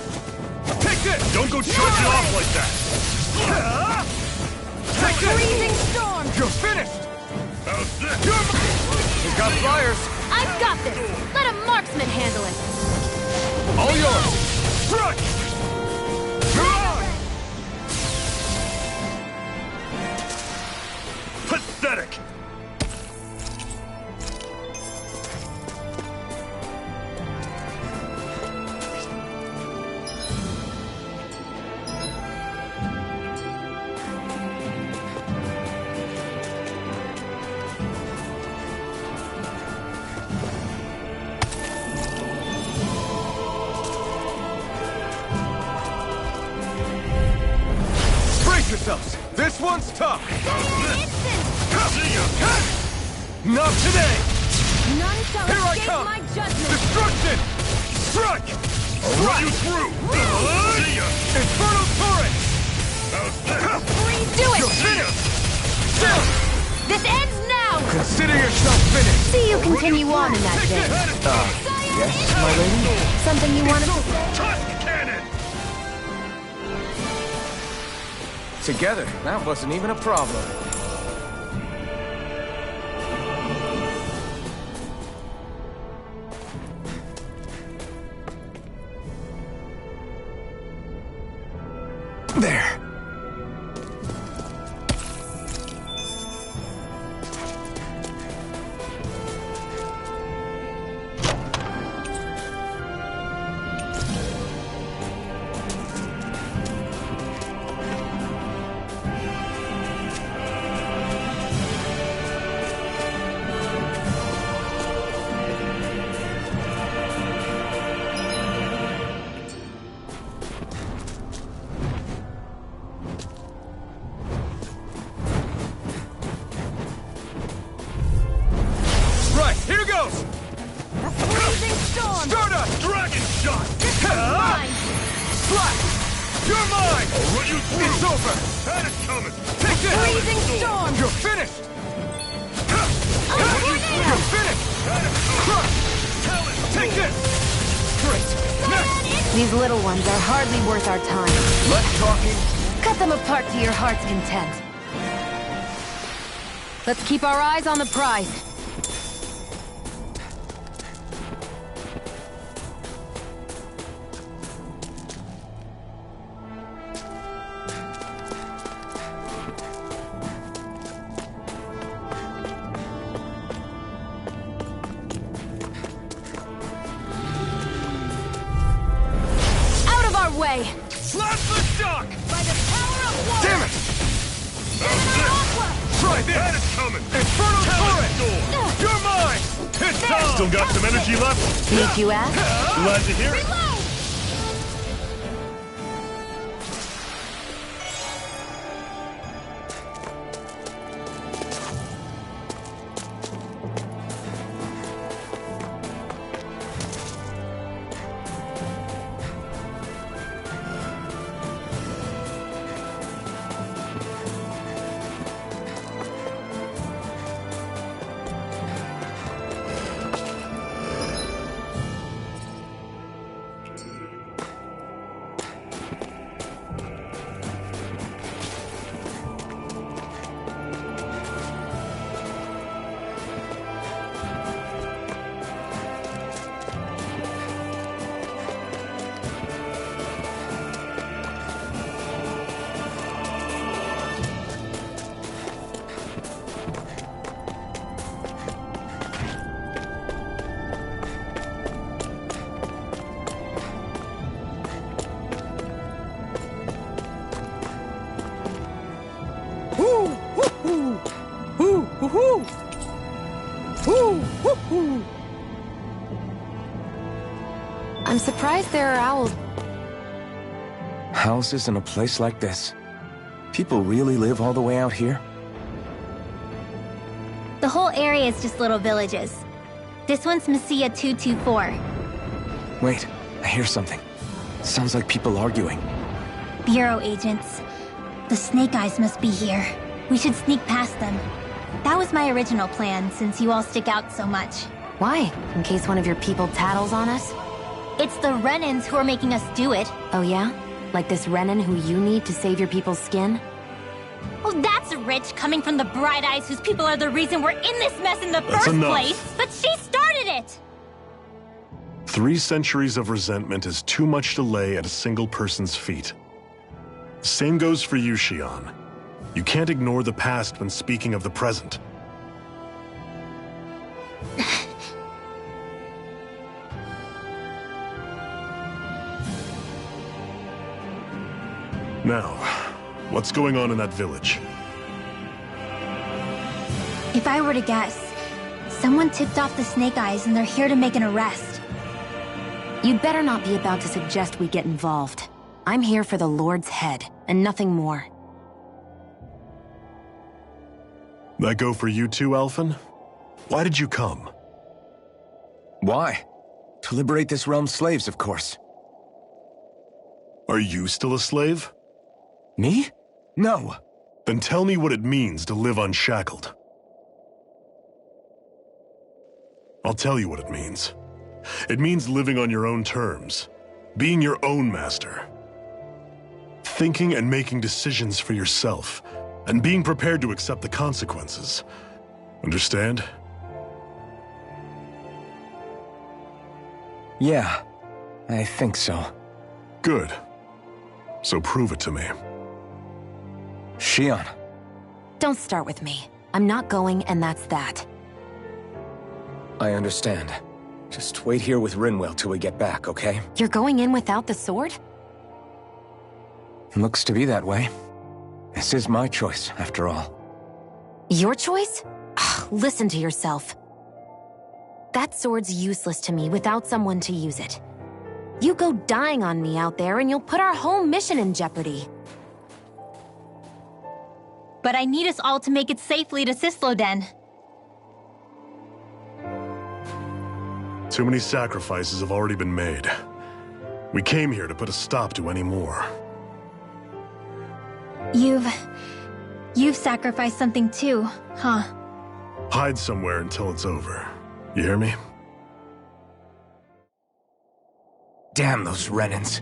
Take this! Don't go charging off like that! Take this! Freezing storm! You're finished! How's this? We've got flyers! I've got this! Let a marksman handle it! All yours! Strike! Pathetic! Brace yourselves! This one's tough! See ya! Not today! None shall Here I escape come! my judgment! Destruction! Strike! I'll run you through! See ya! Infernal Torrent! How's this? Do it! You're finished! Still! This ends now! Consider yourself finished! See you continue on in that vein. Yes, my lady? Something you wanted to say? Tusk Cannon! Together, that wasn't even a problem. There. Right, here goes! Freezing storm! Stardust! Dragon shot! Mine! Slash! You're mine! I'll run you through! It's over! Had it coming! Take this! Freezing storm! You're finished! Tornado! You're finished! Crush! Take this! Great! Next! These little ones are hardly worth our time. Less talking. Cut them apart to your heart's content. Let's keep our eyes on the prize. it's coming! Inferno Turret! You're mine! It's time! Still got some energy left? Need you ask? Glad to hear it. I'm surprised there are owls. Houses in a place like this? People really live all the way out here? The whole area is just little villages. This one's Messia 224. Wait, I hear something. Sounds like people arguing. Bureau agents. The Snake Eyes must be here. We should sneak past them. That was my original plan, since you all stick out so much. Why? In case one of your people tattles on us? It's the Renans who are making us do it. Oh yeah? Like this Renan who you need to save your people's skin? Oh, that's rich, coming from the Bright Eyes whose people are the reason we're in this mess in the That's first enough. place. But she started it! 3 centuries of resentment is too much to lay at a single person's feet. Same goes for you, Xion. You can't ignore the past when speaking of the present. Now, what's going on in that village? If I were to guess, someone tipped off the Snake Eyes and they're here to make an arrest. You'd better not be about to suggest we get involved. I'm here for the Lord's head, and nothing more. That go for you too, Alphen? Why did you come? Why? To liberate this realm's slaves, of course. Are you still a slave? Me? No. Then tell me what it means to live unshackled. I'll tell you what it means. It means living on your own terms, being your own master, thinking and making decisions for yourself, and being prepared to accept the consequences. Understand? Yeah, I think so. Good. So prove it to me. Xion. Don't start with me. I'm not going, and that's that. I understand. Just wait here with Rinwell till we get back, okay? You're going in without the sword? Looks to be that way. This is my choice, after all. Your choice? Listen to yourself. That sword's useless to me without someone to use it. You go dying on me out there and you'll put our whole mission in jeopardy. But I need us all to make it safely to Sisloden. Too many sacrifices have already been made. We came here to put a stop to any more. You've sacrificed something too, huh? Hide somewhere until it's over. You hear me? Damn those Renans.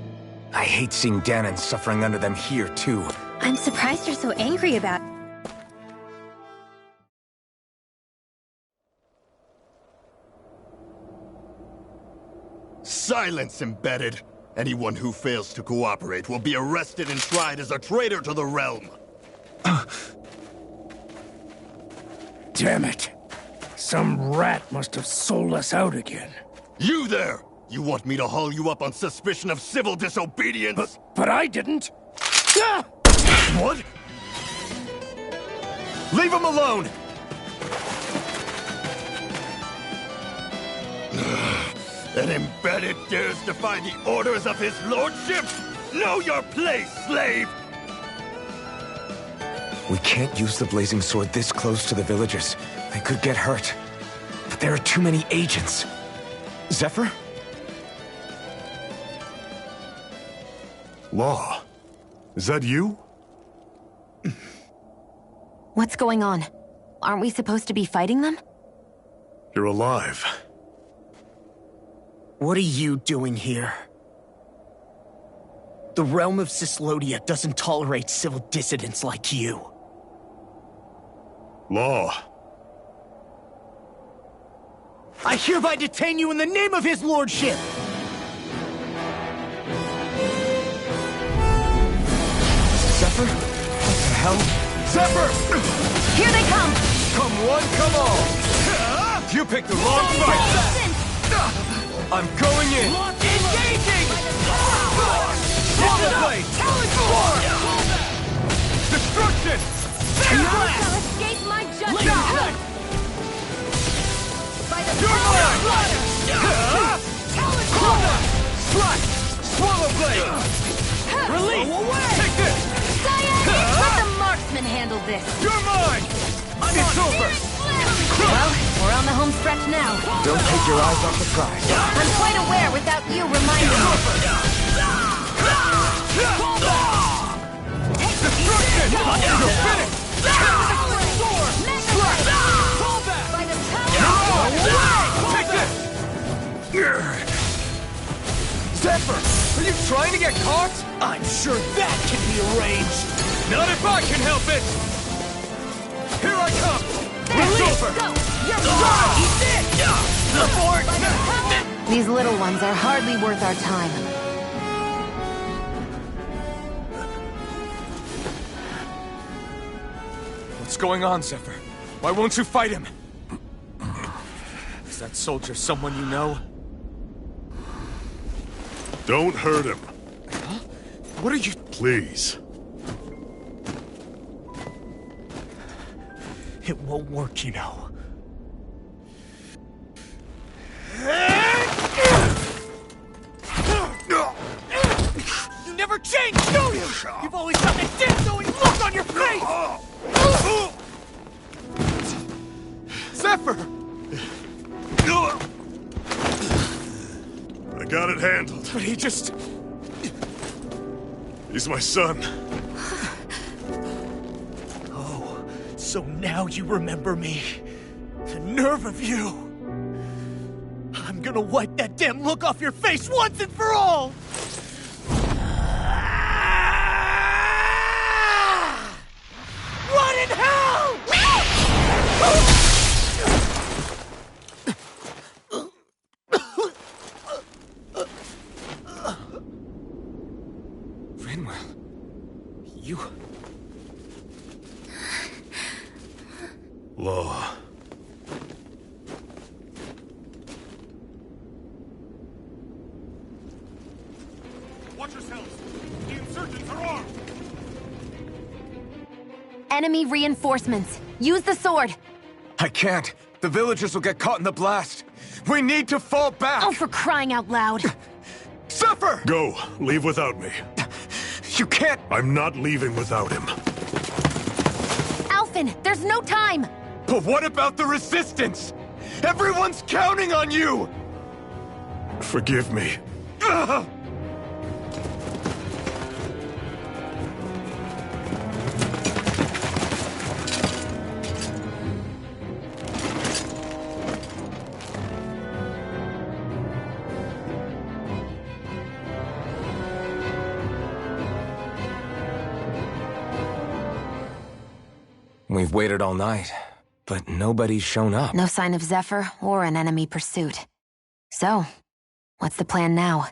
I hate seeing Danon suffering under them here, too. I'm surprised you're so angry about it. Silence, Embedded! Anyone who fails to cooperate will be arrested and tried as a traitor to the realm! Damn it. Some rat must have sold us out again. You there! You want me to haul you up on suspicion of civil disobedience? But I didn't! What? Leave him alone! An embedded dares defy the orders of his lordship? Know your place, slave! We can't use the blazing sword this close to the villagers. They could get hurt. But there are too many agents. Zephyr? Law, is that you? What's going on? Aren't we supposed to be fighting them? You're alive. What are you doing here? The realm of Cyslodia doesn't tolerate civil dissidents like you. Law. I hereby detain you in the name of his lordship! Zephyr? What the hell? Zephyr! Here they come! Come one, come all! You picked the wrong fight! I'm going in! Engaging! Swallow blade! Destruction! Shall escape my judgment! By the power of water! Slash! Swallow blade! Release! Take this! Let the marksman handle this! You're mine! It's over! Well, we're on the home stretch now. Don't take your eyes off the prize. I'm quite aware without you reminding me. Destruction! You're finished! By the power! Take this! Zephyr! Are you trying to get caught? I'm sure that can be arranged! Not if I can help it! Here I come! It's over! These little ones are hardly worth our time. What's going on, Zephyr? Why won't you fight him? Is that soldier someone you know? Don't hurt him. Huh? What are you... Please. It won't work, you know. You never change, do you? You've always got that damn-knowing look on your face! Zephyr! I got it handled. But he just... He's my son. Oh, so now you remember me. The nerve of you. I'm gonna wipe that damn look off your face once and for all! Run in hell! Rinwell, you... Law. Watch yourselves! The insurgents are armed! Enemy reinforcements. Use the sword. I can't. The villagers will get caught in the blast. We need to fall back! Oh, for crying out loud. Zephyr! Go. Leave without me. You can't... I'm not leaving without him. Alphen, there's no time! But what about the resistance? Everyone's counting on you! Forgive me. We've waited all night, but nobody's shown up. No sign of Zephyr or an enemy pursuit. So, what's the plan now?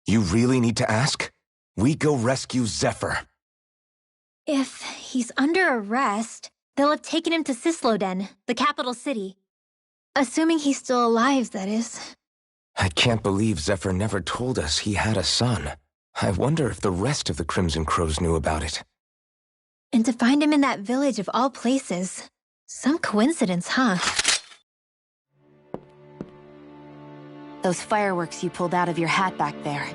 You really need to ask? We go rescue Zephyr. If he's under arrest, they'll have taken him to Cysloden, the capital city. Assuming he's still alive, that is. I can't believe Zephyr never told us he had a son. I wonder if the rest of the Crimson Crows knew about it. And to find him in that village of all places. Some coincidence, huh? Those fireworks you pulled out of your hat back there.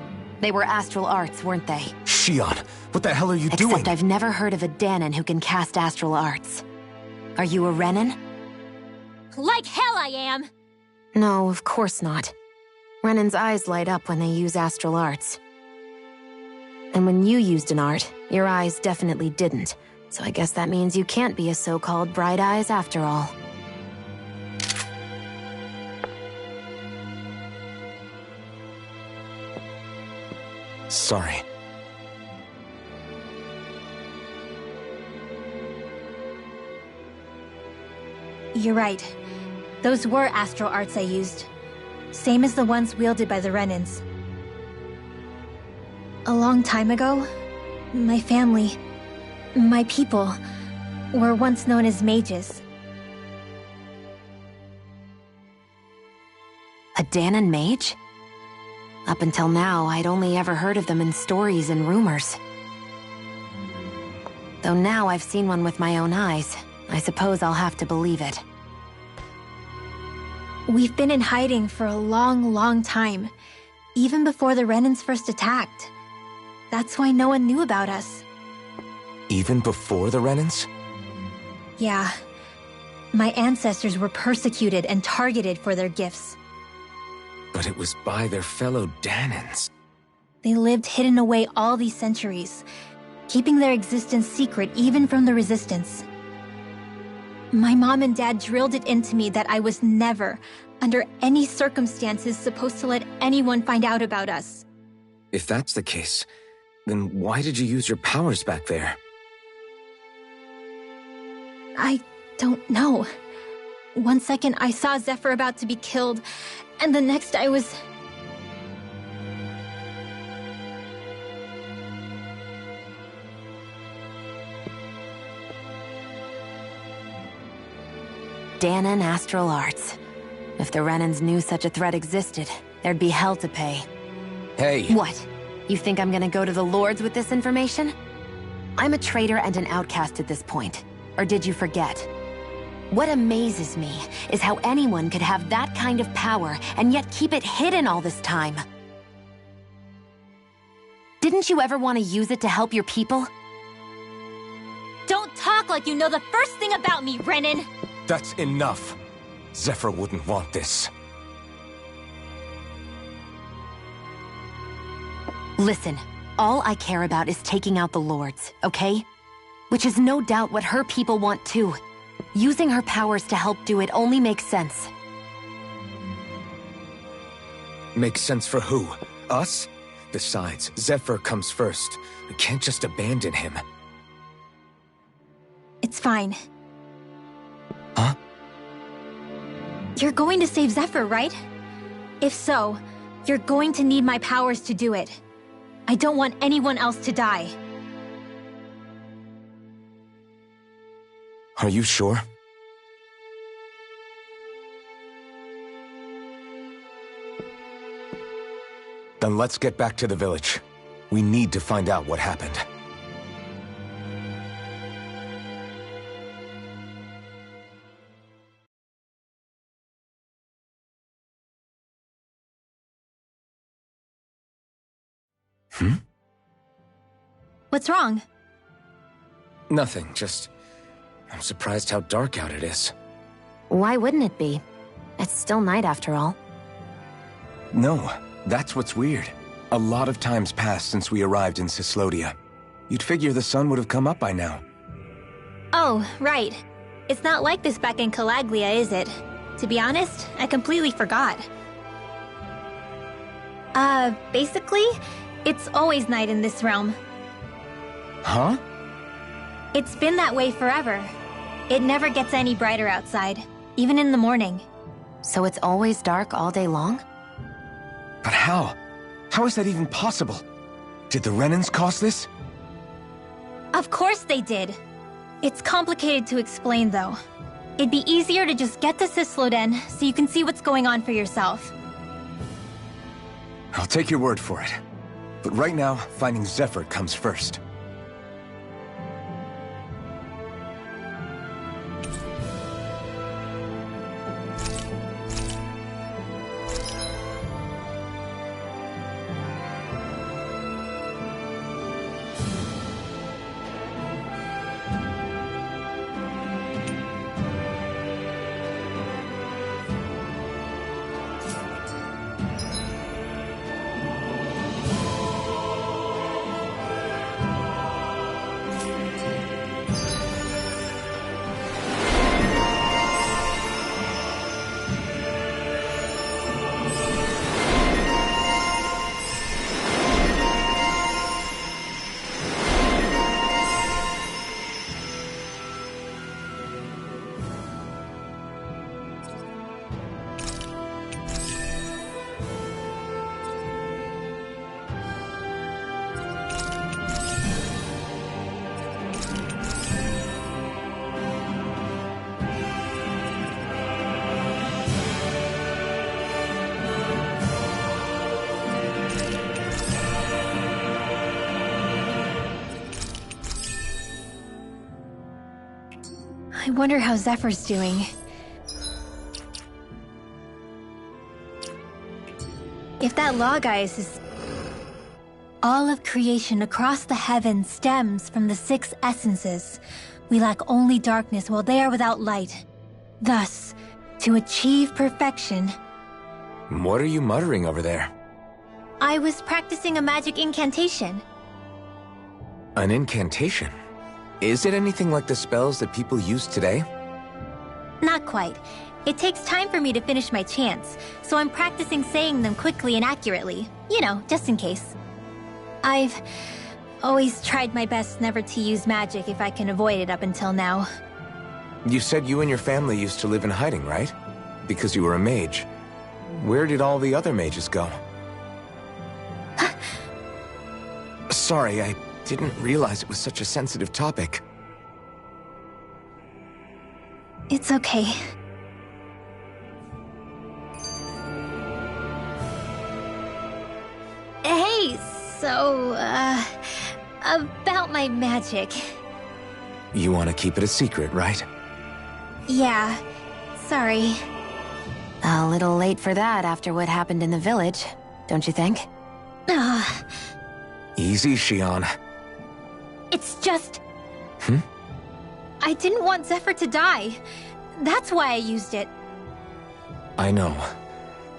They were astral arts, weren't they? Shionne, what the hell are you doing? Except I've never heard of a Dahnan who can cast astral arts. Are you a Renan? Like hell I am! No, of course not. Renan's eyes light up when they use astral arts. And when you used an art, your eyes definitely didn't. So I guess that means you can't be a so-called Bright Eyes after all. Sorry. You're right. Those were astral arts I used. Same as the ones wielded by the Renans. A long time ago, my family, my people, were once known as mages. A Dahnan mage? Up until now, I'd only ever heard of them in stories and rumors. Though now I've seen one with my own eyes, I suppose I'll have to believe it. We've been in hiding for a long, long time, even before the Renans first attacked. That's why no one knew about us. Even before the Renans? Yeah. My ancestors were persecuted and targeted for their gifts. But it was by their fellow Dahnans. They lived hidden away all these centuries, keeping their existence secret even from the Resistance. My mom and dad drilled it into me that I was never, under any circumstances, supposed to let anyone find out about us. If that's the case, then why did you use your powers back there? I don't know. One second I saw Zephyr about to be killed, and the next I was... Dahnan astral arts. If the Renans knew such a threat existed, there'd be hell to pay. Hey! What? You think I'm gonna go to the Lords with this information? I'm a traitor and an outcast at this point. Or did you forget? What amazes me is how anyone could have that kind of power and yet keep it hidden all this time. Didn't you ever want to use it to help your people? Don't talk like you know the first thing about me, Renan! That's enough. Zephyr wouldn't want this. Listen, all I care about is taking out the Lords, okay? Which is no doubt what her people want too. Using her powers to help do it only makes sense. Makes sense for who? Us? Besides, Zephyr comes first. We can't just abandon him. It's fine. Huh? You're going to save Zephyr, right? If so, you're going to need my powers to do it. I don't want anyone else to die. Are you sure? Then let's get back to the village. We need to find out what happened. What's wrong? Nothing, just... I'm surprised how dark out it is. Why wouldn't it be? It's still night after all. No, that's what's weird. A lot of time's passed since we arrived in Cyslodia. You'd figure the sun would have come up by now. Oh, right. It's not like this back in Calaglia, is it? To be honest, I completely forgot. Basically, it's always night in this realm. Huh? It's been that way forever. It never gets any brighter outside, even in the morning. So it's always dark all day long? But how? How is that even possible? Did the Renans cause this? Of course they did. It's complicated to explain, though. It'd be easier to just get to Cysloden so you can see what's going on for yourself. I'll take your word for it. But right now, finding Zephyr comes first. I wonder how Zephyr's doing. If that log ice is... All of creation across the heavens stems from the 6 essences. We lack only darkness while they are without light. Thus, to achieve perfection... What are you muttering over there? I was practicing a magic incantation. An incantation? Is it anything like the spells that people use today? Not quite. It takes time for me to finish my chants, so I'm practicing saying them quickly and accurately. You know, just in case. I've always tried my best never to use magic if I can avoid it up until now. You said you and your family used to live in hiding, right? Because you were a mage. Where did all the other mages go? Sorry, I didn't realize it was such a sensitive topic. It's okay. Hey, so, about my magic. You want to keep it a secret, right? Yeah, sorry. A little late for that after what happened in the village, don't you think? Easy, Shionne. It's just... Hmm? I didn't want Zephyr to die. That's why I used it. I know.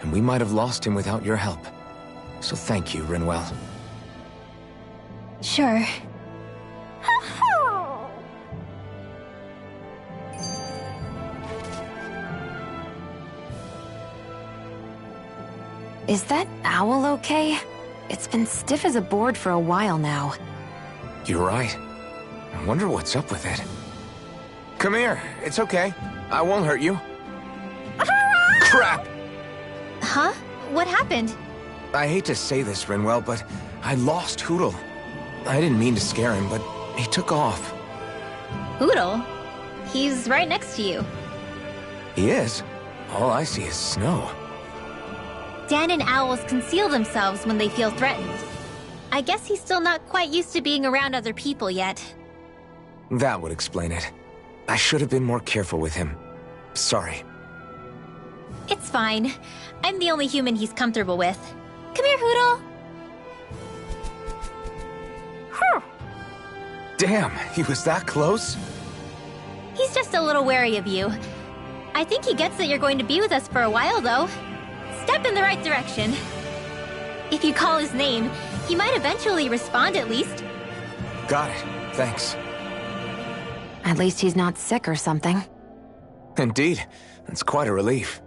And we might have lost him without your help. So thank you, Rinwell. Sure. Is that owl okay? It's been stiff as a board for a while now. You're right. I wonder what's up with it. Come here. It's okay. I won't hurt you. Crap! Huh? What happened? I hate to say this, Rinwell, but I lost Hootle. I didn't mean to scare him, but he took off. Hootle? He's right next to you. He is? All I see is snow. Dan and owls conceal themselves when they feel threatened. I guess he's still not quite used to being around other people yet. That would explain it. I should have been more careful with him. Sorry. It's fine. I'm the only human he's comfortable with. Come here, Hootle! Damn, he was that close? He's just a little wary of you. I think he gets that you're going to be with us for a while, though. Step in the right direction. If you call his name, he might eventually respond at least. Got it. Thanks. At least he's not sick or something. Indeed. That's quite a relief.